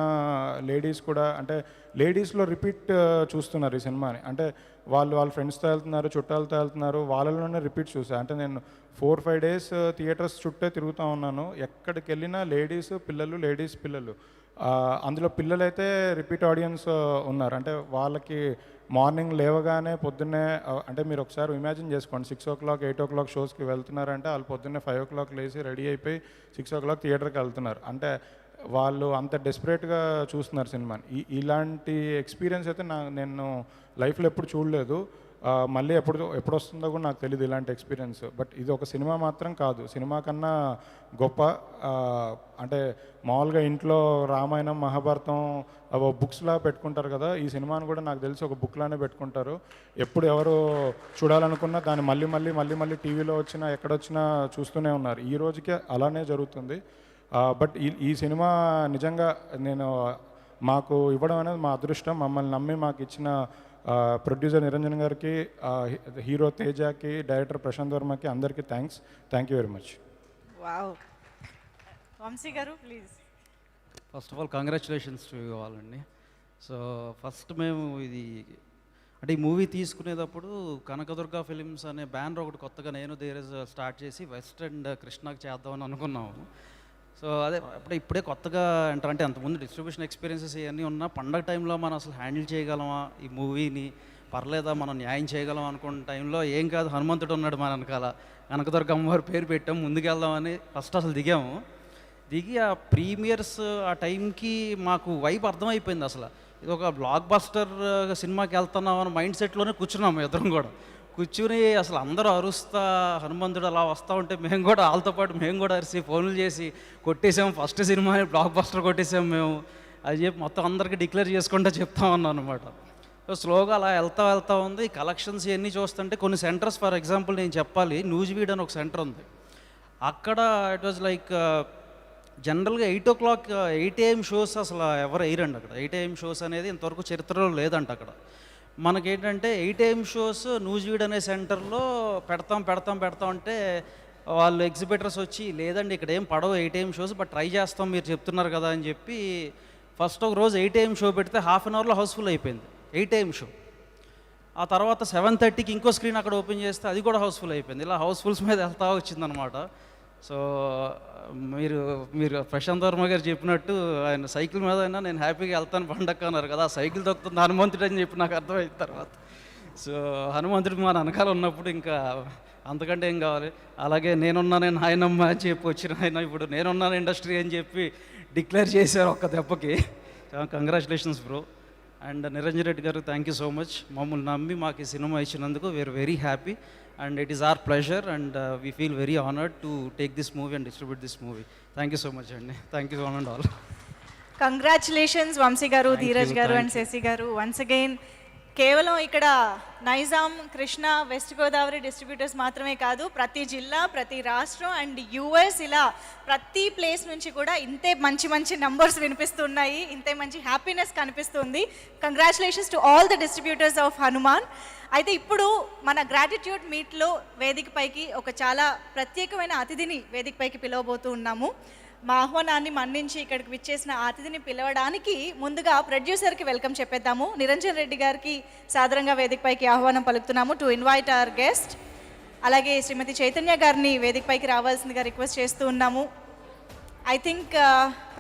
లేడీస్ కూడా, అంటే లేడీస్లో రిపీట్ చూస్తున్నారు ఈ సినిమాని. అంటే వాళ్ళ ఫ్రెండ్స్తో వెళ్తున్నారు, చుట్టాలతో వెళ్తున్నారు, వాళ్ళలోనే రిపీట్ చూసా. అంటే నేను 4-5 days థియేటర్స్ చుట్టే తిరుగుతూ ఉన్నాను. ఎక్కడికి వెళ్ళినా లేడీస్ పిల్లలు. అందులో పిల్లలైతే రిపీట్ ఆడియన్స్ ఉన్నారు. అంటే వాళ్ళకి మార్నింగ్ లేవగానే పొద్దున్నే, అంటే మీరు ఒకసారి ఇమాజిన్ చేసుకోండి, 6 o'clock 8 o'clock షోస్కి వెళ్తున్నారంటే వాళ్ళు పొద్దున్నే 5 o'clock లేచి రెడీ అయిపోయి 6 o'clock థియేటర్కి వెళ్తున్నారు. అంటే వాళ్ళు అంత డెస్పరేట్గా చూస్తున్నారు సినిమాని. ఇలాంటి ఎక్స్పీరియన్స్ అయితే నేను లైఫ్లో ఎప్పుడు చూడలేదు. మళ్ళీ ఎప్పుడు వస్తుందో కూడా నాకు తెలియదు ఇలాంటి ఎక్స్పీరియన్స్. బట్ ఇది ఒక సినిమా మాత్రం కాదు, సినిమా కన్నా గొప్ప. అంటే మామూలుగా ఇంట్లో రామాయణం, మహాభారతం బుక్స్లా పెట్టుకుంటారు కదా, ఈ సినిమాను కూడా నాకు తెలిసి ఒక బుక్లానే పెట్టుకుంటారు. ఎప్పుడు ఎవరు చూడాలనుకున్నా దాన్ని మళ్ళీ టీవీలో వచ్చినా ఎక్కడొచ్చినా చూస్తూనే ఉన్నారు. ఈ రోజుకే అలానే జరుగుతుంది. బట్ ఈ సినిమా నిజంగా మాకు ఇవ్వడం అనేది మా అదృష్టం. మమ్మల్ని నమ్మి మాకు ఇచ్చిన ప్రొడ్యూసర్ నిరంజన్ గారికి, హీరో తేజకి, డైరెక్టర్ ప్రశాంత్ వర్మకి అందరికీ thank you very much. Wow, Vamshi garu please. First of all congratulations to you all అండి. సో ఫస్ట్ మేము అంటే ఈ మూవీ తీసుకునేటప్పుడు కనకదుర్గ ఫిలిమ్స్ అనే బ్యానర్ ఒకటి కొత్తగా నేను ధీరజ్ స్టార్ట్ చేసి వెస్ట్ అండ్ కృష్ణాకి చేద్దామని అనుకున్నాము. సో అదే ఇప్పుడే కొత్తగా ఎంటర్, అంటే అంతకుముందు డిస్ట్రిబ్యూషన్ ఎక్స్పీరియన్సెస్ ఇవన్నీ ఉన్నా పండగ టైంలో మనం అసలు హ్యాండిల్ చేయగలమా ఈ మూవీని, పర్లేదా మనం న్యాయం చేయగలం అనుకున్న టైంలో ఏం కాదు, హనుమంతుడు ఉన్నాడు మన వెనకాల, కనకదుర్గ అమ్మవారి పేరు పెట్టాము, ముందుకెళ్దామని ఫస్ట్ అసలు దిగి ఆ ప్రీమియర్స్ ఆ టైంకి మాకు వైపు అర్థమైపోయింది. అసలు ఇది ఒక బ్లాక్ బస్టర్ సినిమాకి వెళ్తున్నాం అని మైండ్ సెట్లోనే కూర్చున్నాము ఇద్దరం కూడా. కూర్చుని అసలు అందరూ అరుస్తా హనుమంతుడు అలా వస్తూ ఉంటే మేము కూడా వాళ్ళతో పాటు అరిసి ఫోన్లు చేసి కొట్టేసాము, ఫస్ట్ సినిమాని బ్లాక్ బస్టర్ కొట్టేసాము మేము అది చెప్పి మొత్తం అందరికీ డిక్లేర్ చేసుకుంటూ చెప్తా ఉన్నాను అనమాట. సో స్లోగా అలా వెళ్తా ఉంది. ఈ కలెక్షన్స్ ఇవన్నీ చూస్తుంటే కొన్ని సెంటర్స్, ఫర్ ఎగ్జాంపుల్ నేను చెప్పాలి, న్యూజివీడ్ అని ఒక సెంటర్ ఉంది. అక్కడ ఇట్ వాజ్ లైక్ జనరల్గా 8 o'clock 8 AM షోస్ అసలు ఎవరు వేయరండి అక్కడ. 8 AM షోస్ అనేది ఇంతవరకు చరిత్రలో లేదంట అక్కడ. మనకేంటంటే 8 AM షోస్ న్యూజివీడ్ అనే సెంటర్లో పెడతాం అంటే వాళ్ళు ఎగ్జిబిటర్స్ వచ్చి లేదండి ఇక్కడ ఏం పడవు 8 AM షోస్, బట్ ట్రై చేస్తాం మీరు చెప్తున్నారు కదా అని చెప్పి ఫస్ట్ ఒక రోజు 8 AM షో పెడితే హాఫ్ అన్ అవర్లో హౌస్ఫుల్ అయిపోయింది 8 AM షో. ఆ తర్వాత 7:30కి ఇంకో స్క్రీన్ అక్కడ ఓపెన్ చేస్తే అది కూడా హౌస్ఫుల్ అయిపోయింది. ఇలా హౌస్ఫుల్స్ మీద వెళ్తా వచ్చిందనమాట. సో మీరు మీరు ప్రశాంత్ వర్మ గారు చెప్పినట్టు ఆయన సైకిల్ మీద అయినా నేను హ్యాపీగా వెళ్తాను పండగ అన్నారు కదా, ఆ సైకిల్ తొక్కుతుంది హనుమంతుడు అని చెప్పి నాకు అర్థమైన తర్వాత, సో హనుమంతుడికి మా వెనకాల ఉన్నప్పుడు ఇంకా అంతకంటే ఏం కావాలి. అలాగే నేనున్నాను నాయనమ్మ అని చెప్పి వచ్చిన ఆయన ఇప్పుడు నేనున్నాను ఇండస్ట్రీ అని చెప్పి డిక్లేర్ చేశారు ఒక్క దెబ్బకి. Congratulations bro. And Niranjan Reddy గారు థ్యాంక్ యూ సో మచ్, మమ్మల్ని నమ్మి మాకు ఈ సినిమా ఇచ్చినందుకు we are very happy and it is our pleasure and we feel very honored to take this movie and distribute this movie. Thank you so much and thank you one and all. Congratulations Vamsi garu, Dheeraj garu and Sesi garu. Once again కేవలం ఇక్కడ Nizam, Krishna, west Godavari distributors మాత్రమే కాదు, ప్రతి జిల్లా, ప్రతి రాష్ట్రం and US ఇలా ప్రతి ప్లేస్ నుంచి కూడా ఇంతే మంచి మంచి నంబర్స్ వినిపిస్తున్నాయి, ఇంతే మంచి హ్యాపీనెస్ కనిపిస్తుంది. Congratulations to all the distributors of Hanuman. అయితే ఇప్పుడు మన గ్రాటిట్యూడ్ మీట్లో వేదికపైకి ఒక చాలా ప్రత్యేకమైన అతిథిని వేదికపైకి పిలవబోతూ ఉన్నాము. మా ఆహ్వానాన్ని మన్నించి ఇక్కడికి విచ్చేసిన అతిథిని పిలవడానికి ముందుగా ప్రొడ్యూసర్కి వెల్కమ్ చెప్పేద్దాము. నిరంజన్ రెడ్డి గారికి సాదరంగా వేదికపైకి ఆహ్వానం పలుకుతున్నాము టు ఇన్వైట్ అవర్ గెస్ట్. అలాగే శ్రీమతి చైతన్య గారిని వేదికపైకి రావాల్సిందిగా రిక్వెస్ట్ చేస్తూ ఉన్నాము. ఐ థింక్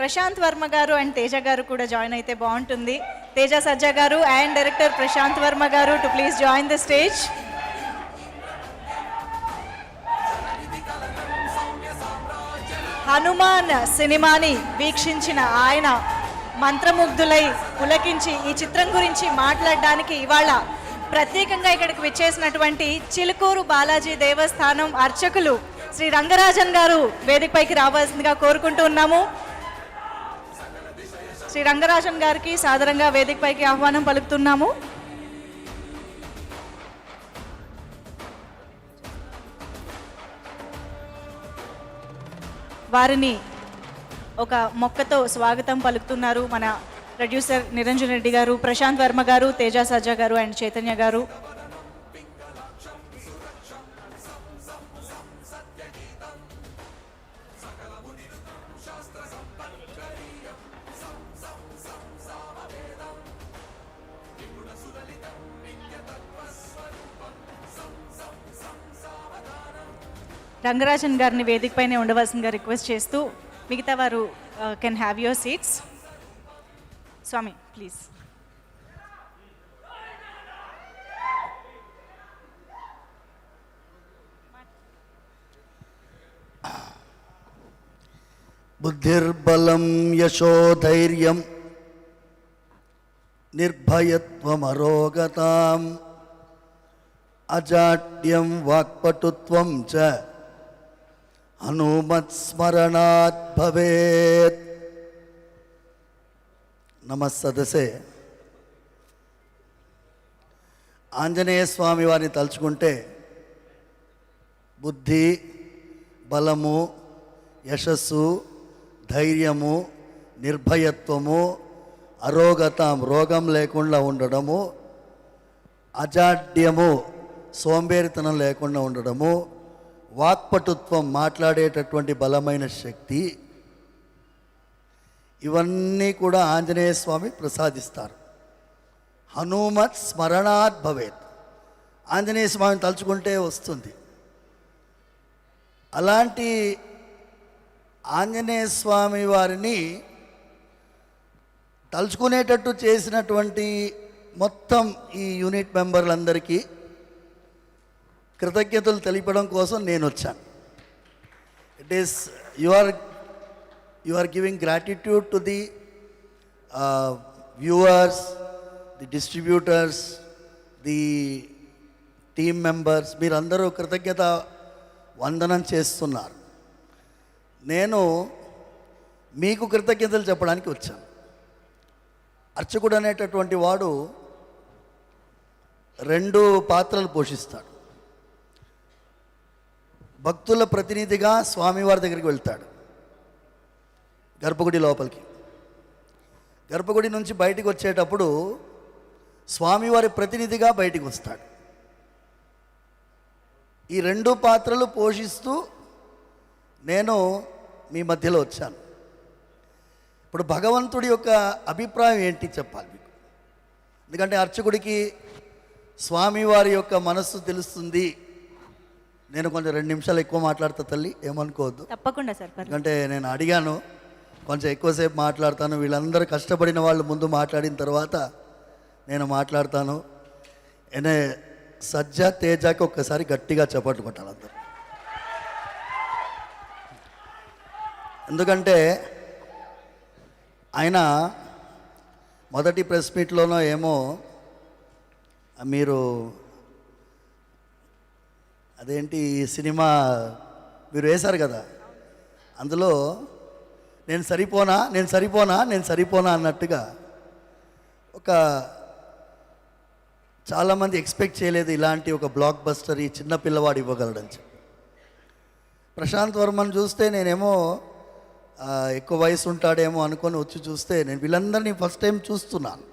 ప్రశాంత్ వర్మ గారు అండ్ తేజ గారు కూడా జాయిన్ అయితే బాగుంటుంది. తేజ సజ్జా గారు అండ్ డైరెక్టర్ ప్రశాంత్ వర్మ గారు to please join the stage. Hanuman సినిమాని వీక్షించిన ఆయన మంత్రముగ్ధులై పులకించి ఈ చిత్రం గురించి మాట్లాడడానికి ఇవాళ ప్రత్యేకంగా ఇక్కడికి విచ్చేసినటువంటి చిలుకూరు బాలాజీ దేవస్థానం అర్చకులు శ్రీ రంగరాజన్ గారు వేదికపైకి రావాల్సిందిగా కోరుకుంటూ ఉన్నాము. శ్రీ రంగరాజన్ గారికి సాదరంగా వేదికపైకి ఆహ్వానం పలుకుతున్నాము. వారిని ఒక మొక్కతో స్వాగతం పలుకుతున్నారు మన ప్రొడ్యూసర్ నిరంజన్ రెడ్డి గారు, ప్రశాంత్ వర్మ గారు, తేజ సజ్జా గారు అండ్ చైతన్య గారు. రంగరాజన్ గారిని వేదికపైనే ఉండవలసిందిగా రిక్వెస్ట్ చేస్తూ మిగతా వారు can have your seats. Swami please. బుద్ధిర్బలం యశోధైర్యం నిర్భయత్వమరోగతాం అజాడ్యం వాక్పటుత్వం చ హనుమత్స్మరణాత్ భవేత్. నమస్సదసే. ఆంజనేయ స్వామి వారిని తలుచుకుంటే బుద్ధి, బలము, యశస్సు, ధైర్యము, నిర్భయత్వము, అరోగతం రోగం లేకుండా ఉండడము, అజాడ్యము సోంబేరితనం లేకుండా ఉండడము, వాక్పటుత్వం మాట్లాడేటటువంటి బలమైన శక్తి, ఇవన్నీ కూడా ఆంజనేయ స్వామి ప్రసాదిస్తారు. హనుమత్ స్మరణాత్ భవేత్. ఆంజనేయ స్వామిని తలుచుకుంటే వస్తుంది. అలాంటి ఆంజనేయ స్వామి వారిని తలుచుకునేటట్టు చేసినటువంటి మొత్తం ఈ యూనిట్ మెంబర్లందరికీ కృతజ్ఞతలు తెలిపడం కోసం నేను వచ్చాను. It is you are giving gratitude to the viewers, the distributors, the team members. మీరందరూ కృతజ్ఞత వందనం చేస్తున్నారు. నేను మీకు కృతజ్ఞతలు చెప్పడానికి వచ్చాను. అర్చకుడు అనేటటువంటి వాడు 2 పాత్రలు పోషిస్తాడు. భక్తుల ప్రతినిధిగా స్వామివారి దగ్గరికి వెళ్తాడు, గర్భగుడి లోపలికి. గర్భగుడి నుంచి బయటికి వచ్చేటప్పుడు స్వామివారి ప్రతినిధిగా బయటికి వస్తాడు. ఈ 2 పాత్రలు పోషిస్తూ నేను మీ మధ్యలో వచ్చాను. ఇప్పుడు భగవంతుడి యొక్క అభిప్రాయం ఏంటి చెప్పాలి మీకు. ఎందుకంటే అర్చకుడికి స్వామివారి యొక్క మనస్సు తెలుస్తుంది, నేను కొంచెం 2 నిమిషాలు ఎక్కువ మాట్లాడతా తల్లి, ఏమనుకోవద్దు. తప్పకుండా సార్. ఎందుకంటే నేను అడిగాను, కొంచెం ఎక్కువసేపు మాట్లాడతాను. వీళ్ళందరూ కష్టపడిన వాళ్ళు ముందు మాట్లాడిన తర్వాత నేను మాట్లాడతాను. ఎనే సజ్జా తేజాకి ఒక్కసారి గట్టిగా చప్పట్లు కొట్టాలి అందరూ. ఎందుకంటే ఆయన మొదటి ప్రెస్ మీట్లోనో ఏమో మీరు అదేంటి ఈ సినిమా మీరు వేశారు కదా, అందులో నేను సరిపోనా అన్నట్టుగా ఒక చాలామంది ఎక్స్పెక్ట్ చేయలేదు ఇలాంటి ఒక బ్లాక్ బస్టర్ ఈ చిన్న పిల్లవాడు ఇవ్వగలడని చెప్పి. ప్రశాంత్ వర్మని చూస్తే నేనేమో ఎక్కువ వయసు ఉంటాడేమో అనుకొని వచ్చి చూస్తే నేను వీళ్ళందరినీ ఫస్ట్ టైం చూస్తున్నాను.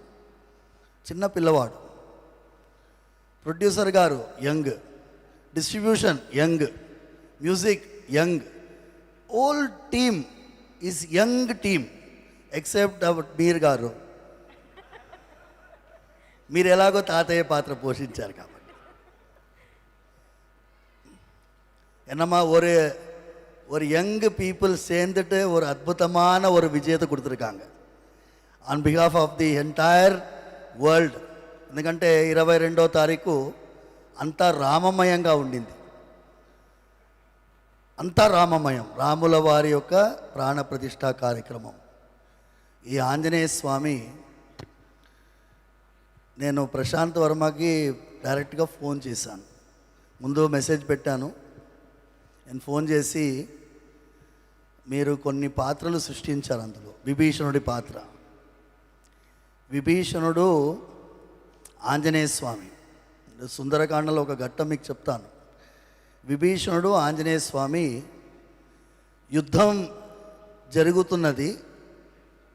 చిన్న పిల్లవాడు, producer garu young, distribution young, music young, all team is young team except Mir garu. మీరు ఎలాగో తాతయ్య పాత్ర పోషించారు కాబట్టి. என்னம்மா ஒரு யங் பீப்புள் சேர்ந்துட்டு ஒரு அற்புதமான ஒரு விஜயத்தை கொடுத்துருக்காங்க on behalf of the entire world. ఎందుకంటే 22వ తారీఖు అంతా రామమయంగా ఉండింది. అంతా రామమయం, రాముల వారి యొక్క ప్రాణ ప్రతిష్ఠా కార్యక్రమం. ఈ ఆంజనేయ స్వామి, నేను ప్రశాంత్ వర్మకి డైరెక్ట్గా ఫోన్ చేశాను. ముందు మెసేజ్ పెట్టాను. నేను ఫోన్ చేసి, మీరు కొన్ని పాత్రలు సృష్టించారు, అందులో విభీషణుడి పాత్ర. విభీషణుడు ఆంజనేయ స్వామి. సుందరకాండలో ఒక ఘట్టం మీకు చెప్తాను. విభీషణుడు ఆంజనేయ స్వామి యుద్ధం జరుగుతున్నది,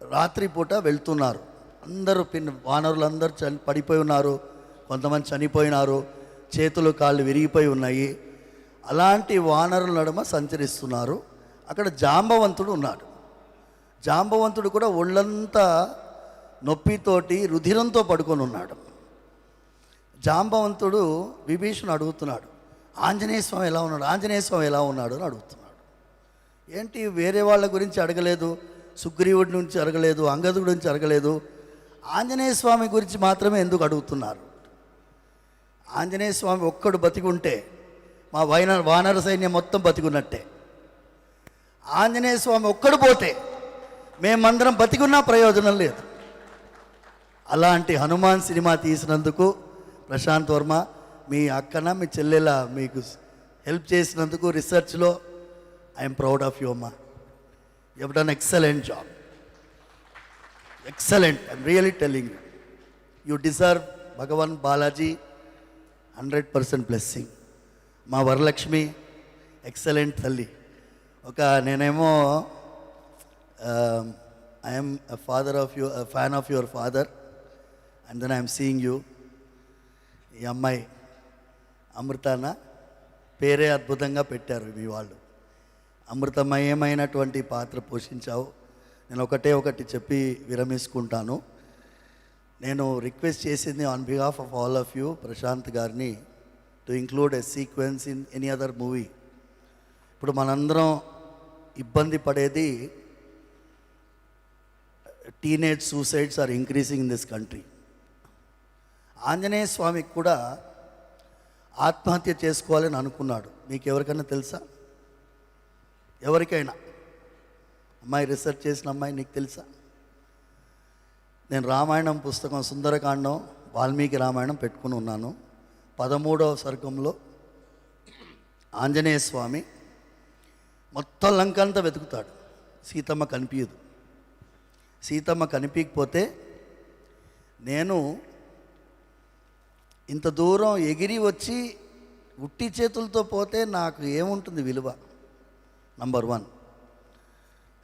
రాత్రిపూట వెళ్తున్నారు. అందరూ వానరులందరూ పడిపోయి ఉన్నారు, కొంతమంది చనిపోయినారు, చేతులు కాళ్ళు విరిగిపోయి ఉన్నాయి. అలాంటి వానరుల నడుమ సంచరిస్తున్నారు. అక్కడ జాంబవంతుడు ఉన్నాడు. జాంబవంతుడు కూడా ఒళ్ళంతా నొప్పితోటి రుధిరంతో పడుకొని ఉన్నాడు. జాంబవంతుడు విభీషణుడు అడుగుతున్నాడు, ఆంజనేయ స్వామి ఎలా ఉన్నాడు, ఆంజనేయ స్వామి ఎలా ఉన్నాడు అని అడుగుతున్నాడు. ఏంటి వేరే వాళ్ళ గురించి అడగలేదు, సుగ్రీవుడి నుంచి అడగలేదు, అంగదుడి గురించి అడగలేదు, ఆంజనేయ స్వామి గురించి మాత్రమే ఎందుకు అడుగుతున్నారు? ఆంజనేయ స్వామి ఒక్కడు బతికుంటే మా వానర సైన్యం మొత్తం బతికున్నట్టే. ఆంజనేయ స్వామి ఒక్కడు పోతే మేమందరం బతికున్నా ప్రయోజనం లేదు. అలాంటి హనుమాన్ సినిమా తీసినందుకు ప్రశాంత్ వర్మ, మీ అక్కన మీ చెల్లెల మీకు హెల్ప్ చేసినందుకు రీసెర్చ్లో ఐఎమ్ ప్రౌడ్ ఆఫ్ యూ అమ్మా. You have done excellent job, excellent. I'm really telling you, you deserve Bhagwan Balaji 100% blessing. మా వరలక్ష్మి ఎక్సలెంట్ తల్లి. ఒక నేనేమో I'm father of you, fan of your father, and then I'm seeing you. ఈ అమ్మాయి అమృతాన పేరే అద్భుతంగా పెట్టారు మీ వాళ్ళు. అమృతమయమైనటువంటి పాత్ర పోషించావు. నేను ఒకటి చెప్పి విరమించుకుంటాను. నేను రిక్వెస్ట్ చేసింది on behalf of all of you, Prashanth గారిని, to include a sequence in any other movie. ఇప్పుడు మనందరం ఇబ్బంది పడేది, teenage suicides are increasing in this country. Anjaneya స్వామికి కూడా ఆత్మహత్య చేసుకోవాలని అనుకున్నాడు. మీకు ఎవరికైనా తెలుసా? ఎవరికైనా? అమ్మాయి, రీసెర్చ్ చేసిన అమ్మాయి, నీకు తెలుసా? నేను రామాయణం పుస్తకం సుందరకాండం, వాల్మీకి రామాయణం పెట్టుకుని ఉన్నాను. 13వ సర్గంలో ఆంజనేయ స్వామి మొత్తం లంక అంతా వెతుకుతాడు, సీతమ్మ కనిపించదు. సీతమ్మ కనిపించకపోతే, నేను ఇంత దూరం ఎగిరి వచ్చి ఉట్టి చేతులతో పోతే నాకు ఏముంటుంది విలువ? నంబర్ 1.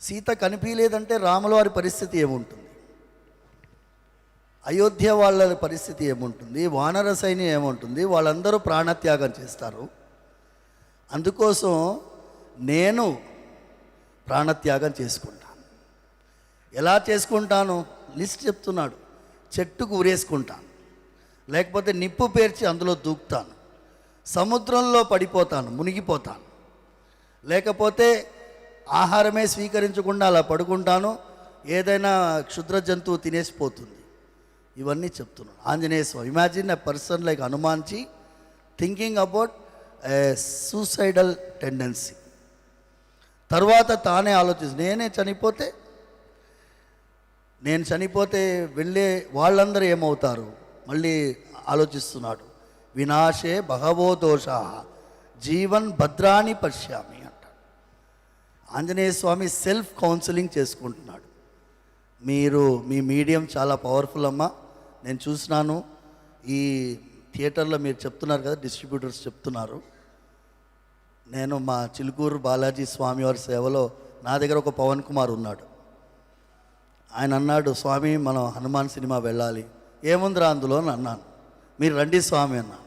సీత కనిపించలేదంటే రాముల వారి పరిస్థితి ఏముంటుంది? అయోధ్య వాళ్ళ పరిస్థితి ఏముంటుంది? వానర సైన్యం ఏముంటుంది? వాళ్ళందరూ ప్రాణత్యాగం చేస్తారు. అందుకోసం నేను ప్రాణత్యాగం చేసుకుంటాను. ఎలా చేసుకుంటాను? లిస్ట్ చెప్తున్నాడు. చెట్టుకు ఉరేసుకుంటాను, లేకపోతే నిప్పు పేర్చి అందులో దూకుతాను, సముద్రంలో పడిపోతాను, మునిగిపోతాను. లేకపోతే ఆహారమే స్వీకరించకుండా అలా పడుకుంటాను, ఏదైనా క్షుద్ర జంతువు తినేసిపోతుంది. ఇవన్నీ చెప్తున్నాను. Anjaneya Swami, imagine a person like Hanumanji thinking about a suicidal tendency. తర్వాత తానే ఆలోచిస్తుంది, నేను చనిపోతే వెళ్ళే వాళ్ళందరూ ఏమవుతారు, మళ్ళీ ఆలోచిస్తున్నాడు. వినాశే బహవో దోషా జీవన్ భద్రాని పశ్యామి అంటాడు. ఆంజనేయ స్వామి సెల్ఫ్ కౌన్సిలింగ్ చేసుకుంటున్నాడు. మీ మీడియం చాలా పవర్ఫుల్ అమ్మా. నేను చూసినాను ఈ థియేటర్లో, మీరు చెప్తున్నారు కదా, డిస్ట్రిబ్యూటర్స్ చెప్తున్నారు. నేను మా చిలుకూరు బాలాజీ స్వామివారి సేవలో నా దగ్గర ఒక పవన్ కుమార్ ఉన్నాడు. ఆయన అన్నాడు, స్వామి మనం హనుమాన్ సినిమా వెళ్ళాలి. ఏముందిరా అందులో అని అన్నాను. మీరు రండి స్వామి అన్నా.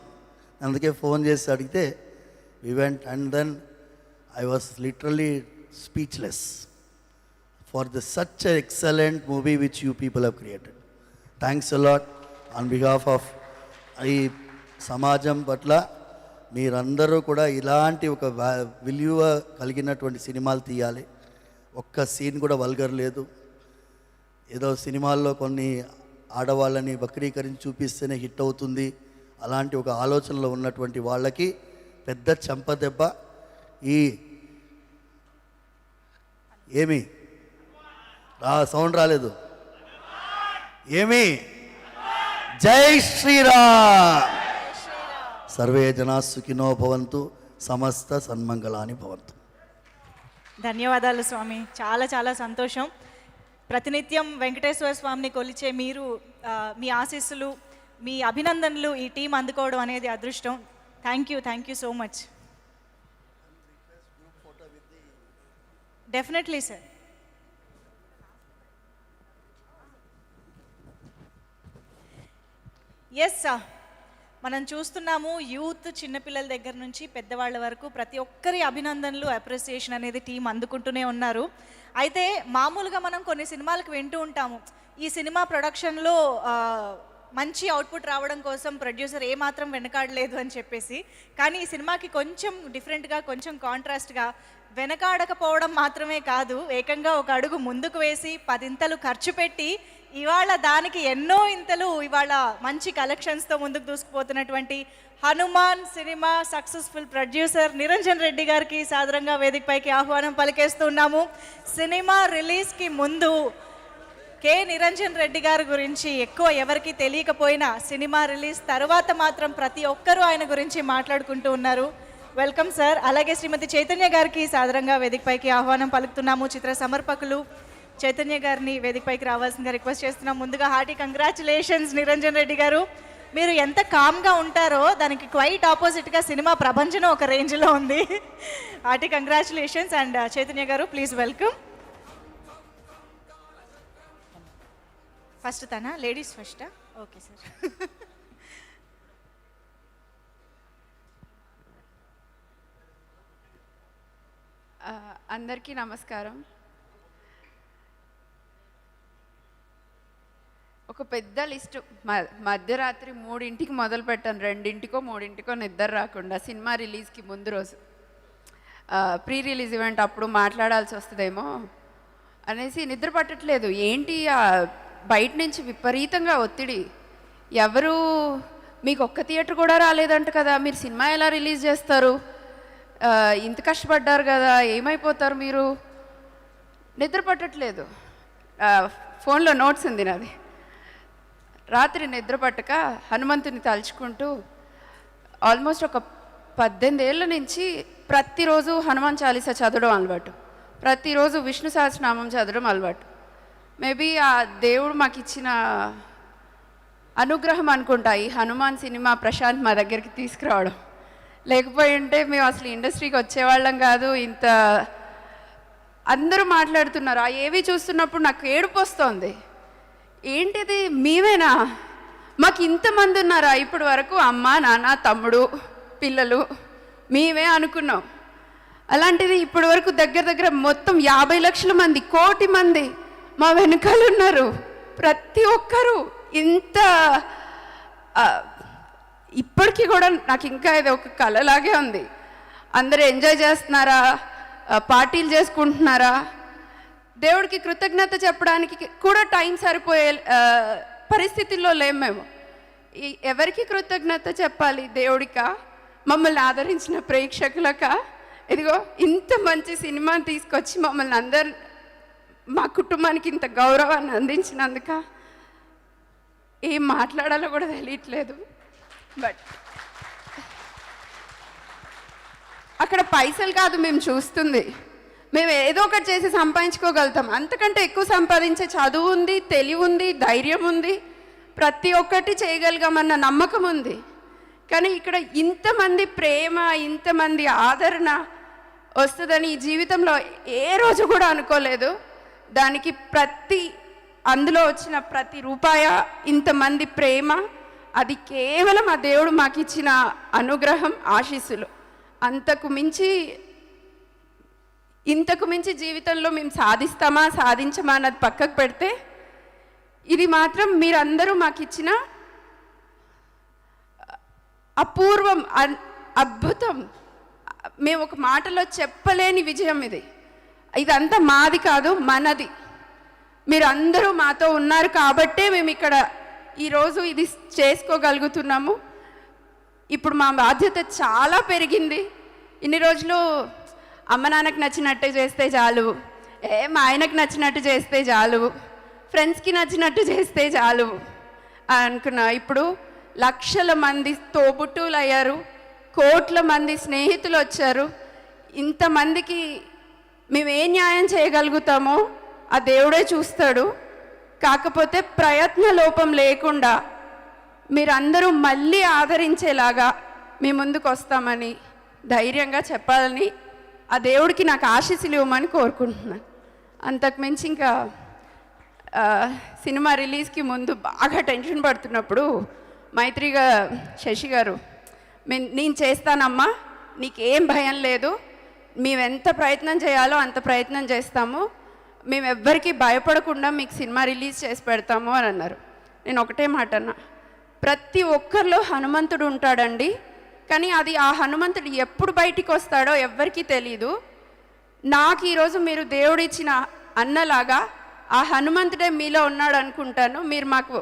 అందుకే ఫోన్ చేసి అడిగితే we went and then I was literally speechless for the such excellent movie which you people have created. Thanks a lot on behalf of ఈ సమాజం పట్ల. మీరందరూ కూడా ఇలాంటి ఒక విలువ కలిగినటువంటి సినిమాలు తీయాలి. ఒక్క సీన్ కూడా వల్గర్ లేదు. ఏదో సినిమాల్లో కొన్ని ఆడవాళ్ళని వక్రీకరించి చూపిస్తేనే హిట్ అవుతుంది, అలాంటి ఒక ఆలోచనలో ఉన్నటువంటి వాళ్ళకి పెద్ద చెంపదెబ్బ. ఏమి సౌండ్ రాలేదు, ఏమి జై శ్రీరామ్. సర్వే జనా సుఖినో భవంతు, సమస్త సన్మంగళాని భవంతు. ధన్యవాదాలు స్వామి, చాలా చాలా సంతోషం. ప్రతినిత్యం వెంకటేశ్వర స్వామిని కొలిచే మీరు, మీ ఆశీస్సులు, మీ అభినందనలు ఈ టీం అందుకోవడం అనేది అదృష్టం. Thank you so much. Definitely sir. Yes sir, మనం చూస్తున్నాము యూత్, చిన్నపిల్లల దగ్గర నుంచి పెద్దవాళ్ళ వరకు ప్రతి ఒక్కరి అభినందనలు, అప్రిసియేషన్ అనేది టీం అందుకుంటూనే ఉన్నారు. అయితే మామూలుగా మనం కొన్ని సినిమాలకు వింటూ ఉంటాము, ఈ సినిమా ప్రొడక్షన్లో మంచి అవుట్పుట్ రావడం కోసం ప్రొడ్యూసర్ ఏమాత్రం వెనకాడలేదు అని చెప్పేసి. కానీ ఈ సినిమాకి కొంచెం డిఫరెంట్గా, కొంచెం కాంట్రాస్ట్గా, వెనకాడకపోవడం మాత్రమే కాదు, ఏకంగా ఒక అడుగు ముందుకు వేసి 10 ఇంతలు ఖర్చు పెట్టి ఇవాళ దానికి ఎన్నో ఇంతలు ఇవాళ మంచి కలెక్షన్స్తో ముందుకు దూసుకుపోతున్నటువంటి Hanuman cinema successful producer Niranjan Reddy గారికి సాదరంగా వేదికపైకి ఆహ్వానం పలికేస్తున్నాము. సినిమా రిలీజ్కి ముందు కె నిరంజన్ రెడ్డి గారి గురించి ఎక్కువ ఎవరికి తెలియకపోయినా సినిమా రిలీజ్ తర్వాత మాత్రం ప్రతి ఒక్కరూ ఆయన గురించి మాట్లాడుకుంటూ ఉన్నారు. Welcome sir. అలాగే శ్రీమతి చైతన్య గారికి సాదరంగా వేదికపైకి ఆహ్వానం పలుకుతున్నాము. చిత్ర సమర్పకులు చైతన్య గారిని వేదికపైకి రావాల్సిందిగా రిక్వెస్ట్ చేస్తున్నాం. ముందుగా హార్టీ కంగ్రాచులేషన్స్ నిరంజన్ రెడ్డి గారు. మీరు ఎంత కామ్గా ఉంటారో దానికి క్వైట్ ఆపోజిట్గా సినిమా ప్రపంచం ఒక రేంజ్లో ఉంది. Hearty congratulations. And Chaitanya garu please welcome. First తన లేడీస్ ఫస్టా? Okay sir. అందరికీ నమస్కారం. ఒక పెద్ద లిస్టు, మధ్యరాత్రి 3ంటికి మొదలు పెట్టాను, 2ంటికో 3ంటికో నిద్ర రాకుండా సినిమా రిలీజ్కి ముందు రోజు. ప్రీ రిలీజ్ ఈవెంట్ అప్పుడు మాట్లాడాల్సి వస్తుందేమో అనేసి నిద్ర పట్టట్లేదు. ఏంటి బయట నుంచి విపరీతంగా ఒత్తిడి, ఎవరు మీకు ఒక్క థియేటర్ కూడా రాలేదంట కదా, మీరు సినిమా ఎలా రిలీజ్ చేస్తారు, ఇంత కష్టపడ్డారు కదా, ఏమైపోతారు మీరు, నిద్ర పట్టట్లేదు. ఫోన్లో నోట్స్ ఉంది నాది. రాత్రి నిద్ర పట్టక హనుమంతుని తలుచుకుంటూ ఆల్మోస్ట్ ఒక 18 ఏళ్ళ నుంచి ప్రతిరోజు హనుమాన్ చాలీసా చదవడం అలవాటు, ప్రతిరోజు విష్ణు సహస్రనామం చదవడం అలవాటు. మేబీ ఆ దేవుడు మాకు ఇచ్చిన అనుగ్రహం అనుకుంటా ఈ హనుమాన్ సినిమా ప్రశాంత్ మా దగ్గరికి తీసుకురావడం. లేకపోయి ఉంటే మేము అసలు ఇండస్ట్రీకి వచ్చేవాళ్ళం కాదు. ఇంత అందరూ మాట్లాడుతున్నారు, ఆ ఏవి చూస్తున్నప్పుడు నాకు ఏడుపు వస్తుంది. ఏంటిది, మేమేనా, మాకు ఇంతమంది ఉన్నారా ఇప్పటి వరకు, అమ్మ నాన్న తమ్ముడు పిల్లలు మేమే అనుకున్నాం. అలాంటిది ఇప్పటి వరకు దగ్గర దగ్గర మొత్తం 50 లక్షల మంది, 1 కోటి మంది మా వెనకాల ఉన్నారు. ప్రతి ఒక్కరూ ఇంత ఇప్పటికీ కూడా నాకు ఇంకా ఇది ఒక కళలాగే ఉంది. అందరూ ఎంజాయ్ చేస్తున్నారా, పార్టీలు చేసుకుంటున్నారా, దేవుడికి కృతజ్ఞత చెప్పడానికి కూడా టైం సరిపోయే పరిస్థితుల్లో లేము మేము. ఎవరికి కృతజ్ఞత చెప్పాలి? దేవుడికా, మమ్మల్ని ఆదరించిన ప్రేక్షకులకా? ఇదిగో ఇంత మంచి సినిమాని తీసుకొచ్చి మమ్మల్ని అందరు, మా కుటుంబానికి ఇంత గౌరవాన్ని అందించినందుక ఏం మాట్లాడాలో కూడా తెలియట్లేదు. బట్ అక్కడ పైసలు కాదు మేము చూస్తుంది, మేము ఏదో ఒకటి చేసి సంపాదించుకోగలుగుతాం. అంతకంటే ఎక్కువ సంపాదించే చదువు ఉంది, తెలివి ఉంది, ధైర్యం ఉంది, ప్రతి ఒక్కటి చేయగలిగామన్న నమ్మకం ఉంది. కానీ ఇక్కడ ఇంతమంది ప్రేమ, ఇంతమంది ఆదరణ వస్తుందని ఈ జీవితంలో ఏ రోజు కూడా అనుకోలేదు. దానికి అందులో వచ్చిన ప్రతి రూపాయ, ఇంతమంది ప్రేమ, అది కేవలం ఆ దేవుడు మాకు ఇచ్చిన అనుగ్రహం, ఆశీస్సులు. ఇంతకు మించి జీవితంలో మేము సాధిస్తామా సాధించమా అన్నది పక్కకు పెడితే, ఇది మాత్రం మీరందరూ మాకు ఇచ్చిన అపూర్వం, అద్భుతం. మేము ఒక మాటలో చెప్పలేని విజయం ఇది. ఇదంతా మాది కాదు, మనది. మీరందరూ మాతో ఉన్నారు కాబట్టే మేము ఇక్కడ ఈరోజు ఇది చేసుకోగలుగుతున్నాము. ఇప్పుడు మా బాధ్యత చాలా పెరిగింది. ఇన్ని రోజులు అమ్మ నాన్నకు నచ్చినట్టే చేస్తే చాలు, మా ఆయనకు నచ్చినట్టు చేస్తే చాలు, ఫ్రెండ్స్కి నచ్చినట్టు చేస్తే చాలు అనుకున్నా. ఇప్పుడు లక్షల మంది తోబుట్టువులు అయ్యారు, కోట్ల మంది స్నేహితులు వచ్చారు. ఇంతమందికి మేము ఏ న్యాయం చేయగలుగుతామో ఆ దేవుడే చూస్తాడు. కాకపోతే ప్రయత్న లోపం లేకుండా మీరందరూ మళ్ళీ ఆదరించేలాగా మీ ముందుకు వస్తామని ధైర్యంగా చెప్పాలని, ఆ దేవుడికి నాకు ఆశీస్సులు ఇవ్వమని కోరుకుంటున్నాను. అంతకుమించి ఇంకా సినిమా రిలీజ్కి ముందు బాగా టెన్షన్ పడుతున్నప్పుడు మైత్రిగా శశి గారు, నేను చేస్తానమ్మా, నీకేం భయం లేదు, మేము ఎంత ప్రయత్నం చేయాలో అంత ప్రయత్నం చేస్తాము, మేము ఎవ్వరికీ భయపడకుండా మీకు సినిమా రిలీజ్ చేసి పెడతాము అని అన్నారు. నేను ఒకటే మాట అన్నా, ప్రతి ఒక్కరిలో హనుమంతుడు ఉంటాడండి, కానీ అది ఆ హనుమంతుడు ఎప్పుడు బయటికి వస్తాడో ఎవ్వరికీ తెలీదు. నాకు ఈరోజు మీరు దేవుడిచ్చిన అన్నలాగా ఆ హనుమంతుడే మీలో ఉన్నాడు అనుకుంటాను. మీరు మాకు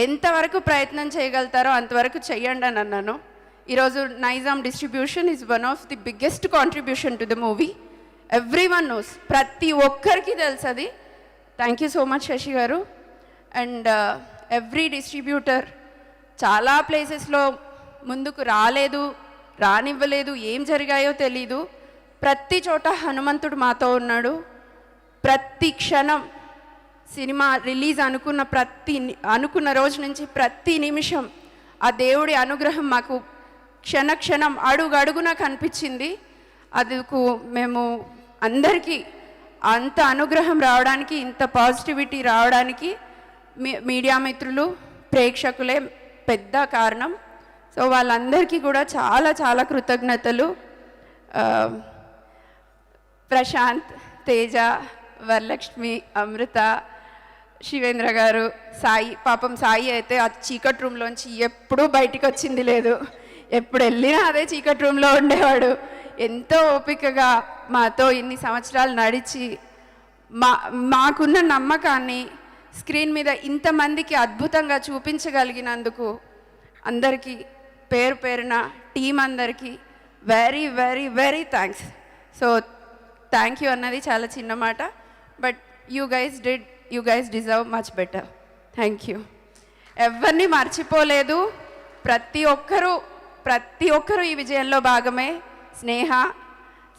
ఎంతవరకు ప్రయత్నం చేయగలుగుతారో అంతవరకు చెయ్యండి అని అన్నాను. ఈరోజు Nizam distribution is one of the biggest contribution to the movie. Everyone knows, ప్రతి ఒక్కరికి తెలుసు అది. Thank you so much Sashi garu. And every distributor చాలా ప్లేసెస్లో ముందుకు రానివ్వలేదు, ఏం జరిగాయో తెలీదు. ప్రతి చోట హనుమంతుడు మాతో ఉన్నాడు. ప్రతి క్షణం సినిమా రిలీజ్ అనుకున్న రోజు నుంచి ప్రతి నిమిషం ఆ దేవుడి అనుగ్రహం మాకు క్షణక్షణం అడుగడుగున కనిపించింది. అందుకు మేము అందరికీ అంత అనుగ్రహం రావడానికి, ఇంత పాజిటివిటీ రావడానికి మీడియా మిత్రులు, ప్రేక్షకులే పెద్ద కారణం. సో వాళ్ళందరికీ కూడా చాలా చాలా కృతజ్ఞతలు. ప్రశాంత్, తేజ, వరలక్ష్మి, అమృత, శివేంద్ర గారు, సాయి. పాపం సాయి అయితే ఆ చీకటి రూమ్లోంచి ఎప్పుడూ బయటికి వచ్చింది లేదు, ఎప్పుడు వెళ్ళినా అదే చీకటి రూమ్లో ఉండేవాడు. ఎంతో ఓపికగా మాతో ఇన్ని సంవత్సరాలు నడిచి మాకున్న నమ్మకాన్ని స్క్రీన్ మీద ఇంతమందికి అద్భుతంగా చూపించగలిగినందుకు అందరికీ పేరు పేరున టీం అందరికీ very very very thanks. So thank you అన్నది చాలా చిన్న మాట, but you guys deserve much better. Thank you. ఎవరిని మర్చిపోలేదు, ప్రతి ఒక్కరూ ఈ విజయంలో భాగమే. స్నేహ,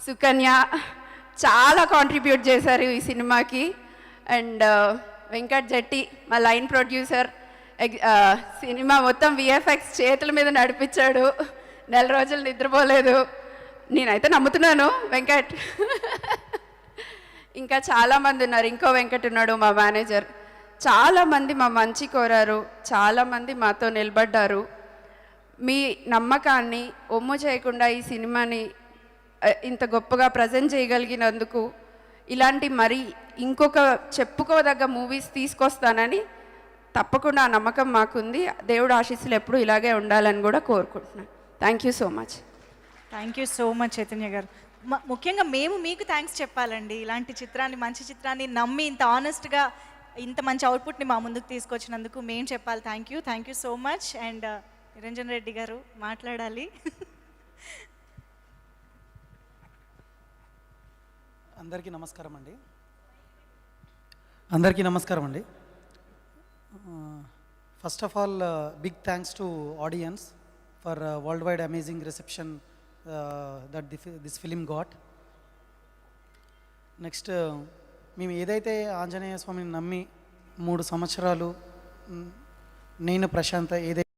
సుకన్య చాలా కాంట్రిబ్యూట్ చేశారు ఈ సినిమాకి. అండ్ వెంకట్ జట్టి, మా లైన్ ప్రొడ్యూసర్, సినిమా మొత్తం విఎఫ్ఎక్స్ చేతుల మీద నడిపించాడు. 4 రోజులు నిద్రపోలేదు. నేనైతే నమ్ముతున్నాను వెంకట్. ఇంకా చాలామంది ఉన్నారు. ఇంకో వెంకట్ ఉన్నాడు, మా మేనేజర్. చాలామంది మా మంచి కోరారు, చాలామంది మాతో నిలబడ్డారు. మీ నమ్మకాన్ని ఒమ్ము చేయకుండా ఈ సినిమాని ఇంత గొప్పగా ప్రజెంట్ చేయగలిగినందుకు, ఇలాంటి మరి ఇంకొక చెప్పుకోదగ్గ మూవీస్ తీసుకొస్తానని తప్పకుండా ఆ నమ్మకం మాకుంది. దేవుడు ఆశీస్సులు ఎప్పుడు ఇలాగే ఉండాలని కూడా కోరుకుంటున్నాను. Thank you so much. Thank you so much Chaitanya గారు. ముఖ్యంగా మేము మీకు థ్యాంక్స్ చెప్పాలండి. ఇలాంటి చిత్రాన్ని, మంచి చిత్రాన్ని నమ్మి ఇంత ఆనెస్ట్గా ఇంత మంచి అవుట్పుట్ని మా ముందుకు తీసుకొచ్చినందుకు మేము చెప్పాలి thank you so much. And Niranjan Reddy గారు మాట్లాడాలి. అందరికీ నమస్కారం అండి. First of all big thanks to audience for world wide amazing reception that this film got. Next మేము ఏదైతే ఆంజనేయ స్వామిని నమ్మి 3 సంవత్సరాలు నేను ప్రశాంత్ ఏదైతే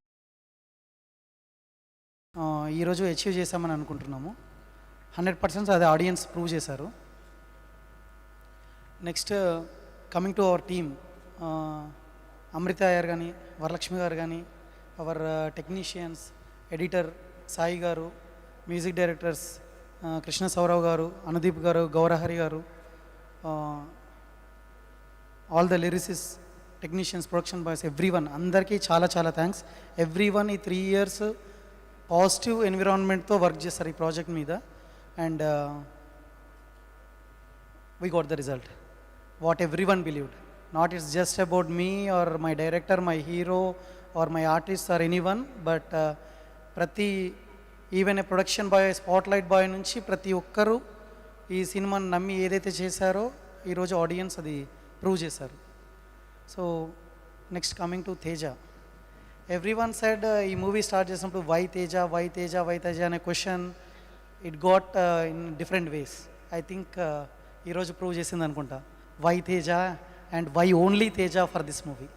ఈరోజు అచీవ్ చేశామని అనుకుంటున్నాము, 100% అది ఆడియన్స్ ప్రూవ్ చేశారు. Next coming to our team, Amrita garu కానీ, వరలక్ష్మి గారు కానీ, అవర్ టెక్నీషియన్స్, ఎడిటర్ సాయి గారు, మ్యూజిక్ డైరెక్టర్స్ కృష్ణ సౌరవ్ గారు, అనుదీప్ గారు, గౌరహరి గారు, all the lyricists, technicians, production boys, everyone, అందరికీ చాలా థ్యాంక్స్. ఎవ్రీవన్ ఈ 3 years పాజిటివ్ ఎన్విరాన్మెంట్తో వర్క్ చేస్తారు ఈ ప్రాజెక్ట్ మీద. And we got the result what everyone believed. Not it's just about me or my director, my hero or my artist or anyone, but ప్రతి even a production boy, spotlight boy నుంచి ప్రతి ఒక్కరూ ఈ సినిమాని నమ్మి ఏదైతే చేశారో ఈరోజు ఆడియన్స్ అది ప్రూవ్ చేశారు. So next coming to Teja, everyone said ఈ మూవీ స్టార్ట్ చేసినప్పుడు వై తేజ అనే question it got in different ways. I think ఈరోజు ప్రూవ్ చేసింది అనుకుంటా, why Teja and why only Teja for this movie.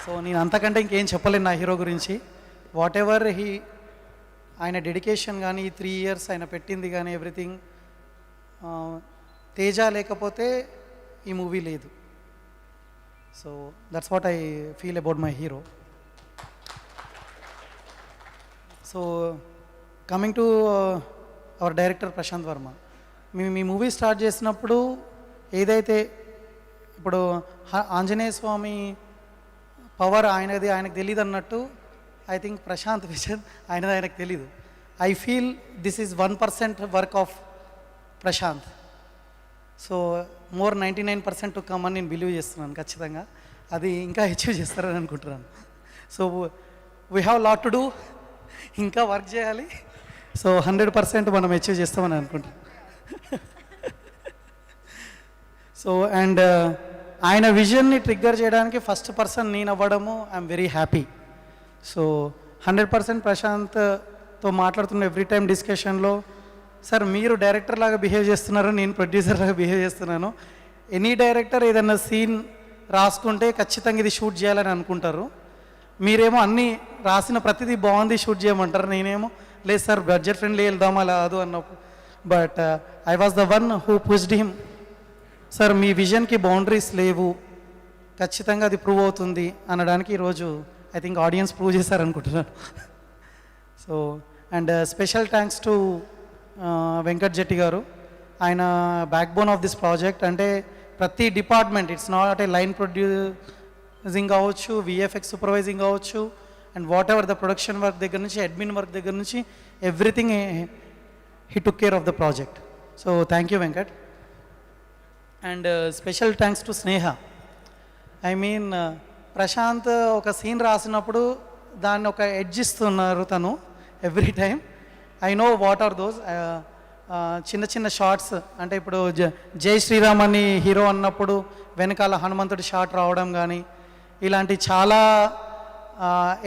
So నేను అంతకంటే ఇంకేం చెప్పలేను నా హీరో గురించి. వాట్ ఎవర్ ఆయన డెడికేషన్ కానీ, ఈ 3 years ఆయన పెట్టింది కానీ, ఎవ్రీథింగ్, తేజ లేకపోతే ఈ మూవీ లేదు. So that's what I feel about my hero. So coming to our director Prashanth Varma, మేము ఈ మూవీ స్టార్ట్ చేసినప్పుడు ఏదైతే ఇప్పుడు ఆంజనేయ స్వామి పవర్ ఆయనకు తెలియదు అన్నట్టు, ఐ థింక్ ప్రశాంత్ విజన్ ఆయనకు తెలీదు. I feel this is 1% work of Prashanth. So more 99% to come అని నేను బిలీవ్ చేస్తున్నాను. ఖచ్చితంగా అది ఇంకా అచీవ్ చేస్తారని అనుకుంటున్నాను. So we have lot to do, ఇంకా వర్క్ చేయాలి. సో 100% మనం అచీవ్ చేస్తామని అనుకుంటున్నాను. సో అండ్ ఆయన విజన్ని ట్రిగ్గర్ చేయడానికి ఫస్ట్ పర్సన్ నేను అవ్వడము ఐఎమ్ వెరీ హ్యాపీ. సో 100% ప్రశాంత్తో మాట్లాడుతున్న ఎవ్రీ టైం డిస్కషన్లో, సార్ మీరు డైరెక్టర్ లాగా బిహేవ్ చేస్తున్నారు, నేను ప్రొడ్యూసర్ లాగా బిహేవ్ చేస్తున్నాను. ఎనీ డైరెక్టర్ ఏదైనా సీన్ రాసుకుంటే ఖచ్చితంగా ఇది షూట్ చేయాలని అనుకుంటారు. మీరేమో అన్నీ రాసిన ప్రతిదీ బాగుంది షూట్ చేయమంటారు, నేనేమో లేదు సార్ బడ్జెట్ ఫ్రెండ్లీ వెళ్దామా కాదు అన్నప్పుడు. But I was the one who pushed him, sir మీ విజన్కి బౌండరీస్ లేవు, ఖచ్చితంగా అది ప్రూవ్ అవుతుంది అనడానికి ఈరోజు ఐ థింక్ ఆడియన్స్ ప్రూవ్ చేశారనుకుంటున్నాను. So and special thanks to Venkat Jetti garu, ఆయన backbone of this project. అంటే ప్రతి department, it's not a line producing కావచ్చు, విఎఫ్ఎక్స్ సూపర్వైజింగ్ కావచ్చు, and whatever the production work దగ్గర నుంచి, అడ్మిన్ వర్క్ దగ్గర నుంచి, everything he took care of the project. So thank you Venkat. And special thanks to Sneha. I mean Prashanth ఒక scene రాసినప్పుడు దాన్ని ఒక ఎడ్జ్ ఇస్తున్నారు తను every time. I know what are those చిన్న షార్ట్స్. అంటే ఇప్పుడు జై శ్రీరామ్ అని హీరో అన్నప్పుడు వెనకాల హనుమంతుడి షాట్ రావడం కానీ, ఇలాంటి చాలా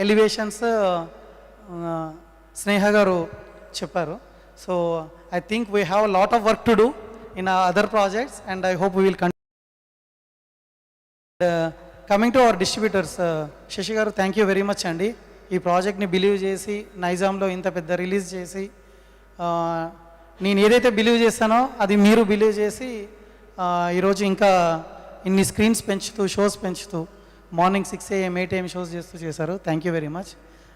ఎలివేషన్స్ స్నేహ గారు చెప్పారు. So I think we have lot of work to do in other projects and I hope we will continue. Coming to our distributors, Shashi గారు థ్యాంక్ యూ వెరీ మచ్ అండి. ఈ ప్రాజెక్ట్ని బిలీవ్ చేసి నైజాంలో ఇంత పెద్ద రిలీజ్ చేసి, నేను ఏదైతే బిలీవ్ చేస్తానో అది మీరు బిలీవ్ చేసి ఈరోజు ఇంకా ఇన్ని స్క్రీన్స్ పెంచుతూ, షోస్ పెంచుతూ, మార్నింగ్ 6 AM 8 AM షోస్ చేశారు. Thank you very much.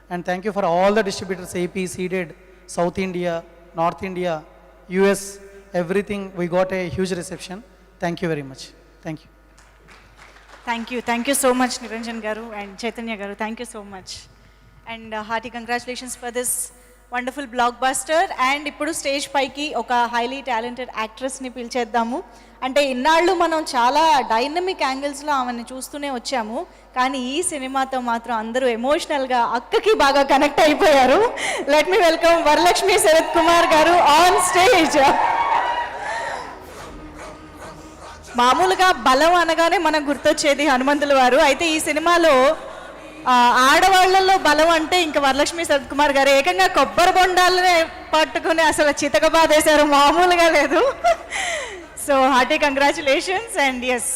And thank you for all the distributors, AP, Ceded, South India, North India, US, everything. We got a huge reception. Thank you very much. Thank you. Thank you so much Niranjan గారు and Chaitanya గారు, thank you so much and hearty congratulations for this wonderful block buster. And ఇప్పుడు stage పైకి ఒక highly talented యాక్ట్రెస్ని పిలిచేద్దాము. అంటే ఇన్నాళ్ళు మనం చాలా dynamic యాంగిల్స్లో ఆమెను చూస్తూనే వచ్చాము, కానీ ఈ సినిమాతో మాత్రం అందరూ ఎమోషనల్గా అక్కకి బాగా కనెక్ట్ అయిపోయారు. Let me welcome Varalakshmi Sarath Kumar గారు ఆన్ స్టేజ్. మామూలుగా బలం అనగానే మనకు గుర్తొచ్చేది హనుమంతుల వారు, అయితే ఈ సినిమాలో ఆడవాళ్లలో బలం అంటే ఇంకా వరలక్ష్మి శరత్ కుమార్ గారు ఏకంగా కొబ్బరి బొండాలనే పట్టుకుని అసలు చితక బాధేశారు, మామూలుగా లేదు. So hearty congratulations and yes